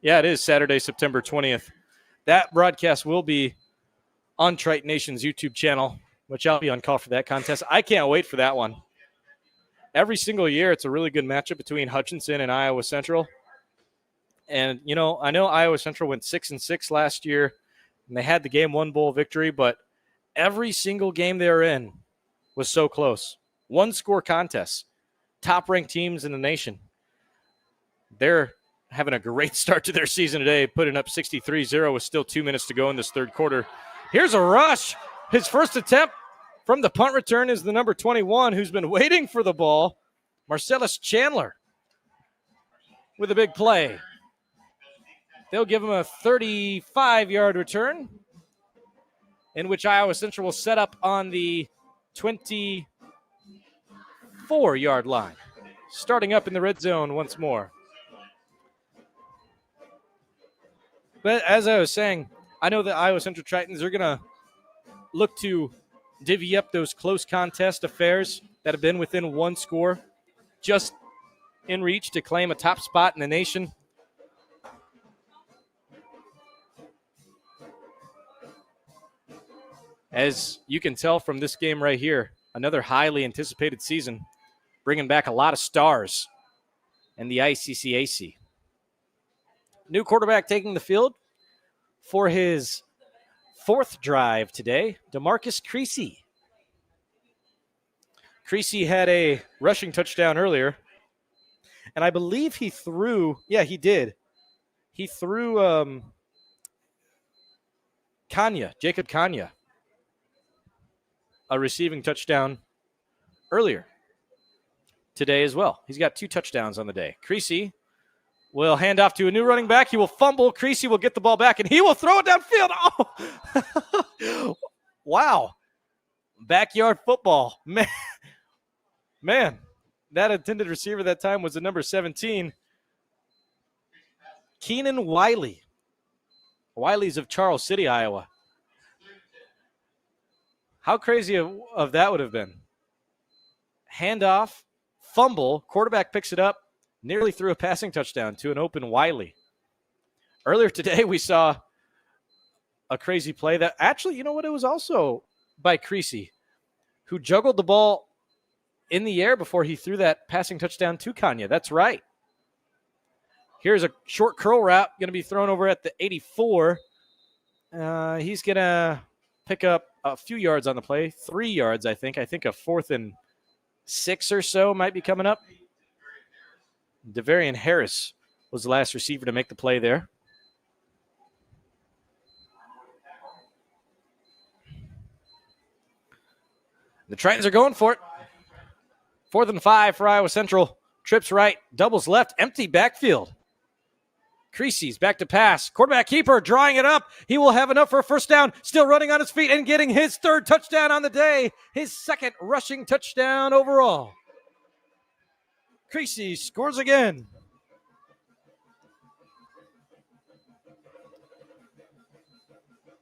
Yeah, it is Saturday, September 20th. That broadcast will be on Triton Nation's YouTube channel, which I'll be on call for that contest. I can't wait for that one. Every single year, it's a really good matchup between Hutchinson and Iowa Central. And, you know, I know Iowa Central went 6-6 last year, and they had the Game 1 bowl victory, but every single game they were in was so close. One-score contests. Top-ranked teams in the nation. They're having a great start to their season today, putting up 63-0 with still 2 minutes to go in this third quarter. Here's a rush. His first attempt from the punt return is the number 21, who's been waiting for the ball, Marcellus Chandler, with a big play. They'll give him a 35-yard return, in which Iowa Central will set up on the 24-yard line, starting up in the red zone once more. But as I was saying, I know the Iowa Central Tritons are going to look to divvy up those close contest affairs that have been within one score, just in reach to claim a top spot in the nation. As you can tell from this game right here, another highly anticipated season, bringing back a lot of stars in the ICCAC. New quarterback taking the field for his fourth drive today, DeMarcus Creasy. Creasy had a rushing touchdown earlier, and I believe he threw, he did. He threw Jacob Kanya, a receiving touchdown earlier today as well. He's got 2 touchdowns on the day. Creasy will hand off to a new running back. He will fumble. Creasy will get the ball back, and he will throw it downfield. Oh, wow. Backyard football. Man, that intended receiver that time was the number 17, Keenan Wiley. Wiley's of Charles City, Iowa. How crazy of that would have been. Handoff, fumble, quarterback picks it up, nearly threw a passing touchdown to an open Wiley. Earlier today, we saw a crazy play that actually, you know what, it was also by Creasy, who juggled the ball in the air before he threw that passing touchdown to Kanya. That's right. Here's a short curl route going to be thrown over at the 84. He's going to pick up a few yards on the play, 3 yards, I think. I think a 4th and 6 or so might be coming up. Devarian Harris was the last receiver to make the play there. The Tritons are going for it. 4th and 5 for Iowa Central. Trips right, doubles left, empty backfield. Creasy's back to pass. Quarterback keeper drawing it up. He will have enough for a first down. Still running on his feet and getting his 3rd touchdown on the day. His 2nd rushing touchdown overall. Creasy scores again.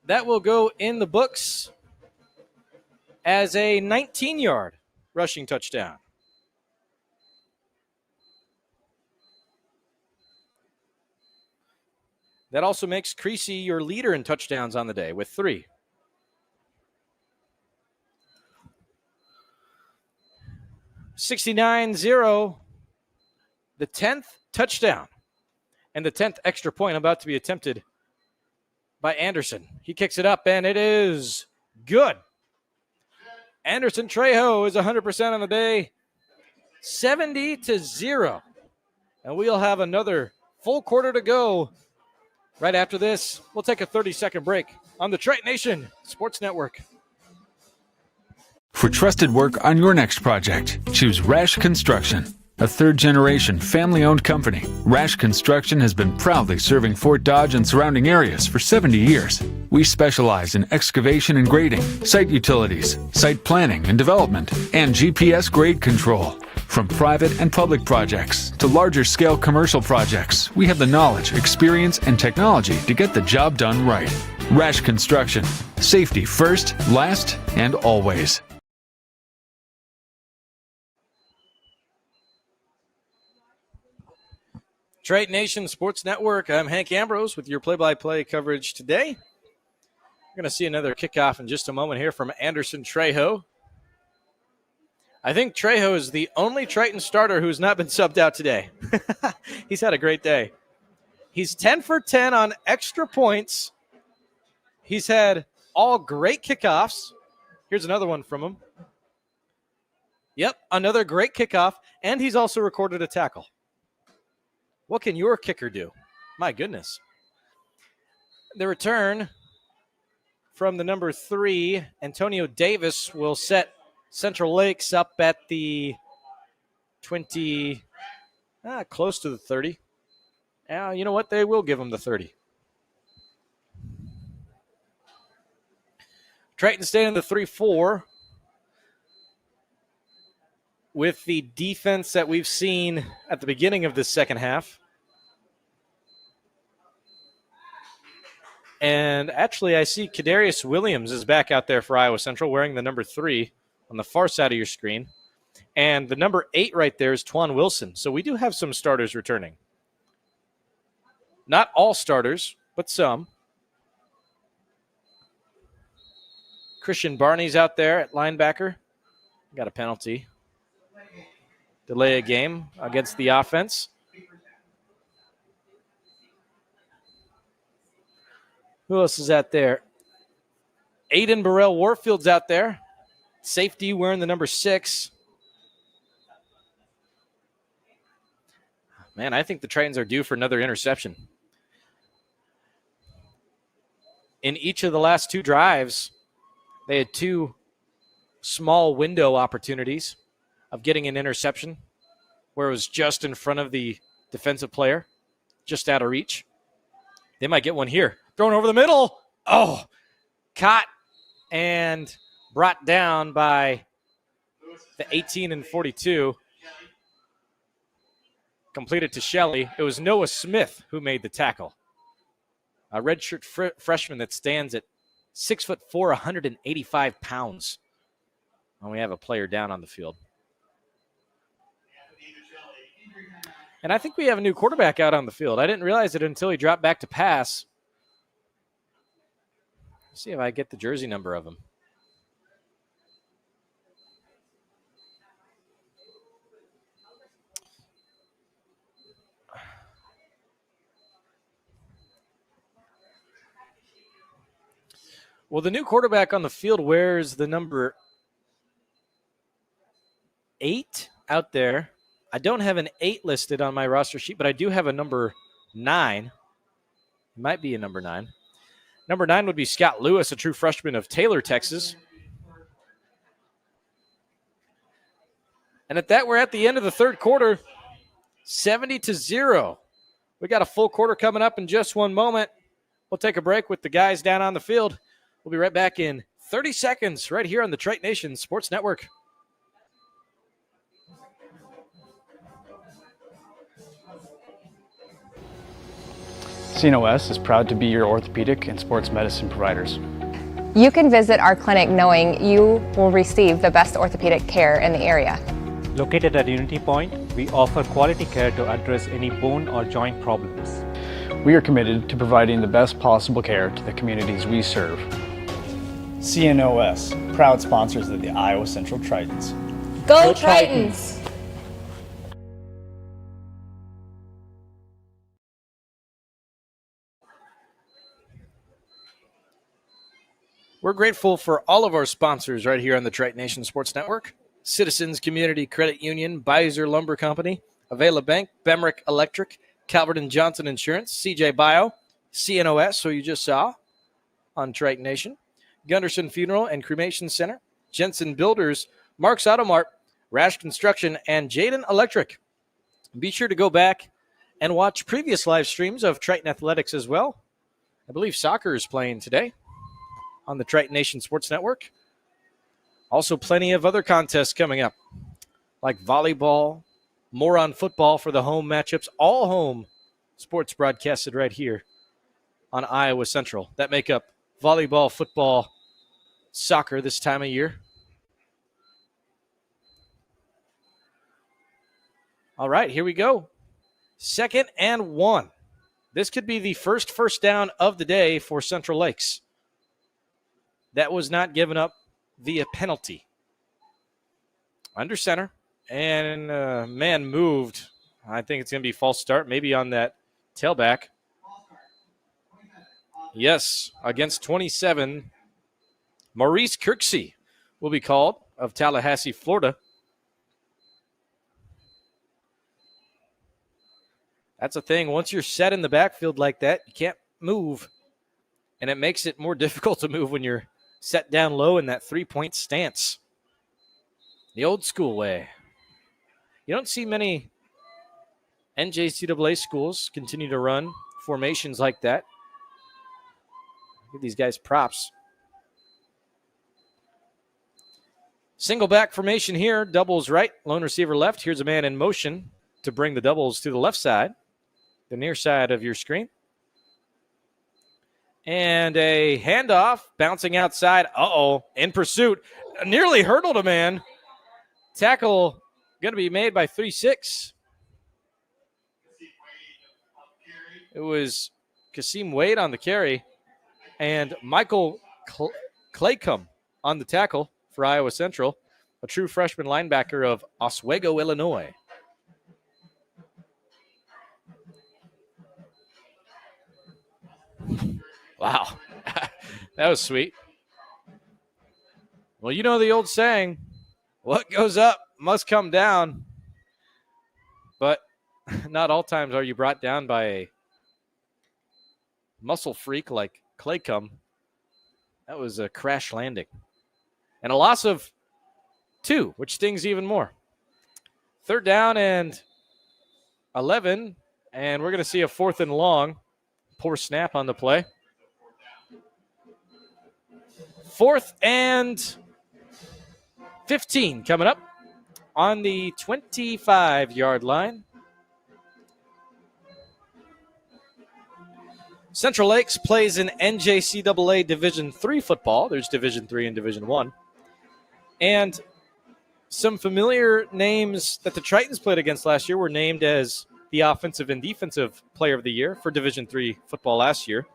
That will go in the books as a 19-yard rushing touchdown. That also makes Creasy your leader in touchdowns on the day with 3. $69-0, the 10th touchdown and the 10th extra point about to be attempted by Anderson. He kicks it up, and it is good. Anderson Trejo is 100% on the day, 70-0. And we'll have another full quarter to go. Right after this, we'll take a 30-second break on the Triton Nation Sports Network.
For trusted work on your next project, choose Rash Construction. A 3rd-generation family-owned company, Rash Construction has been proudly serving Fort Dodge and surrounding areas for 70 years. We specialize in excavation and grading, site utilities, site planning and development, and GPS grade control. From private and public projects to larger-scale commercial projects, we have the knowledge, experience, and technology to get the job done right. Rash Construction. Safety first, last, and always.
Triton Nation Sports Network. I'm Hank Ambrose with your play-by-play coverage today. We're going to see another kickoff in just a moment here from Anderson Trejo. I think Trejo is the only Triton starter who's not been subbed out today. He's had a great day. He's 10 for 10 on extra points. He's had all great kickoffs. Here's another one from him. Yep, another great kickoff, and he's also recorded a tackle. What can your kicker do? My goodness. The return from the number 3, Antonio Davis, will set Central Lakes up at the 20, close to the 30. You know what? They will give him the 30. Triton staying in the 3-4 with the defense that we've seen at the beginning of this second half. And actually, I see Kadarius Williams is back out there for Iowa Central wearing the number 3 on the far side of your screen. And the number 8 right there is Twan Wilson. So we do have some starters returning. Not all starters, but some. Christian Barney's out there at linebacker. Got a penalty. Delay a game against the offense. Who else is out there? Aiden Burrell Warfield's out there. Safety wearing the number 6. Man, I think the Tritons are due for another interception. In each of the last 2 drives, they had 2 small window opportunities of getting an interception where it was just in front of the defensive player, just out of reach. They might get one here. Thrown over the middle. Oh, caught and brought down by the 18 and 42. Completed to Shelley. It was Noah Smith who made the tackle. A redshirt freshman that stands at 6'4", 185 pounds. And we have a player down on the field. And I think we have a new quarterback out on the field. I didn't realize it until he dropped back to pass. See if I get the jersey number of him. Well, the new quarterback on the field wears the number 8 out there. I don't have an 8 listed on my roster sheet, but I do have a number 9. It might be a number 9. Number 9 would be Scott Lewis, a true freshman of Taylor, Texas. And at that, we're at the end of the third quarter, 70-0. We got a full quarter coming up in just one moment. We'll take a break with the guys down on the field. We'll be right back in 30 seconds right here on the Triton Nation Sports Network.
CNOS is proud to be your orthopedic and sports medicine providers.
You can visit our clinic knowing you will receive the best orthopedic care in the area.
Located at Unity Point, we offer quality care to address any bone or joint problems.
We are committed to providing the best possible care to the communities we serve.
CNOS, proud sponsors of the Iowa Central Tritons.
Go Tritons!
We're grateful for all of our sponsors right here on the Triton Nation Sports Network. Citizens Community Credit Union, Beiser Lumber Company, Avela Bank, Bemrick Electric, Calvert & Johnson Insurance, CJ Bio, CNOS, who you just saw on Triton Nation, Gunderson Funeral and Cremation Center, Jensen Builders, Mark's Auto Mart, Rash Construction, and Jaden Electric. Be sure to go back and watch previous live streams of Triton Athletics as well. I believe soccer is playing today on the Triton Nation Sports Network. Also plenty of other contests coming up, like volleyball, more on football for the home matchups, all home sports broadcasted right here on Iowa Central. That make up volleyball, football, soccer this time of year. All right, here we go. 2nd and 1. This could be the first down of the day for Central Lakes. That was not given up via penalty. Under center, and man moved. I think it's going to be false start, maybe on that tailback. Yes, against 27, Maurice Kirksey will be called, of Tallahassee, Florida. That's a thing. Once you're set in the backfield like that, you can't move. And it makes it more difficult to move when you're set down low in that 3-point stance. The old school way. You don't see many NJCAA schools continue to run formations like that. Give these guys props. Single back formation here. Doubles right, lone receiver left. Here's a man in motion to bring the doubles to the left side, the near side of your screen. And a handoff, bouncing outside. In pursuit. Nearly hurdled a man. Tackle going to be made by 3-6. It was Kasim Wade on the carry and Michael Claycomb on the tackle for Iowa Central, a true freshman linebacker of Oswego, Illinois. Wow, that was sweet. Well, you know the old saying, what goes up must come down. But not all times are you brought down by a muscle freak like Claycomb. That was a crash landing. And a loss of 2, which stings even more. 3rd down and 11, and we're going to see a 4th and long. Poor snap on the play. 4th and 15 coming up on the 25-yard line. Central Lakes plays in NJCAA Division III football. There's Division III and Division I. And some familiar names that the Tritons played against last year were named as the offensive and defensive player of the year for Division III football last year.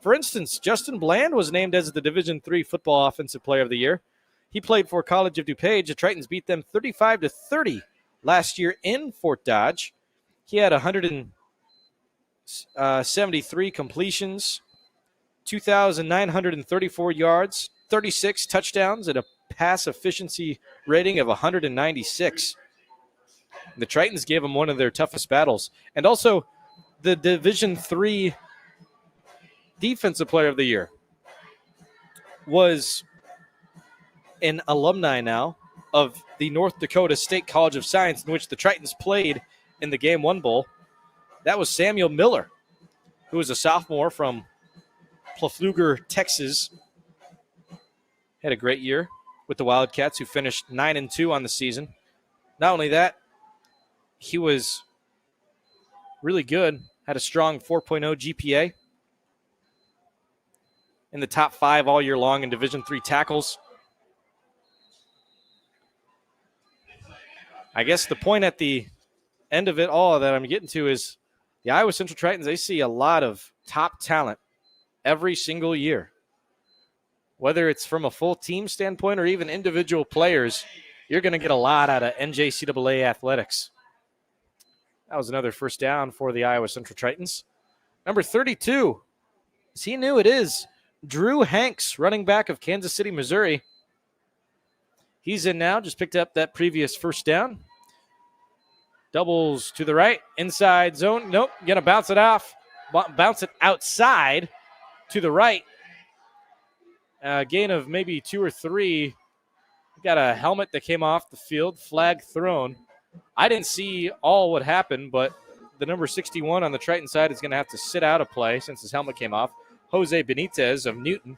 For instance, Justin Bland was named as the Division III Football Offensive Player of the Year. He played for College of DuPage. The Tritons beat them 35-30 last year in Fort Dodge. He had 173 completions, 2,934 yards, 36 touchdowns, and a pass efficiency rating of 196. The Tritons gave him one of their toughest battles. And also the Division III Defensive Player of the Year was an alumni now of the North Dakota State College of Science, in which the Tritons played in the Game 1 Bowl. That was Samuel Miller, who was a sophomore from Plafluger, Texas. Had a great year with the Wildcats, who finished 9-2 on the season. Not only that, he was really good, had a strong 4.0 GPA, in the top 5 all year long in Division III tackles. I guess the point at the end of it all that I'm getting to is the Iowa Central Tritons, they see a lot of top talent every single year. Whether it's from a full team standpoint or even individual players, you're going to get a lot out of NJCAA athletics. That was another first down for the Iowa Central Tritons. Number 32, as he knew it is, Drew Hanks, running back of Kansas City, Missouri. He's in now, just picked up that previous first down. Doubles to the right, inside zone. Nope, going to bounce it off. Bounce it outside to the right. Gain of maybe 2 or 3. Got a helmet that came off the field, flag thrown. I didn't see all what happened, but the number 61 on the Triton side is going to have to sit out a play since his helmet came off. Jose Benitez of Newton.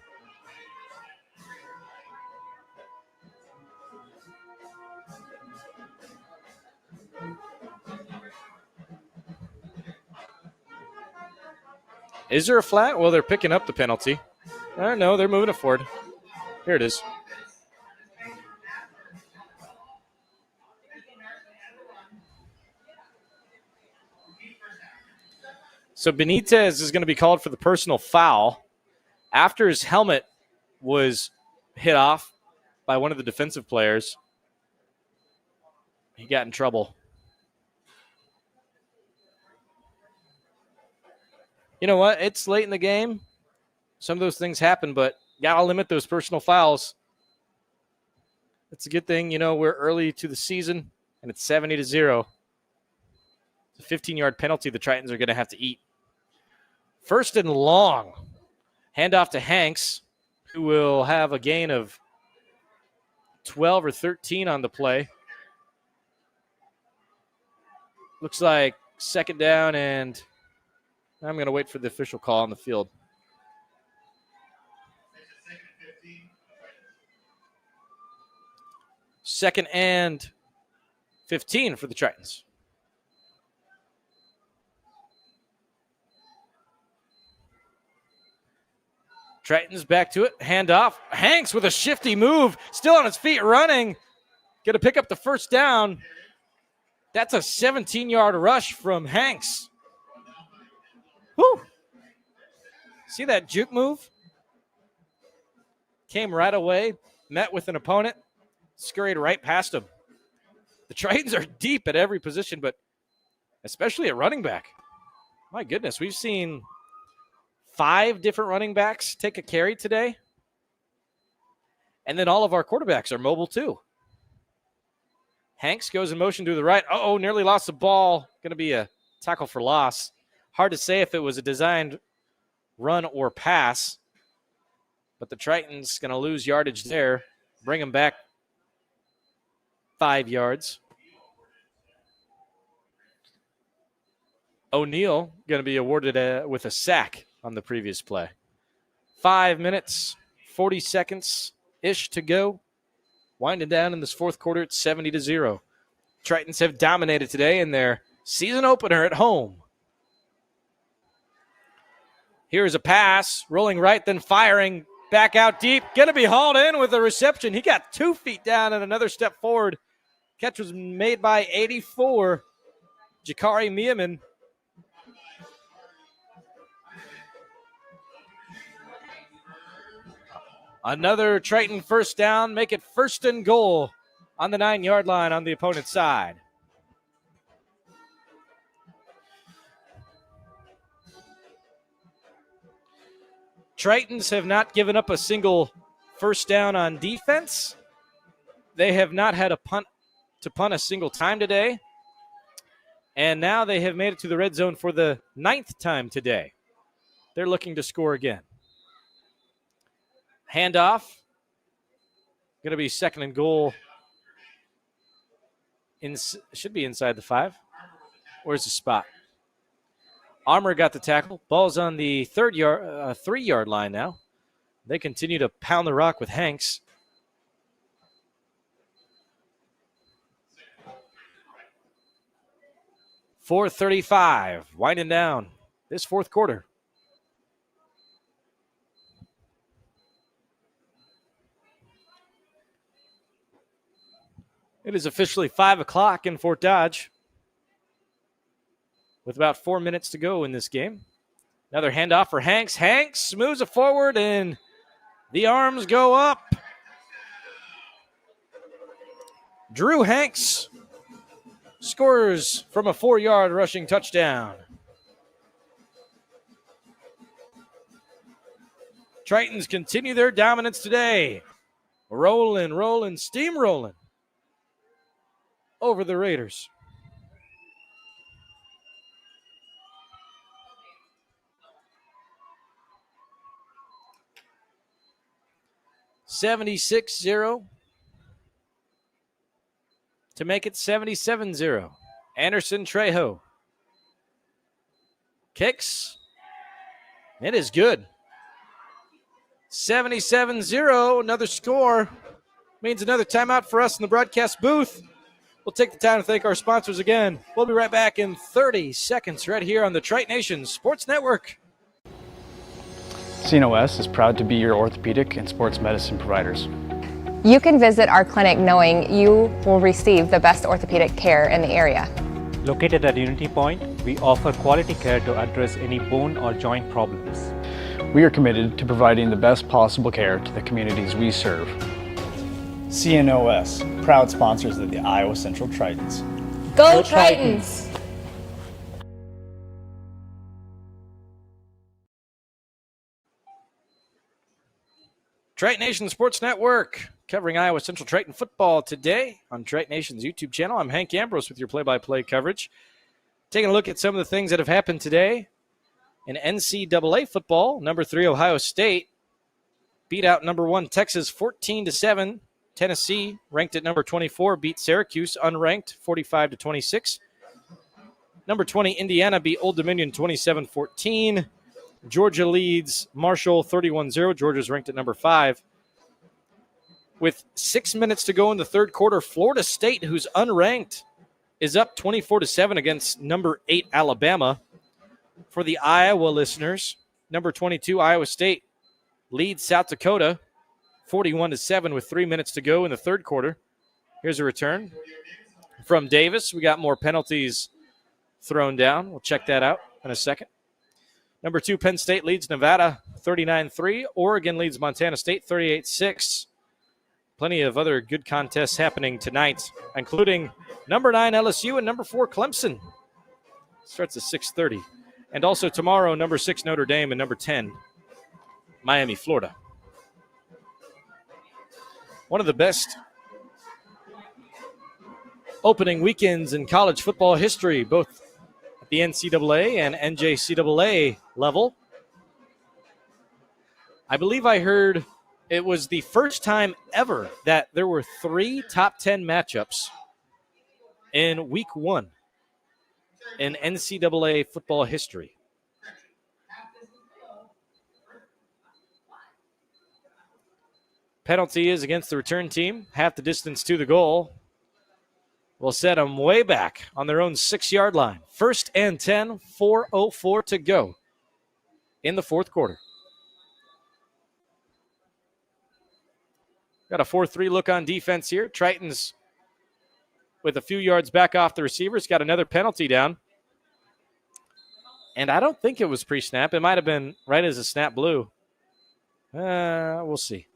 Is there a flag? Well, they're picking up the penalty. No, they're moving it forward. Here it is. So Benitez is going to be called for the personal foul after his helmet was hit off by one of the defensive players. He got in trouble. You know what? It's late in the game. Some of those things happen, but got to limit those personal fouls. It's a good thing, we're early to the season, and it's 70-0. It's a 15-yard penalty the Tritons are going to have to eat. First and long. Handoff to Hanks, who will have a gain of 12 or 13 on the play. Looks like second down, and I'm going to wait for the official call on the field. Second and 15 for the Tritons. Tritons back to it. Handoff. Hanks with a shifty move. Still on his feet running. Going to pick up the first down. That's a 17-yard rush from Hanks. Woo! See that juke move? Came right away. Met with an opponent. Scurried right past him. The Tritons are deep at every position, but especially at running back. My goodness, we've seen 5 different running backs take a carry today. And then all of our quarterbacks are mobile too. Hanks goes in motion to the right. Uh-oh, nearly lost the ball. Going to be a tackle for loss. Hard to say if it was a designed run or pass. But the Tritons going to lose yardage there. Bring them back 5 yards. O'Neal going to be awarded with a sack on the previous play. 5 minutes, 40 seconds-ish to go. Winding down in this fourth quarter at 70-0. Tritons have dominated today in their season opener at home. Here's a pass, rolling right, then firing back out deep. Going to be hauled in with a reception. He got 2 feet down and another step forward. Catch was made by 84, Jakari Miaman. Another Triton first down, make it 1st and goal on the 9-yard line on the opponent's side. Tritons have not given up a single first down on defense. They have not had to punt a single time today. And now they have made it to the red zone for the 9th time today. They're looking to score again. Handoff. Going to be 2nd and goal. Should be inside the 5. Where's the spot? Armour got the tackle. Ball's on the 3-yard line now. They continue to pound the rock with Hanks. .435, winding down this 4th quarter. It is officially 5 o'clock in Fort Dodge with about 4 minutes to go in this game. Another handoff for Hanks. Hanks moves it forward, and the arms go up. Drew Hanks scores from a 4-yard rushing touchdown. Tritons continue their dominance today. Rolling, steamrolling over the Raiders. $76-0 to make it 77-0. Anderson Trejo kicks. It is good. 77-0, another score. Means another timeout for us in the broadcast booth. We'll take the time to thank our sponsors again. We'll be right back in 30 seconds right here on the Triton Nation Sports Network.
CNOS is proud to be your orthopedic and sports medicine providers.
You can visit our clinic knowing you will receive the best orthopedic care in the area.
Located at Unity Point, we offer quality care to address any bone or joint problems.
We are committed to providing the best possible care to the communities we serve.
CNOS, proud sponsors of the Iowa Central Tritons.
Go Tritons!
Triton Nation Sports Network covering Iowa Central Triton football today on Triton Nation's YouTube channel. I'm Hank Ambrose with your play-by-play coverage. Taking a look at some of the things that have happened today in NCAA football. Number 3 Ohio State beat out number 1 Texas 14-7. Tennessee, ranked at number 24, beat Syracuse, unranked, 45-26. Number 20 Indiana beat Old Dominion 27-14. Georgia leads Marshall 31-0. Georgia's ranked at number 5. With 6 minutes to go in the 3rd quarter, Florida State, who's unranked, is up 24-7 against number 8 Alabama. For the Iowa listeners, number 22 Iowa State leads South Dakota 41-7 with 3 minutes to go in the 3rd quarter. Here's a return from Davis. We got more penalties thrown down. We'll check that out in a second. Number 2 Penn State leads Nevada 39-3. Oregon leads Montana State 38-6. Plenty of other good contests happening tonight, including number 9 LSU and number 4 Clemson. Starts at 6:30. And also tomorrow, number 6 Notre Dame and number 10 Miami, Florida. One of the best opening weekends in college football history, both at the NCAA and NJCAA level. I believe I heard it was the first time ever that there were 3 top 10 matchups in week 1 in NCAA football history. Penalty is against the return team. Half the distance to the goal will set them way back on their own 6-yard line. 1st and 10, 4:04 to go in the 4th quarter. Got a 4-3 look on defense here. Tritons with a few yards back off the receivers. Got another penalty down. And I don't think it was pre-snap. It might have been right as the snap blew. We'll see.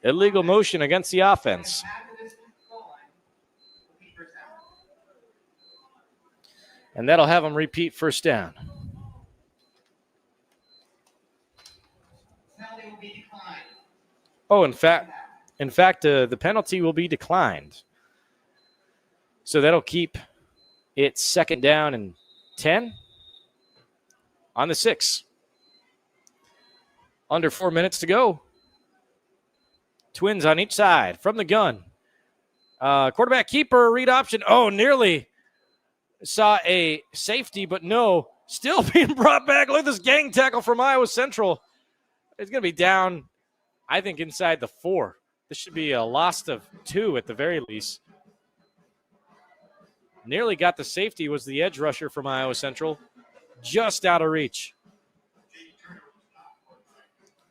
Illegal motion against the offense. And that'll have them repeat first down. Oh, in fact, the penalty will be declined. So that'll keep it second down and 10 on the 6. Under 4 minutes to go. Twins on each side from the gun. Quarterback keeper, read option. Oh, nearly saw a safety, but no. Still being brought back. Look at this gang tackle from Iowa Central. It's going to be down, I think, inside the 4. This should be a loss of 2 at the very least. Nearly got the safety, was the edge rusher from Iowa Central. Just out of reach.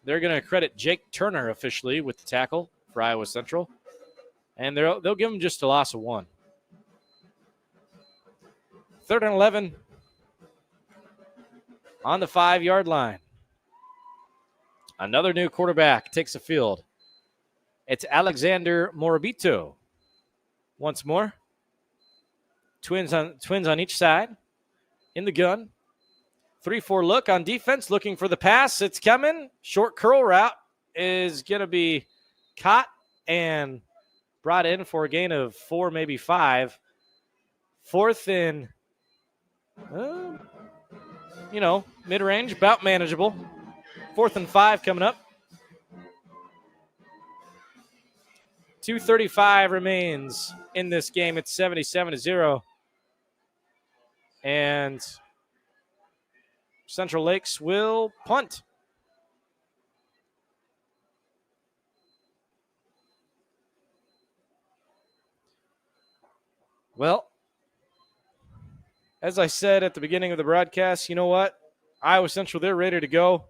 They're going to credit Jake Turner officially with the tackle for Iowa Central. And they'll give him just a loss of 1. 3rd and 11 on the 5-yard line. Another new quarterback takes the field. It's Alexander Morabito. Once more. Twins on each side. In the gun. 3-4 look on defense. Looking for the pass. It's coming. Short curl route is going to be caught and brought in for a gain of 4, maybe 5. 4th and, mid-range, about manageable. 4th and 5 coming up. 2:35 remains in this game. It's 77-0. And Central Lakes will punt. Well, as I said at the beginning of the broadcast, you know what? Iowa Central, they're ready to go.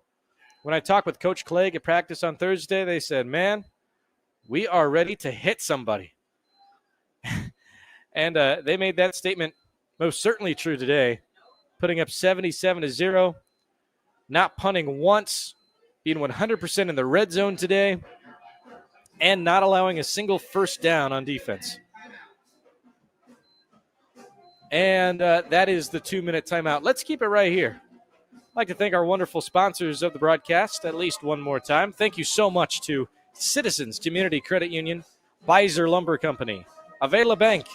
When I talked with Coach Clegg at practice on Thursday, they said, man, we are ready to hit somebody. And they made that statement most certainly true today, putting up 77-0, not punting once, being 100% in the red zone today, and not allowing a single first down on defense. And that is the 2-minute timeout. Let's keep it right here. I'd like to thank our wonderful sponsors of the broadcast at least one more time. Thank you so much to Citizens Community Credit Union, Beiser Lumber Company, Avela Bank,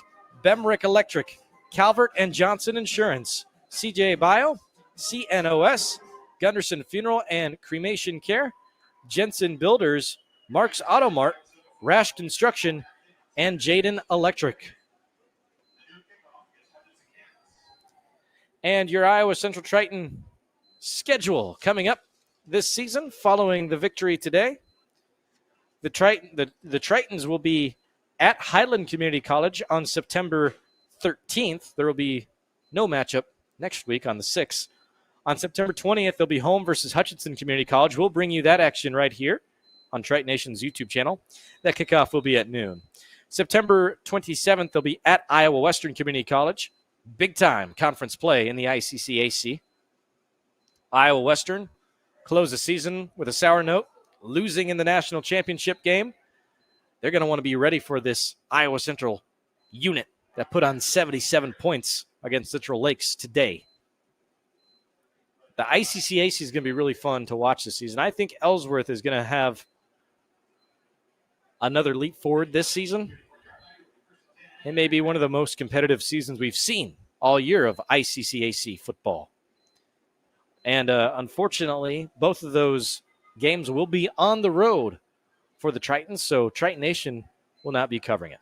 Bemrick Electric, Calvert and Johnson Insurance, CJ Bio, CNOS, Gunderson Funeral and Cremation Care, Jensen Builders, Mark's Auto Mart, Rash Construction, and Jaden Electric. And your Iowa Central Triton schedule coming up this season following the victory today. The Tritons will be at Highland Community College on September 13th. There will be no matchup next week on the 6th. On September 20th, they'll be home versus Hutchinson Community College. We'll bring you that action right here on Triton Nation's YouTube channel. That kickoff will be at noon. September 27th, they'll be at Iowa Western Community College. Big-time conference play in the ICCAC. Iowa Western close the season with a sour note, losing in the national championship game. They're going to want to be ready for this Iowa Central unit that put on 77 points against Central Lakes today. The ICCAC is going to be really fun to watch this season. I think Ellsworth is going to have another leap forward this season. It may be one of the most competitive seasons we've seen all year of ICCAC football. And unfortunately, both of those games will be on the road for the Tritons, so Triton Nation will not be covering it.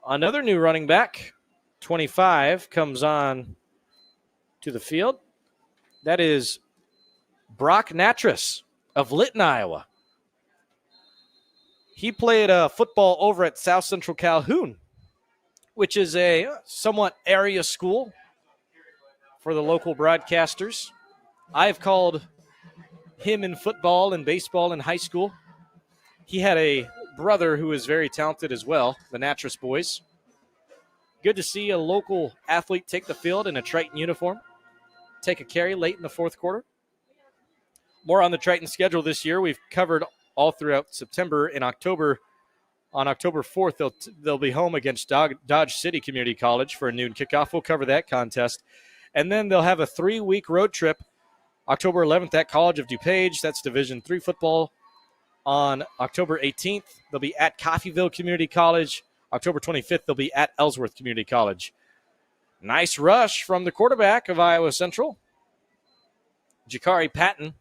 Another new running back, 25, comes on to the field. That is Brock Natras of Lytton, Iowa. He played football over at South Central Calhoun, which is a somewhat area school for the local broadcasters. I've called him in football and baseball in high school. He had a brother who is very talented as well, the Natras boys. Good to see a local athlete take the field in a Triton uniform, take a carry late in the fourth quarter. More on the Triton schedule this year. We've covered all throughout September and October. On October 4th, they'll be home against Dodge City Community College for a noon kickoff. We'll cover that contest. And then they'll have a 3-week road trip. October 11th at College of DuPage. That's Division III football. On October 18th, they'll be at Coffeyville Community College. October 25th, they'll be at Ellsworth Community College. Nice rush from the quarterback of Iowa Central. Jakari Patton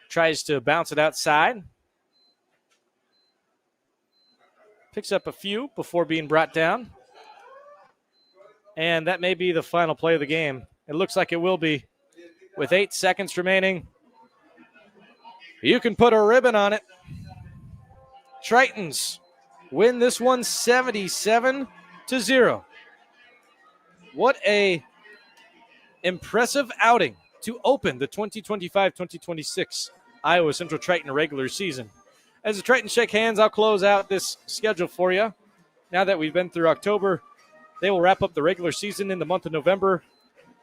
tries to bounce it outside. Picks up a few before being brought down. And that may be the final play of the game. It looks like it will be. With 8 seconds remaining, you can put a ribbon on it. Tritons win this one 77-0. What a impressive outing to open the 2025-2026 Iowa Central Triton regular season. As the Tritons shake hands, I'll close out this schedule for you. Now that we've been through October, they will wrap up the regular season in the month of November,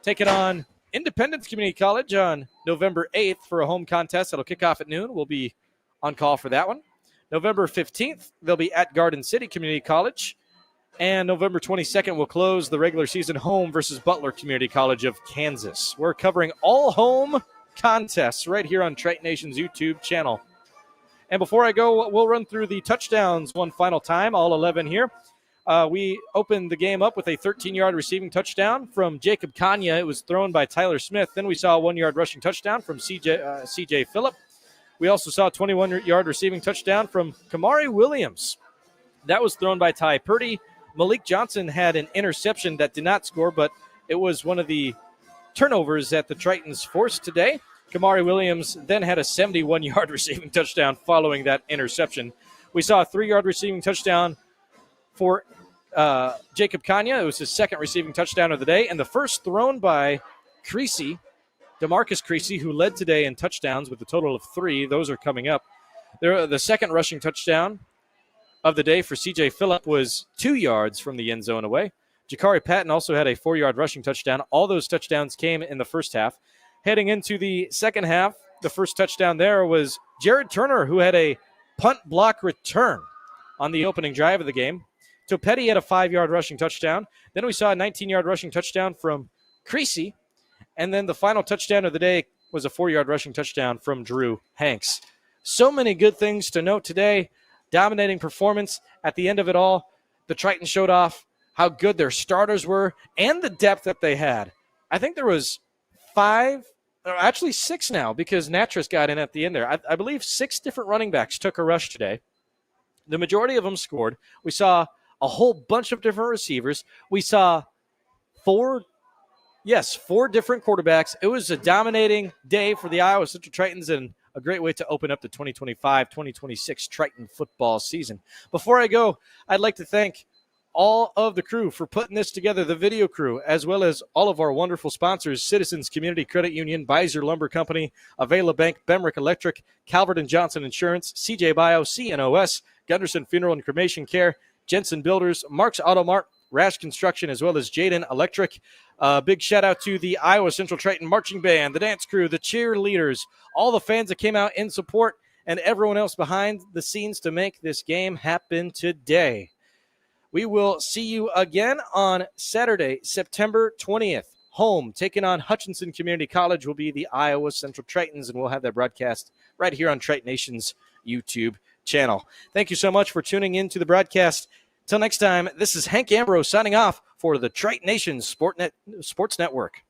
taking on Independence Community College on November 8th for a home contest that'll kick off at noon. We'll be on call for that one. November 15th, they'll be at Garden City Community College. And November 22nd, we'll close the regular season home versus Butler Community College of Kansas. We're covering all home contests right here on Triton Nation's YouTube channel. And before I go, we'll run through the touchdowns one final time, all 11 here. We opened the game up with a 13-yard receiving touchdown from Jacob Kanya. It was thrown by Tyler Smith. Then we saw a 1-yard rushing touchdown from CJ Phillip. We also saw a 21-yard receiving touchdown from Kamari Williams. That was thrown by Ty Purdy. Malik Johnson had an interception that did not score, but it was one of the turnovers that the Tritons forced today. Kamari Williams then had a 71-yard receiving touchdown following that interception. We saw a 3-yard receiving touchdown for Jacob Kanya. It was his second receiving touchdown of the day, and the first thrown by Creasy, DeMarcus Creasy, who led today in touchdowns with a total of 3. Those are coming up. The second rushing touchdown of the day for CJ Phillip was 2 yards from the end zone away. Jakari Patton also had a 4-yard rushing touchdown. All those touchdowns came in the first half. Heading into the second half, the first touchdown there was Jared Turner, who had a punt block return on the opening drive of the game. Topetti had a 5-yard rushing touchdown. Then we saw a 19-yard rushing touchdown from Creasy. And then the final touchdown of the day was a 4-yard rushing touchdown from Drew Hanks. So many good things to note today. Dominating performance. At the end of it all, the Tritons showed off how good their starters were and the depth that they had. I think there was 6 now, because Natras got in at the end there. I believe 6 different running backs took a rush today. The majority of them scored. We saw a whole bunch of different receivers. We saw 4 different quarterbacks. It was a dominating day for the Iowa Central Tritons and a great way to open up the 2025-2026 Triton football season. Before I go, I'd like to thank all of the crew for putting this together, the video crew, as well as all of our wonderful sponsors: Citizens Community Credit Union, Beiser Lumber Company, Avela Bank, Bemrick Electric, Calvert & Johnson Insurance, CJ Bio, CNOS, Gunderson Funeral and Cremation Care, Jensen Builders, Mark's Auto Mart, Rash Construction, as well as Jaden Electric. Big shout out to the Iowa Central Triton Marching Band, the dance crew, the cheerleaders, all the fans that came out in support, and everyone else behind the scenes to make this game happen today. We will see you again on Saturday, September 20th. Home, taking on Hutchinson Community College, will be the Iowa Central Tritons, and we'll have that broadcast right here on Triton Nation's YouTube channel. Thank you so much for tuning in to the broadcast. Till next time, this is Hank Ambrose signing off for the Triton Nation Sports Network.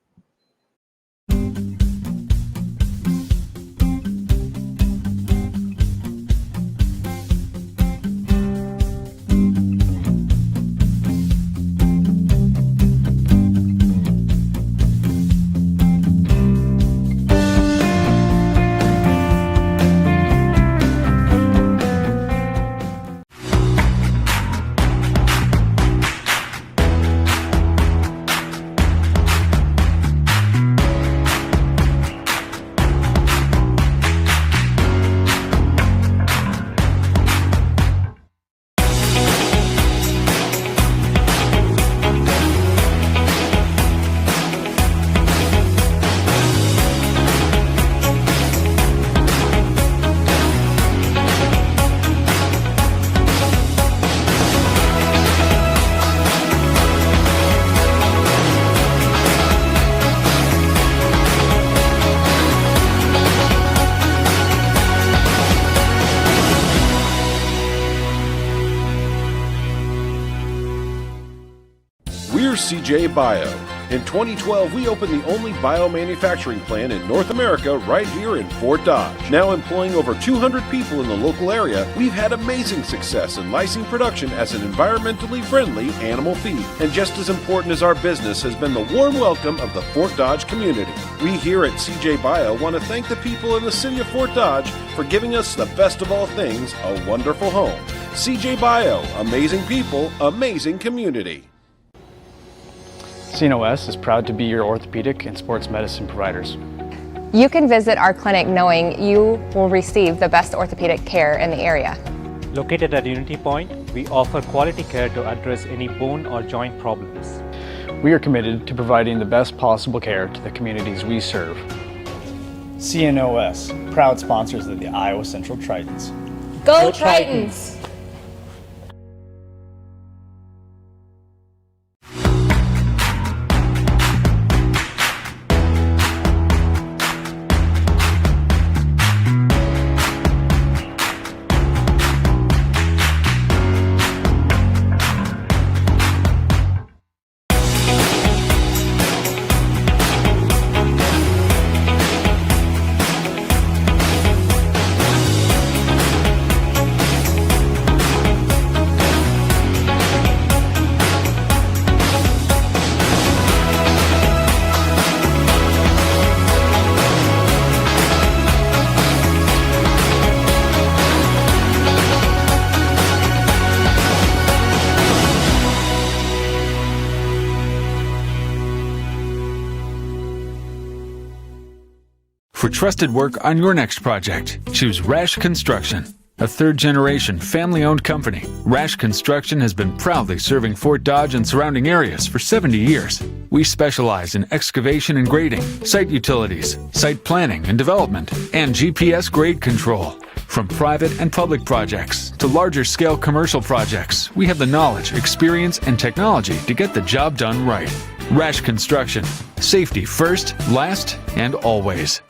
Here's CJ Bio. In 2012, we opened the only biomanufacturing plant in North America right here in Fort Dodge. Now employing over 200 people in the local area, we've had amazing success in lysine production as an environmentally friendly animal feed. And just as important as our business has been the warm welcome of the Fort Dodge community. We here at CJ Bio want to thank the people in the city of Fort Dodge for giving us the best of all things, a wonderful home. CJ Bio, amazing people, amazing community.
CNOS is proud to be your orthopedic and sports medicine providers.
You can visit our clinic knowing you will receive the best orthopedic care in the area.
Located at Unity Point, we offer quality care to address any bone or joint problems.
We are committed to providing the best possible care to the communities we serve.
CNOS, proud sponsors of the Iowa Central Tritons.
Go Tritons!
For trusted work on your next project, choose Rash Construction, a third-generation family-owned company. Rash Construction has been proudly serving Fort Dodge and surrounding areas for 70 years. We specialize in excavation and grading, site utilities, site planning and development, and GPS grade control. From private and public projects to larger-scale commercial projects, we have the knowledge, experience, and technology to get the job done right. Rash Construction. Safety first, last, and always.